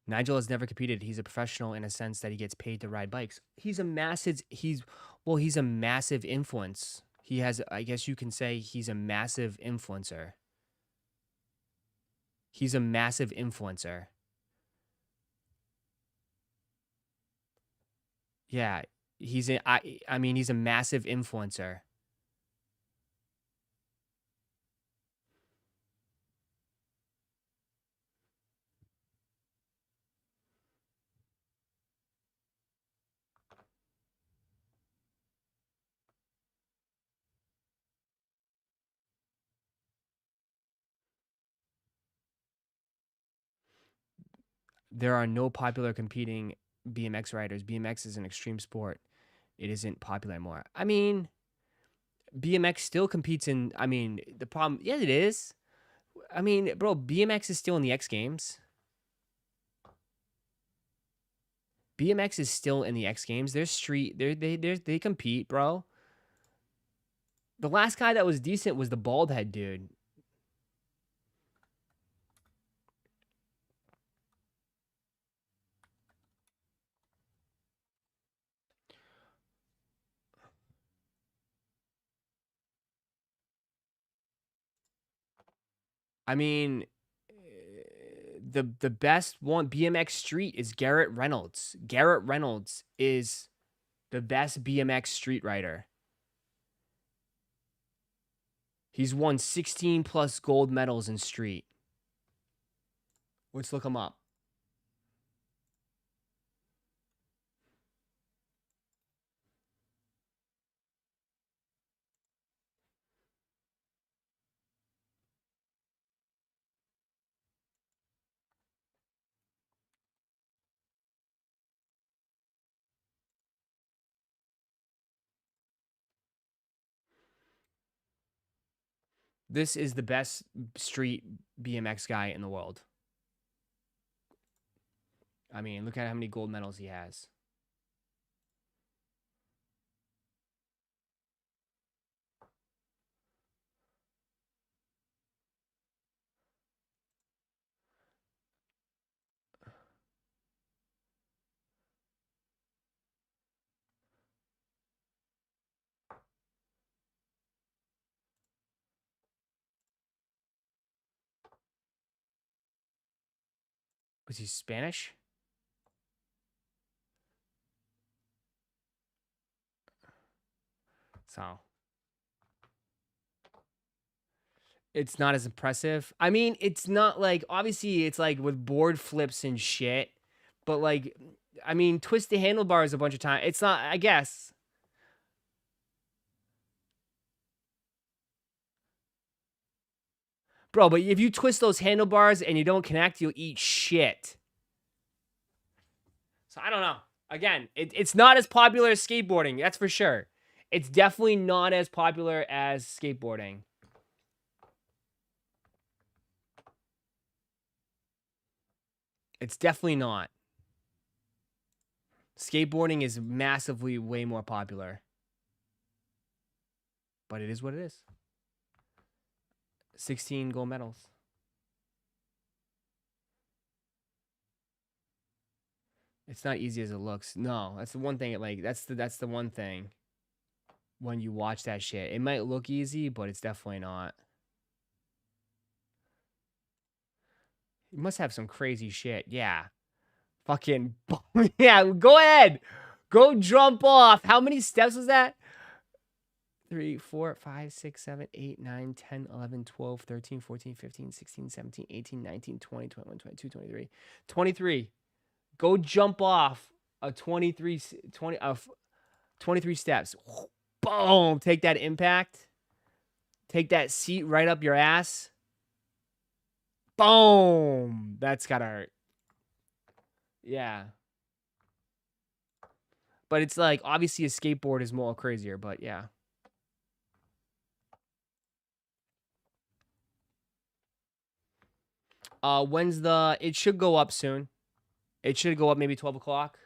Speaker 2: Nigel has never competed. He's a professional in a sense that he gets paid to ride bikes. He's a massive influence. He has, I guess you can say he's a massive influencer. He's a massive influencer. Yeah, I mean he's a massive influencer. There are no popular competing BMX riders. BMX is an extreme sport. It isn't popular anymore. I mean, BMX still competes in, I mean, the problem, yeah, it is. I mean, bro, BMX is still in the X Games. BMX is still in the X Games. They're street, they compete, bro. The last guy that was decent was the bald head dude. I mean, the best one BMX street is Garrett Reynolds. Garrett Reynolds is the best BMX street rider. He's won 16 plus gold medals in street. Let's look him up. This is the best street BMX guy in the world. I mean, look at how many gold medals he has. Was he Spanish? So it's not as impressive. I mean, it's not like, obviously it's like with board flips and shit, but like, I mean, twist the handlebars a bunch of times. It's not, I guess. Bro, but if you twist those handlebars and you don't connect, you'll eat shit. So I don't know. Again, it's not as popular as skateboarding. That's for sure. It's definitely not as popular as skateboarding. It's definitely not. Skateboarding is massively way more popular. But it is what it is. 16 gold medals. It's not easy as it looks. No, that's the one thing. Like that's the one thing. When you watch that shit, it might look easy, but it's definitely not. You must have some crazy shit. Yeah. Fucking yeah. Go ahead. Go jump off. How many steps was that? 3, 4, 5, 6, 7, 8, 9, 10, 11, 12, 13, 14, 15, 16, 17, 18, 19, 20, 21, 22, 23. 23. Go jump off a 23 steps. Boom. Take that impact. Take that seat right up your ass. Boom. That's gotta hurt. Yeah. But it's like, obviously a skateboard is more crazier, but yeah. When's the, it should go up soon. It should go up maybe 12 o'clock.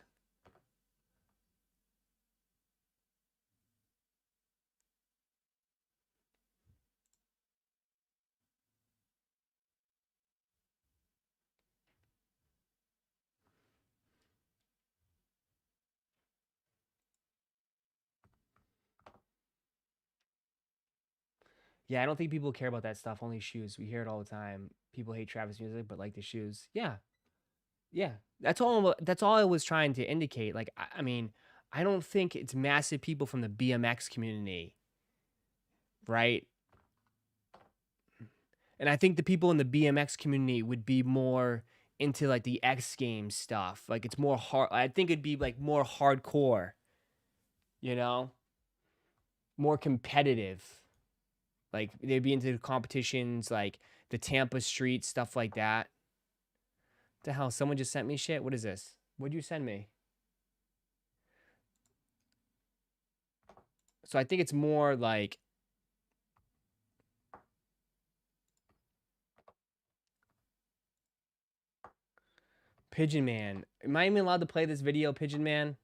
Speaker 2: Yeah, I don't think people care about that stuff. Only shoes. We hear it all the time. People hate Travis music, but like the shoes. Yeah, yeah. That's all. That's all I was trying to indicate. Like, I mean, I don't think it's massive people from the BMX community, right? And I think the people in the BMX community would be more into like the X Games stuff. Like, it's more hard. I think it'd be like more hardcore. You know, more competitive. Like, they'd be into the competitions, like the Tampa Street, stuff like that. What the hell? Someone just sent me shit? What is this? What'd you send me? So I think it's more like... Pigeon Man. Am I even allowed to play this video, Pigeon Man?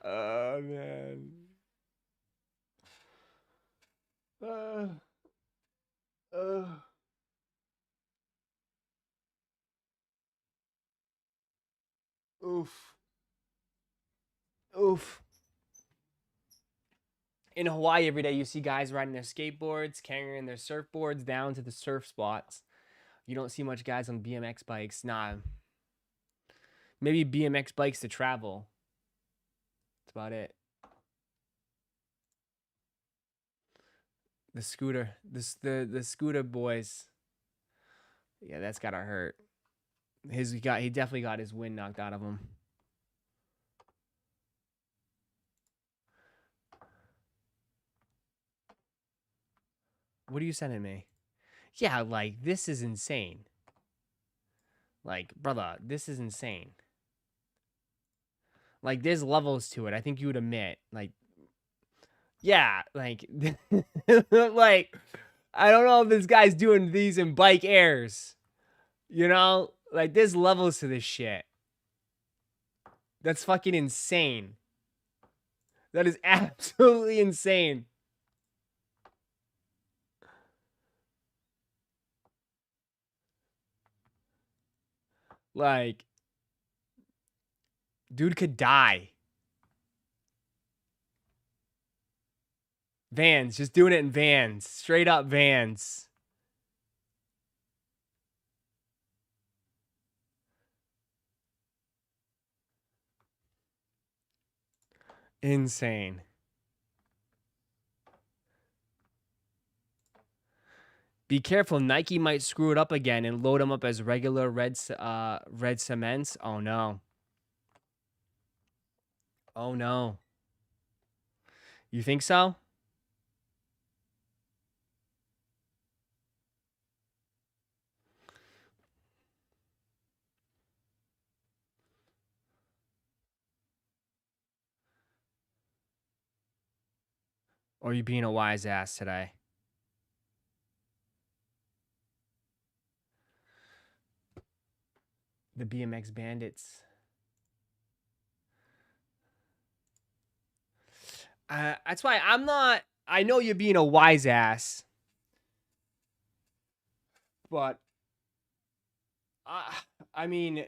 Speaker 2: Oh, man. Oof. Oof. In Hawaii, every day you see guys riding their skateboards, carrying their surfboards down to the surf spots. You don't see much guys on BMX bikes. Nah. Maybe BMX bikes to travel. That's about it. The scooter. The scooter boys. Yeah, that's gotta hurt. He definitely got his wind knocked out of him. What are you sending me? Yeah, like, this is insane. Like, brother, this is insane. Like, there's levels to it. I think you would admit. Like, yeah, like, like, I don't know if this guy's doing these in bike airs. You know? Like, there's levels to this shit. That's fucking insane. That is absolutely insane. Like, dude could die. Vans, just doing it in Vans. Straight up Vans. Insane. Be careful, Nike might screw it up again and load them up as regular red cements. Oh no. Oh no. You think so? Or are you being a wise ass today? The BMX bandits. That's why I'm not... I know you're being a wise ass. But... I mean...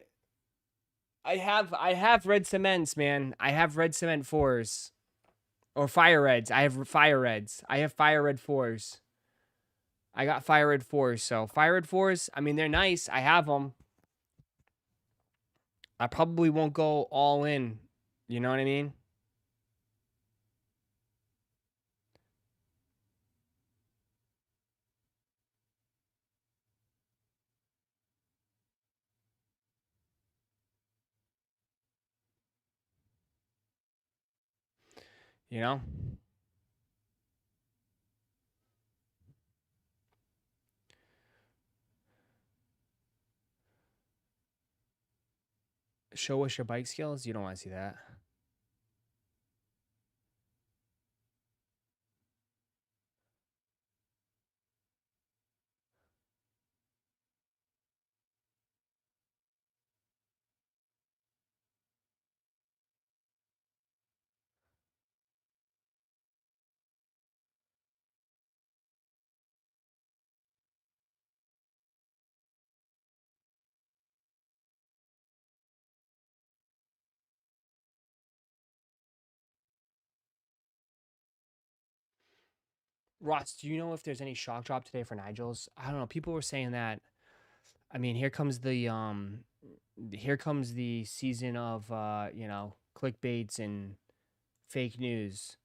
Speaker 2: I have red cements, man. I have red cement 4s. Or fire reds. I have fire reds. I have fire red 4s. I got fire red 4s. So fire red 4s, I mean, they're nice. I have them. I probably won't go all in. You know what I mean? You know? Show us your bike skills? You don't want to see that. Ross, do you know if there's any shock drop today for Nigel's? I don't know. People were saying that. I mean, here comes the season of clickbaits and fake news.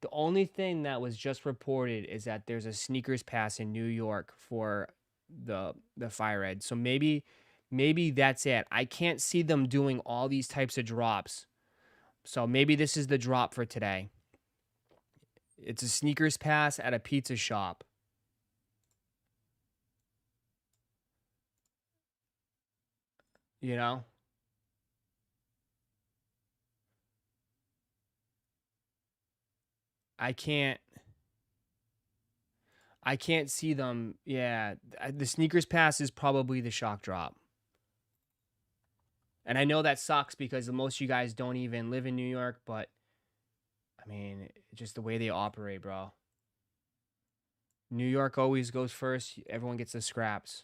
Speaker 2: The only thing that was just reported is that there's a sneakers pass in New York for the Fire Red. So maybe that's it. I can't see them doing all these types of drops. So maybe this is the drop for today. It's a sneakers pass at a pizza shop. You know? I can't see them. Yeah, the sneakers pass is probably the shock drop. And I know that sucks because most of you guys don't even live in New York, but I mean, just the way they operate, bro. New York always goes first. Everyone gets the scraps.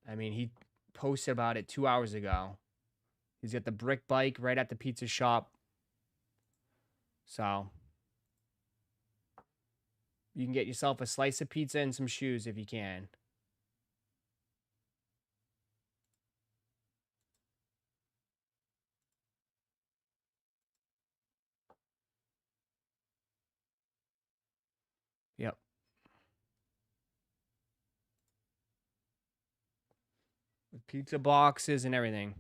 Speaker 2: I mean, he posted about it 2 hours ago. He's got the brick bike right at the pizza shop. So you can get yourself a slice of pizza and some shoes if you can. Yep. With pizza boxes and everything.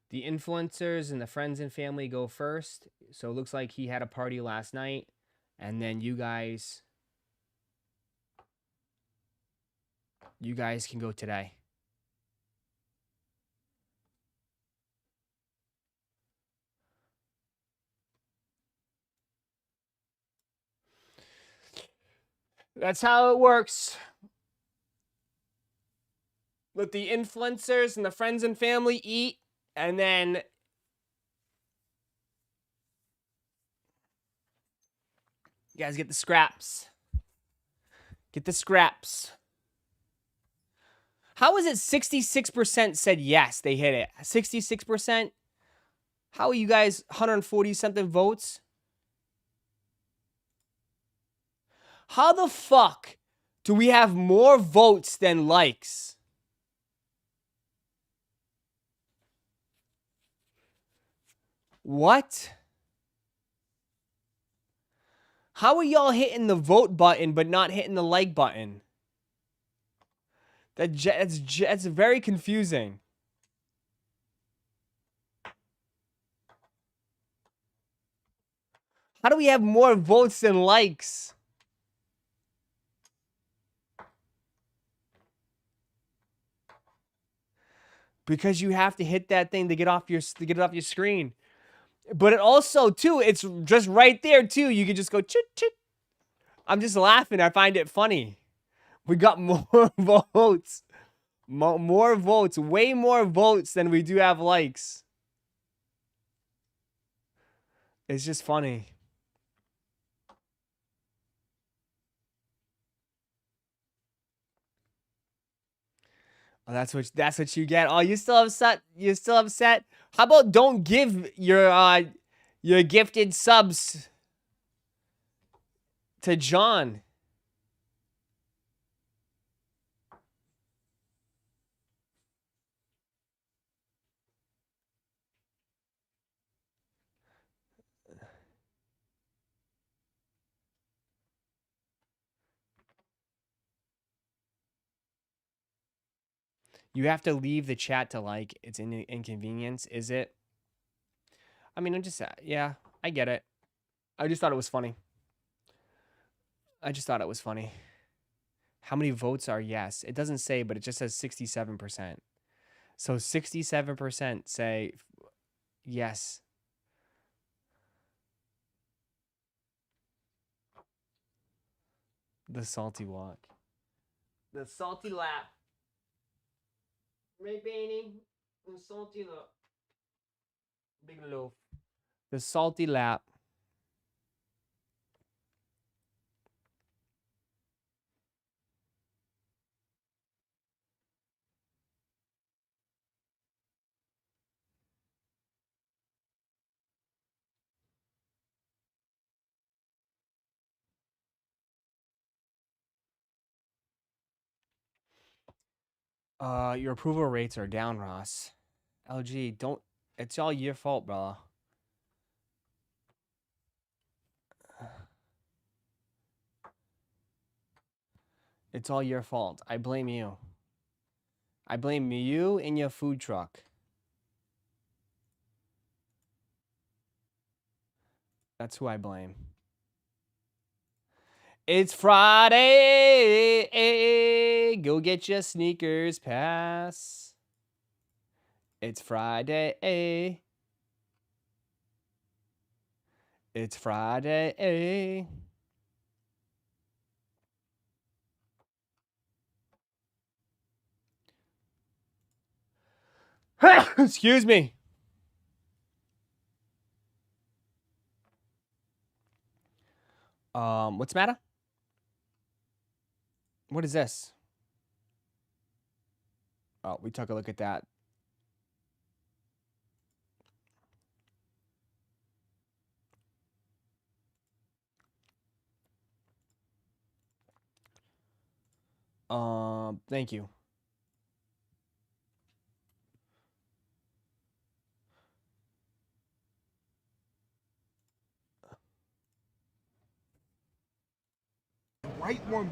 Speaker 2: The influencers and the friends and family go first. So it looks like he had a party last night. And then you guys can go today. That's how it works. Let the influencers and the friends and family eat, and then you guys get the scraps. Get the scraps. How is it 66% said yes, they hit it? 66%? How are you guys 140 something votes? How the fuck do we have more votes than likes? What? How are y'all hitting the vote button but not hitting the like button? That's very confusing. How do we have more votes than likes? Because you have to hit that thing to get off your screen. But it also too, it's just right there too. You can just go chit chit. I'm just laughing. I find it funny. We got more votes. More votes. Way more votes than we do have likes. It's just funny. Oh, that's what you get. Oh, you still upset? You still upset? How about don't give your gifted subs to John? You have to leave the chat to like. It's an inconvenience, is it? I mean, I'm just yeah, I get it. I just thought it was funny. I just thought it was funny. How many votes are yes? It doesn't say, but it just says 67%. So 67% say yes. The salty walk. The salty lap. Right, Beanie? The salty lap. Big loaf. The salty lap. Your approval rates are down, Ross. LG, don't. It's all your fault, bro. It's all your fault. I blame you. I blame you and your food truck. That's who I blame. It's Friday. Go get your sneakers pass. It's Friday. It's Friday. Excuse me. What's the matter? What is this? Oh, we took a look at that. Thank you.
Speaker 1: Right one.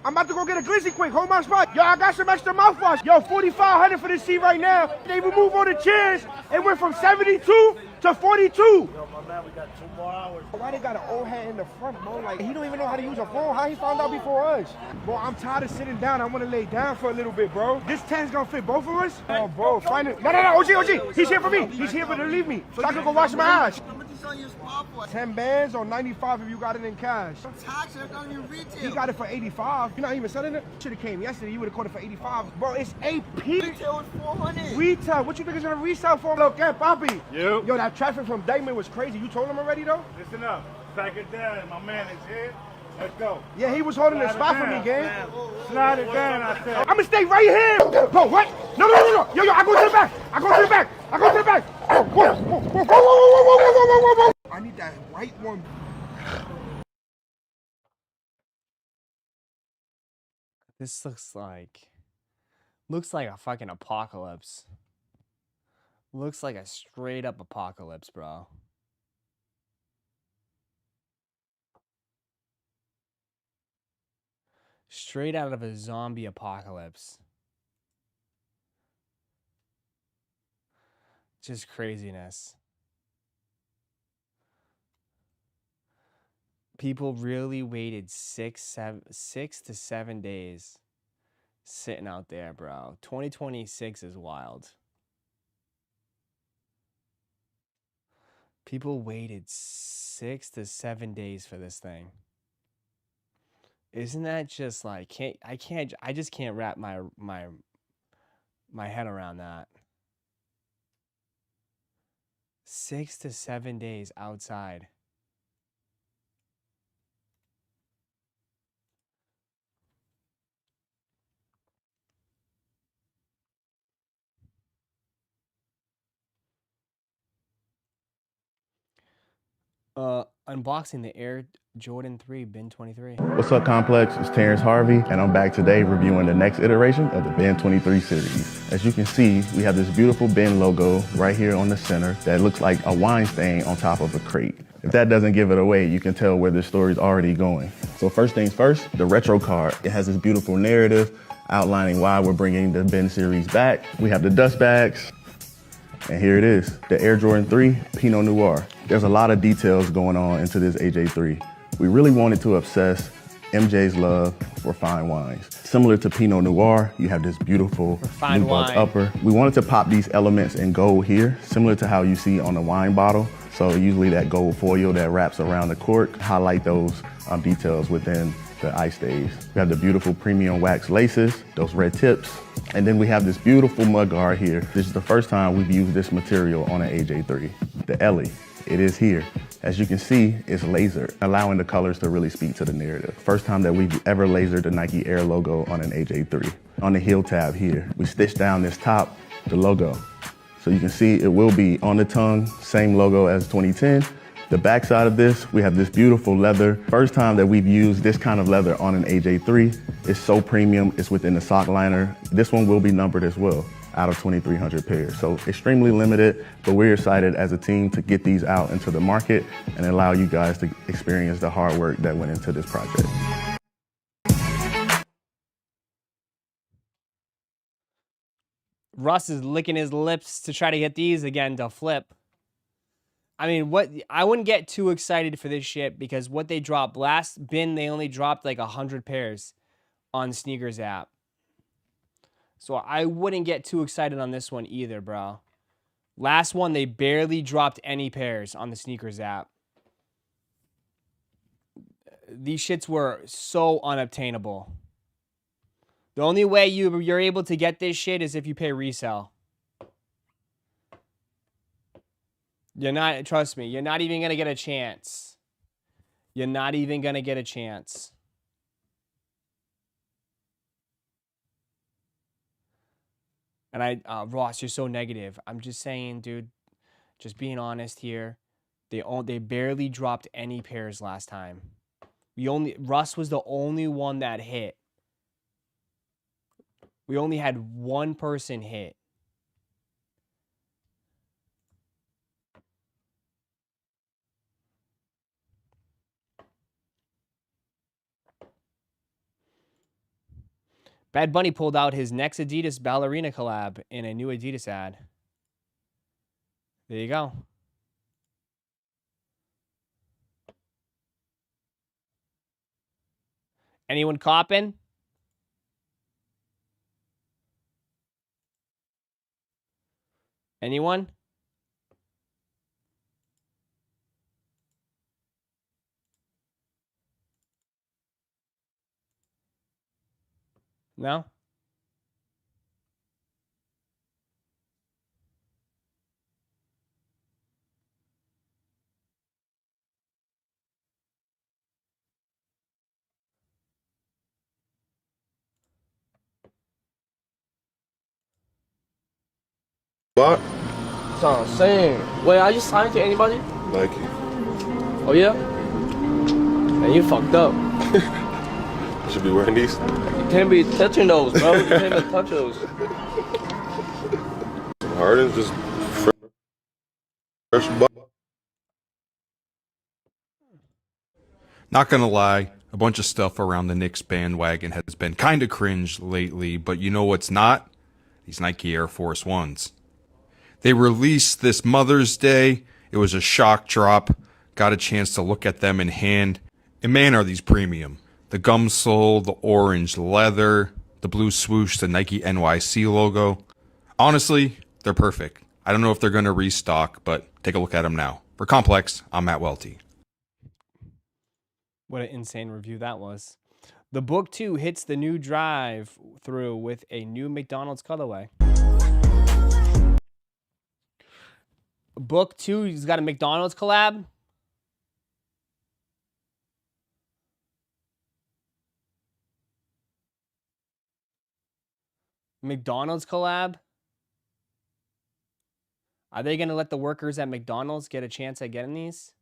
Speaker 1: I'm about to go get a glizzy quick. Hold my spot. Yo, I got some extra mouthwash. Yo, 4,500 for this seat right now. They removed all the chairs. It went from 72 to 42. Yo, my man, we got 2 more hours. Why they got an old hat in the front, bro? Like, he don't even know how to use a phone. How he found out before us? Bro, I'm tired of sitting down. I want to lay down for a little bit, bro. This tent's gonna fit both of us? Oh, bro, find it. No, OG. He's here for me. He's here for to leave me. So I can go wash my ass. 10 bands or 95 if you got it in cash.
Speaker 6: Tax it on your retail.
Speaker 1: He got it for 85. You're not even selling it? Should have came yesterday. You would have caught it for 85. Bro, it's AP.
Speaker 6: Retail is 400.
Speaker 1: Retail. What you think it's gonna resell for? Look, yeah, Poppy.
Speaker 7: Yo.
Speaker 1: Yo, that traffic from Damon was crazy. You told him already though?
Speaker 7: Listen up. Pack it down. My man is here. Let's go.
Speaker 1: Yeah, he was holding the spot for me, gang.
Speaker 7: Slide it down, I said.
Speaker 1: I'm gonna stay right here. Bro, what? No. Yo, I go to the back. I go to the back. Whoa. I need that white one.
Speaker 2: This looks like a fucking apocalypse. Looks like a straight up apocalypse, bro. Straight out of a zombie apocalypse. Just craziness. People really waited 6 to 7 days sitting out there, bro. 2026 is wild. People waited 6 to 7 days for this thing. Isn't that just like I just can't wrap my head around that. 6 to 7 days outside. Unboxing the Air Jordan 3 Bin 23.
Speaker 8: What's up, Complex? It's Terrence Harvey, and I'm back today reviewing the next iteration of the Ben 23 series. As you can see, we have this beautiful Ben logo right here on the center that looks like a wine stain on top of a crate. If that doesn't give it away, you can tell where this story's already going. So first things first, the retro card. It has this beautiful narrative outlining why we're bringing the Ben series back. We have the dust bags, and here it is, the Air Jordan 3 Pinot Noir. There's a lot of details going on into this AJ3. We really wanted to obsess MJ's love for fine wines. Similar to Pinot Noir, you have this beautiful
Speaker 2: fine wine
Speaker 8: upper. We wanted to pop these elements in gold here, similar to how you see on a wine bottle. So usually that gold foil that wraps around the cork, highlight those details within the eye stays. We have the beautiful premium wax laces, those red tips, and then we have this beautiful mudguard here. This is the first time we've used this material on an AJ3. The Ellie, it is here. As you can see, it's lasered, allowing the colors to really speak to the narrative. First time that we've ever lasered the Nike Air logo on an AJ3. On the heel tab here, we stitched down this top, the logo. So you can see it will be on the tongue, same logo as 2010. The back side of this, we have this beautiful leather. First time that we've used this kind of leather on an AJ3. It's so premium, it's within the sock liner. This one will be numbered as well, out of 2,300 pairs. So extremely limited, but we're excited as a team to get these out into the market and allow you guys to experience the hard work that went into this project.
Speaker 2: Russ is licking his lips to try to get these again to flip. I mean, I wouldn't get too excited for this shit because what they dropped last bin, they only dropped like 100 pairs on Sneakers app. So I wouldn't get too excited on this one either, bro. Last one, they barely dropped any pairs on the Sneakers app. These shits were so unobtainable. The only way you're able to get this shit is if you pay resale. You're not, trust me, you're not even going to get a chance. You're not even going to get a chance. And Ross, you're so negative. I'm just saying, dude, just being honest here. They barely dropped any pairs last time. Russ was the only one that hit. We only had one person hit. Bad Bunny pulled out his next Adidas ballerina collab in a new Adidas ad. There you go. Anyone copping? Anyone? No?
Speaker 9: What?
Speaker 10: That's what I'm saying. Wait, are you signed to anybody?
Speaker 9: Nike.
Speaker 10: Oh yeah? And you fucked up.
Speaker 9: I should be wearing these.
Speaker 10: You can't be touching those, bro. You can't even touch those.
Speaker 9: Harden's just fresh butt.
Speaker 11: Not gonna lie, a bunch of stuff around the Knicks bandwagon has been kinda cringe lately, but you know what's not? These Nike Air Force Ones. They released this Mother's Day. It was a shock drop. Got a chance to look at them in hand. And man, are these premium. The gum sole, the orange leather, the blue swoosh, the Nike NYC logo. Honestly, they're perfect. I don't know if they're going to restock, but take a look at them now. For Complex, I'm Matt Welty.
Speaker 2: What an insane review that was. The Book 2 hits the new drive through with a new McDonald's colorway. Book 2's got a McDonald's collab. McDonald's collab? Are they going to let the workers at McDonald's get a chance at getting these?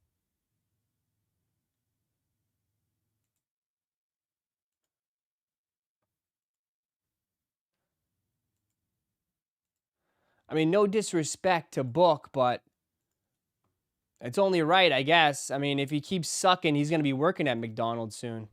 Speaker 2: I mean, no disrespect to Book, but it's only right, I guess. I mean, if he keeps sucking, he's going to be working at McDonald's soon.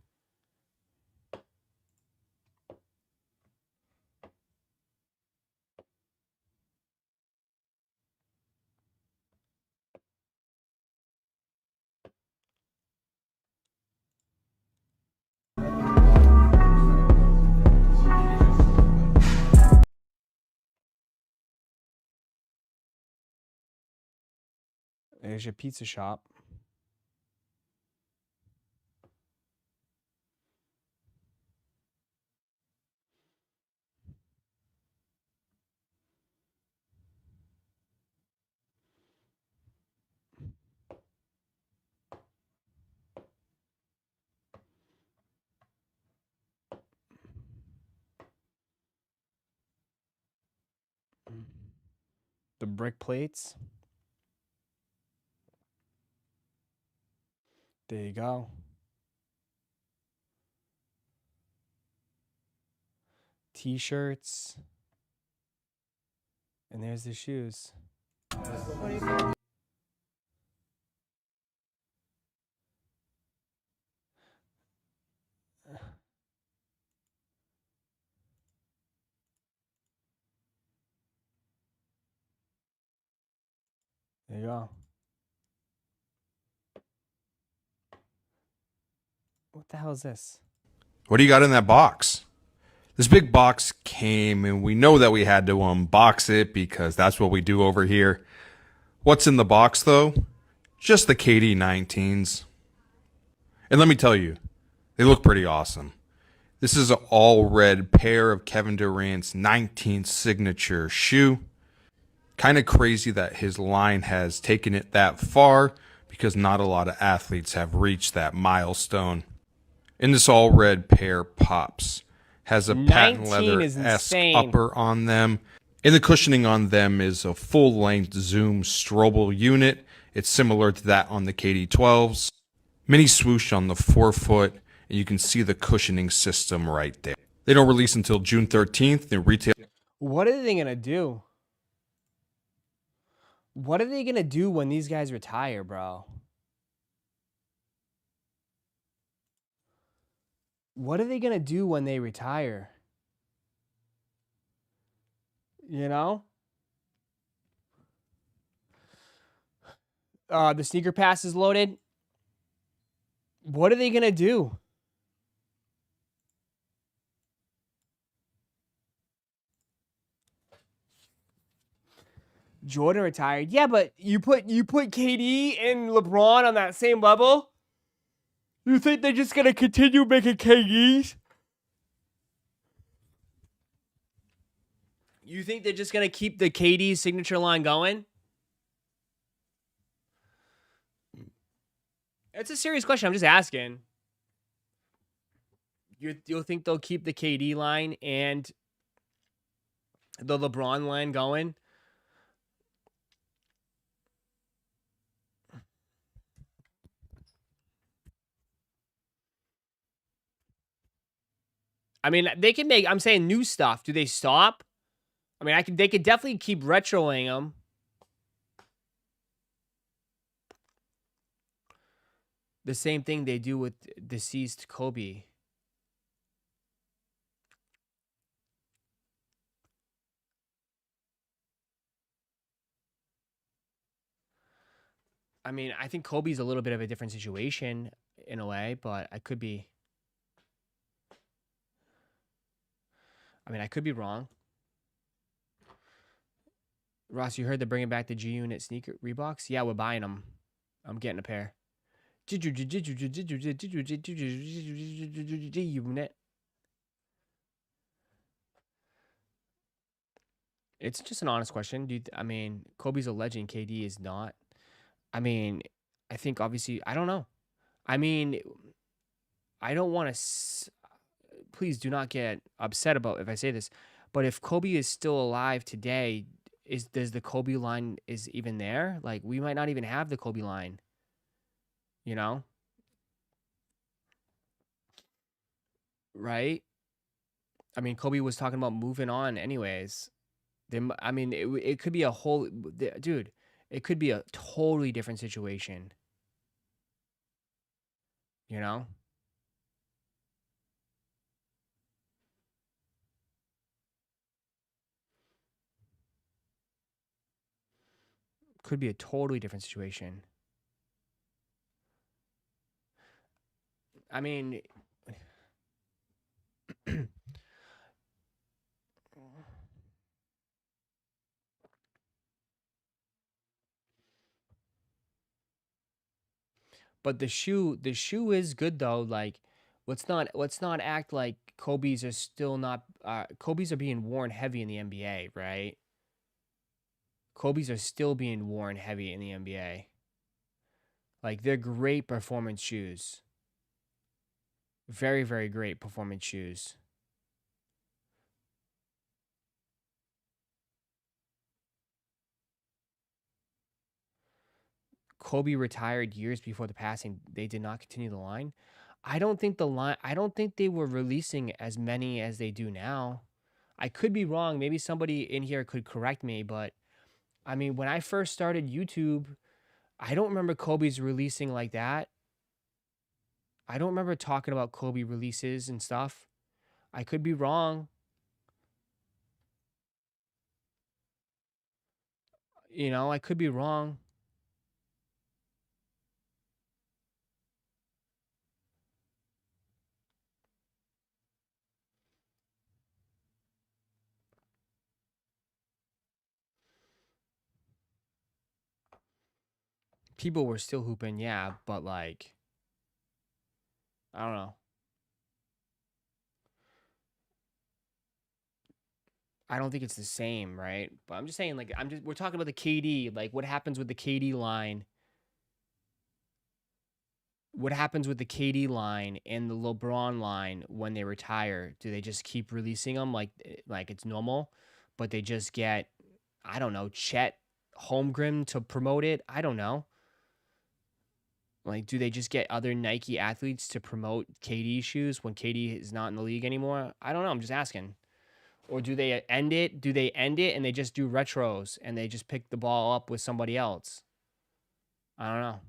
Speaker 2: There's your pizza shop. The brick plates. There you go. T-shirts. And there's the shoes. There you go. What the hell is this?
Speaker 11: What do you got in that box? This big box came, and we know that we had to unbox it because that's what we do over here. What's in the box, though? Just the KD19s. And let me tell you, they look pretty awesome. This is an all-red pair of Kevin Durant's 19th signature shoe. Kind of crazy that his line has taken it that far because not a lot of athletes have reached that milestone. And this all-red pair pops. Has a patent leather-esque upper on them. And the cushioning on them is a full-length Zoom Strobel unit. It's similar to that on the KD12s. Mini swoosh on the forefoot, and you can see the cushioning system right there. They don't release until June 13th. They retail.
Speaker 2: What are they going to do? What are they going to do when these guys retire, bro? What are they going to do when they retire? You know? The sneaker pass is loaded. What are they going to do? Jordan retired. Yeah, but you put KD and LeBron on that same level? You think they're just going to continue making KDs? You think they're just going to keep the KD signature line going? It's a serious question. I'm just asking. You'll think they'll keep the KD line and the LeBron line going? I mean, they can make, I'm saying new stuff. Do they stop? I mean, they could definitely keep retroing them. The same thing they do with deceased Kobe. I mean, I think Kobe's a little bit of a different situation in a way, but I could be. I mean, I could be wrong. Ross, you heard they're bringing back the G-Unit sneaker Reeboks? Yeah, we're buying them. I'm getting a pair. G-Unit. It's just an honest question. I mean, Kobe's a legend. KD is not. I mean, I think obviously, I don't know. I mean, I don't want to, please do not get upset about if I say this, but if Kobe is still alive today, does the Kobe line is even there? Like, we might not even have the Kobe line, you know? Right? I mean, Kobe was talking about moving on anyways. I mean, it could be a whole, dude. It could be a totally different situation. You know. Could be a totally different situation. I mean, but the shoe is good though. Like, let's not act like Kobe's are still not. Kobe's are being worn heavy in the NBA, right? Kobe's are still being worn heavy in the NBA. Like, they're great performance shoes. Very, very great performance shoes. Kobe retired years before the passing. They did not continue the line. I don't think they were releasing as many as they do now. I could be wrong. Maybe somebody in here could correct me, but I mean, when I first started YouTube, I don't remember Kobe's releasing like that. I don't remember talking about Kobe releases and stuff. I could be wrong. You know, I could be wrong. People were still hooping, yeah, but like, I don't know. I don't think it's the same, right? But I'm just saying, like, we're talking about the KD, like, what happens with the KD line? What happens with the KD line and the LeBron line when they retire? Do they just keep releasing them like it's normal, but they just get, I don't know, Chet Holmgren to promote it? I don't know. Like, do they just get other Nike athletes to promote KD shoes when KD is not in the league anymore? I don't know. I'm just asking. Or do they end it? Do they end it and they just do retros and they just pick the ball up with somebody else? I don't know.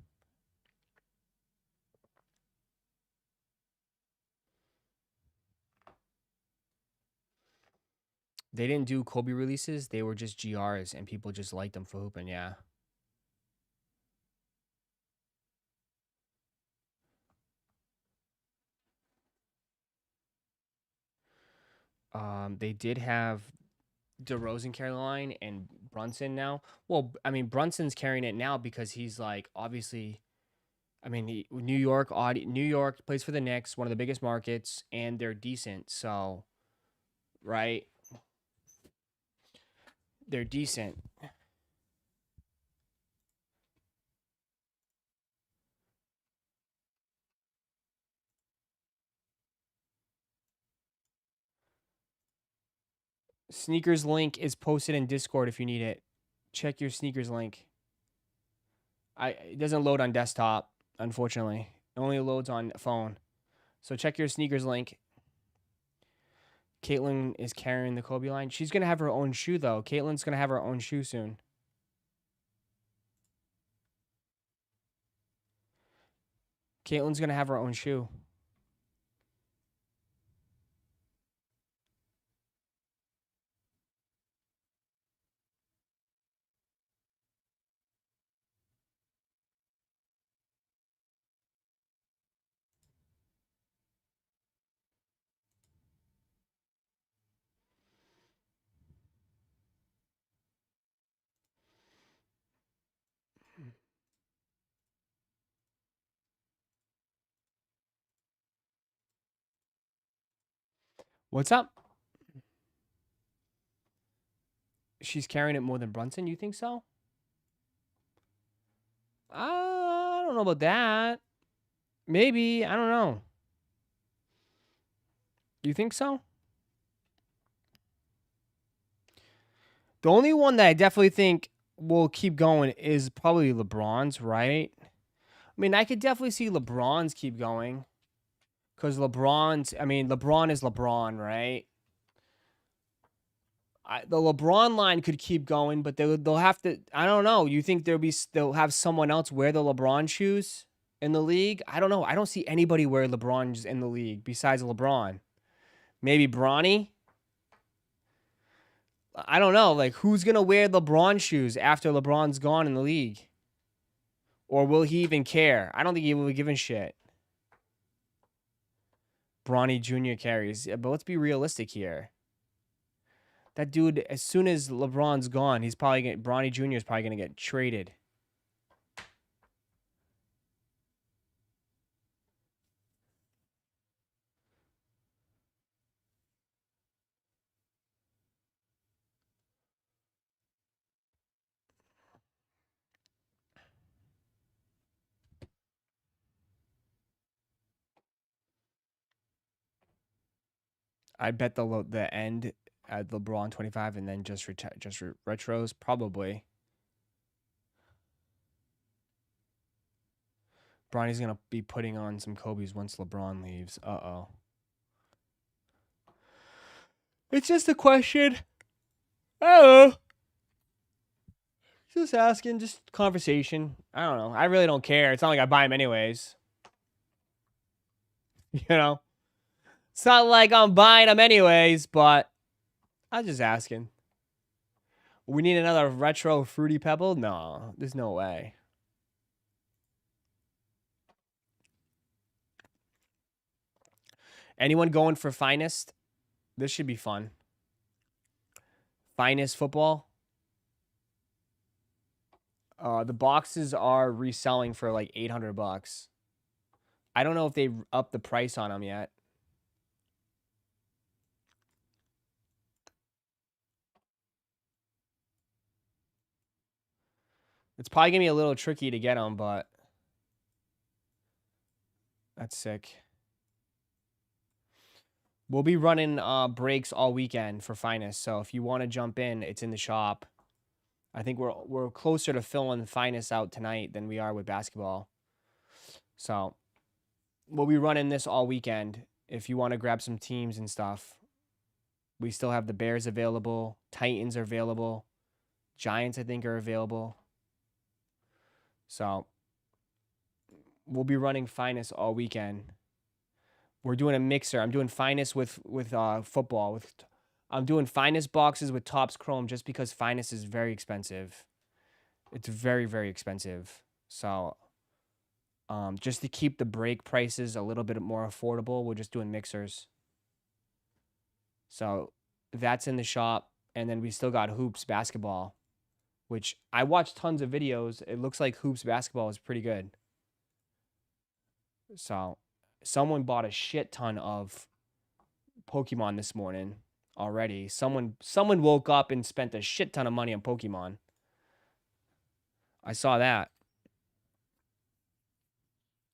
Speaker 2: They didn't do Kobe releases. They were just GRs and people just liked them for hooping. Yeah. They did have DeRozan carry the line and Brunson now. Well, I mean, Brunson's carrying it now because he's like, obviously, I mean, New York plays for the Knicks, one of the biggest markets, and they're decent. So, right? They're decent. Sneakers link is posted in Discord if you need it. Check your sneakers link. It doesn't load on desktop, unfortunately. It only loads on phone. So check your sneakers link. Caitlin is carrying the Kobe line. She's going to have her own shoe, though. Caitlin's going to have her own shoe soon. Caitlin's going to have her own shoe. What's up? She's carrying it more than Brunson? You think so? I don't know about that. Maybe. I don't know. You think so? The only one that I definitely think will keep going is probably LeBron's, right? I mean, I could definitely see LeBron's keep going. Because LeBron is LeBron, right? The LeBron line could keep going, but they'll have to. I don't know. You think they'll have someone else wear the LeBron shoes in the league? I don't know. I don't see anybody wear LeBron's in the league besides LeBron. Maybe Bronny. I don't know. Like, who's gonna wear LeBron shoes after LeBron's gone in the league? Or will he even care? I don't think he will be giving shit. Bronny Jr. carries. Yeah, but let's be realistic here. That dude, as soon as LeBron's gone, Bronny Jr. is probably gonna get traded. I bet the end at LeBron 25 and then just retros probably. Bronny's gonna be putting on some Kobe's once LeBron leaves. Uh-oh. It's just a question. Oh. Just asking, just conversation. I don't know. I really don't care. It's not like I buy them anyways. You know? It's not like I'm buying them anyways, but I'm just asking. We need another retro Fruity Pebble? No, there's no way. Anyone going for Finest? This should be fun. Finest football. The boxes are reselling for like $800. I don't know if they upped the price on them yet. It's probably gonna be a little tricky to get them, but that's sick. We'll be running breaks all weekend for Finest, so if you want to jump in, it's in the shop. I think we're closer to filling Finest out tonight than we are with basketball. So we'll be running this all weekend. If you want to grab some teams and stuff, we still have the Bears available. Titans are available. Giants, I think, are available. So we'll be running Finest all weekend. We're doing a mixer. I'm doing Finest with football. I'm doing Finest boxes with Topps Chrome just because Finest is very expensive. It's very, very expensive. So just to keep the break prices a little bit more affordable, we're just doing mixers. So that's in the shop. And then we still got Hoops Basketball, which I watched tons of videos. It looks like Hoops Basketball is pretty good. So someone bought a shit ton of Pokemon this morning already. Someone woke up and spent a shit ton of money on Pokemon. I saw that.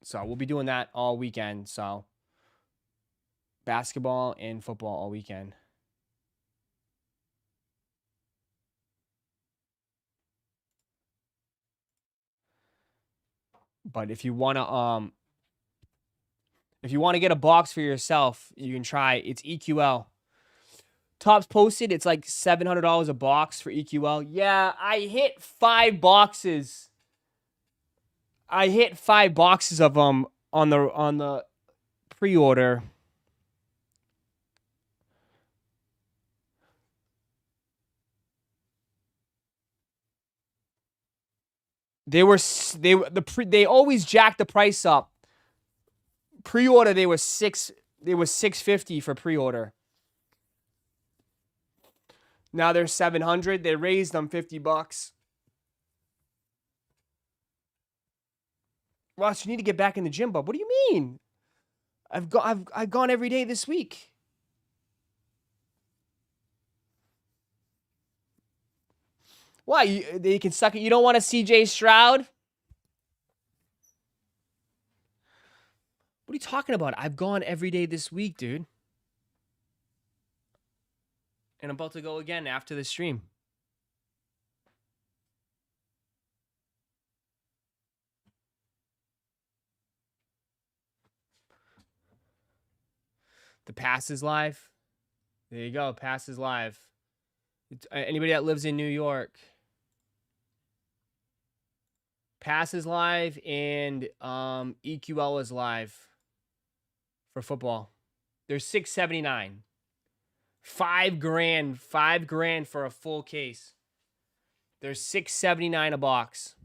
Speaker 2: So we'll be doing that all weekend. So basketball and football all weekend. But if you want to get a box for yourself, you can try. It's EQL. Topps posted, it's like $700 a box for EQL. Yeah, I hit 5 boxes. I hit 5 boxes of them on the pre-order. They always jack the price up. Pre-order they were $650 for pre-order. Now they're $700. They raised them $50. Ross, you need to get back in the gym, bub. What do you mean? I've gone every day this week. Why? They can suck it. You don't want a CJ Stroud? What are you talking about? I've gone every day this week, dude. And I'm about to go again after the stream. The pass is live. There you go. Pass is live. Anybody that lives in New York. Pass is live and EQL is live for football. They're $679. $5,000 for a full case. They're $679 a box.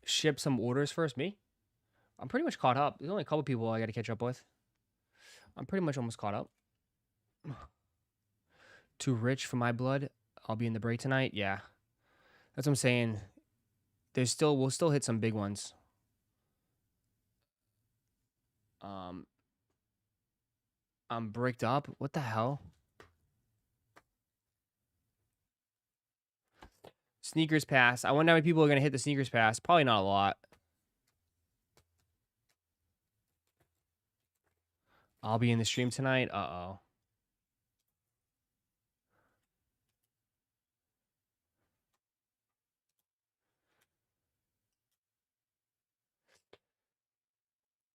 Speaker 2: Ship some orders first. Me? I'm pretty much caught up. There's only a couple people I got to catch up with. I'm pretty much almost caught up. Too rich for my blood. I'll be in the break tonight. Yeah, that's what I'm saying. We'll still hit some big ones. I'm bricked up. What the hell? Sneakers pass. I wonder how many people are gonna hit the sneakers pass. Probably not a lot. I'll be in the stream tonight. Uh-oh.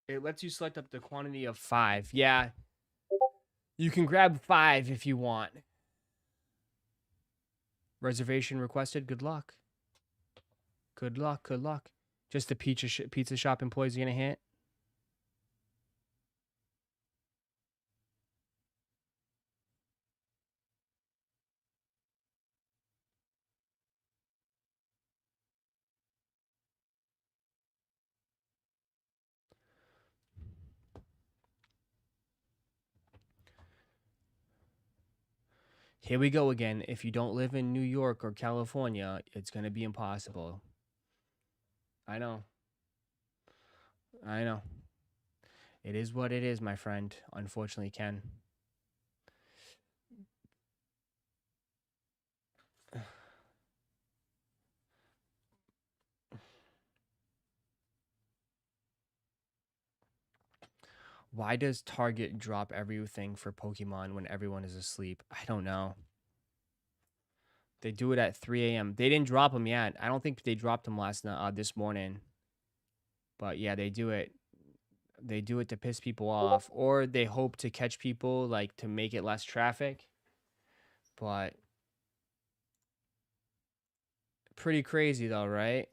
Speaker 2: It lets you select up the quantity of 5. Yeah. You can grab 5 if you want. Reservation requested. Good luck. Good luck. Good luck. Just the pizza shop employees are going to hit. Here we go again. If you don't live in New York or California, it's going to be impossible. I know. I know. It is what it is, my friend. Unfortunately, Ken. Why does Target drop everything for Pokemon when everyone is asleep? I don't know. They do it at 3 a.m. They didn't drop them yet. I don't think they dropped them this morning. But yeah, they do it. They do it to piss people off. Or they hope to catch people, like, to make it less traffic. But pretty crazy, though, right?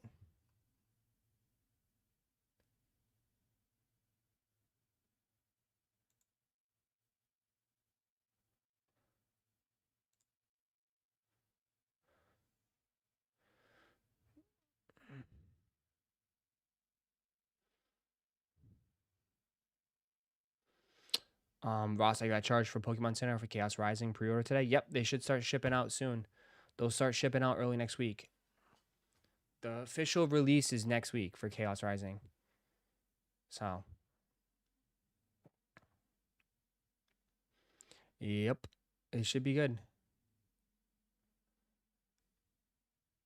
Speaker 2: Ross, I got charged for Pokemon Center for Chaos Rising pre-order today. Yep, they should start shipping out soon. They'll start shipping out early next week. The official release is next week for Chaos Rising. So. Yep, it should be good.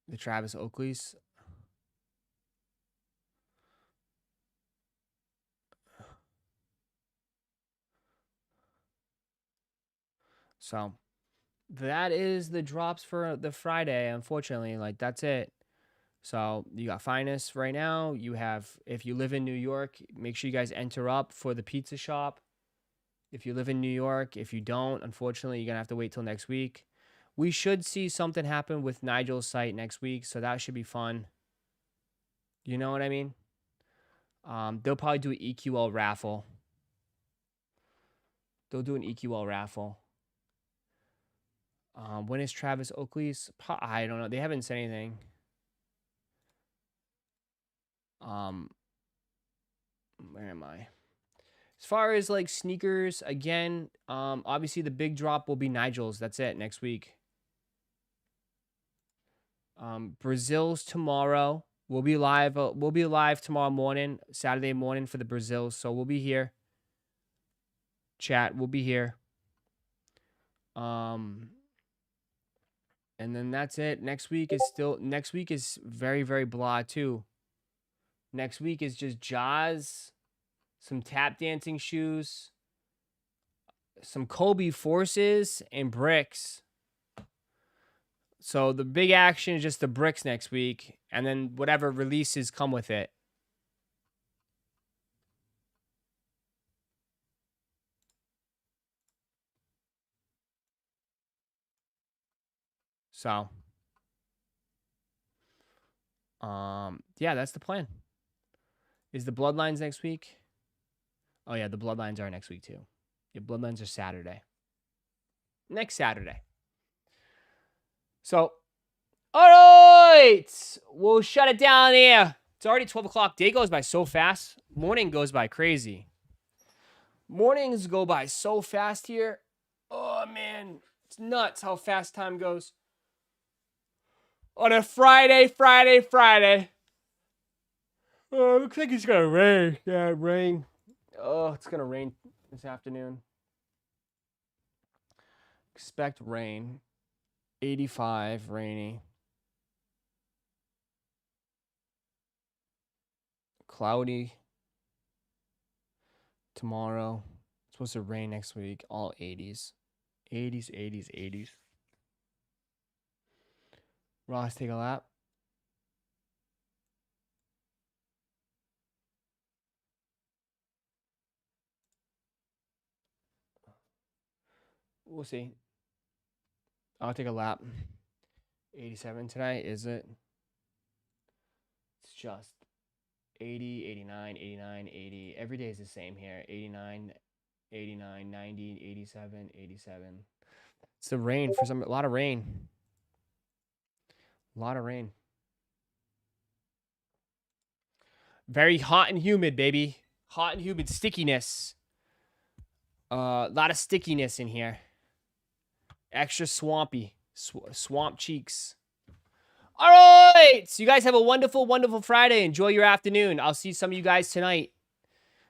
Speaker 2: The Travis Oakleys. So that is the drops for the Friday. Unfortunately, like, that's it. So you got Finest right now. You have, if you live in New York, make sure you guys enter up for the pizza shop. If you live in New York, if you don't, unfortunately, you're going to have to wait till next week. We should see something happen with Nigel's site next week, so that should be fun. You know what I mean? They'll probably do an EQL raffle. They'll do an EQL raffle. When is Travis Oakley's? I don't know. They haven't said anything. Where am I? As far as, like, sneakers, again, obviously the big drop will be Nigel's. That's it, next week. Brazil's tomorrow. We'll be live tomorrow morning, Saturday morning for the Brazils. So we'll be here. Chat, we'll be here. And then that's it. Next week is very, very blah too. Next week is just Jaws, some tap dancing shoes, some Kobe forces and bricks. So the big action is just the bricks next week, and then whatever releases come with it. So, yeah, that's the plan. Is the Bloodlines next week? Oh, yeah, the Bloodlines are next week, too. Yeah, Bloodlines are Saturday. Next Saturday. So, all right. We'll shut it down here. It's already 12 o'clock. Day goes by so fast. Morning goes by crazy. Mornings go by so fast here. Oh, man. It's nuts how fast time goes. On a Friday. Oh, looks like it's going to rain. Yeah, rain. Oh, it's going to rain this afternoon. Expect rain. 85, rainy. Cloudy. Tomorrow. It's supposed to rain next week. All 80s. 80s. Ross, take a lap. We'll see. I'll take a lap. 87 today, is it? It's just 80, 89, 89, 80. Every day is the same here. 89, 89, 90, 87, 87. It's the rain for some, a lot of rain. A lot of rain. Very hot and humid, baby. Hot and humid. Stickiness. A lot of stickiness in here. Extra swampy. Swamp cheeks. All right. So you guys have a wonderful, wonderful Friday. Enjoy your afternoon. I'll see some of you guys tonight.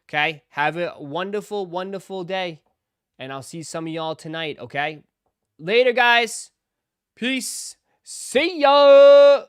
Speaker 2: Okay? Have a wonderful, wonderful day. And I'll see some of y'all tonight, okay? Later, guys. Peace. See ya.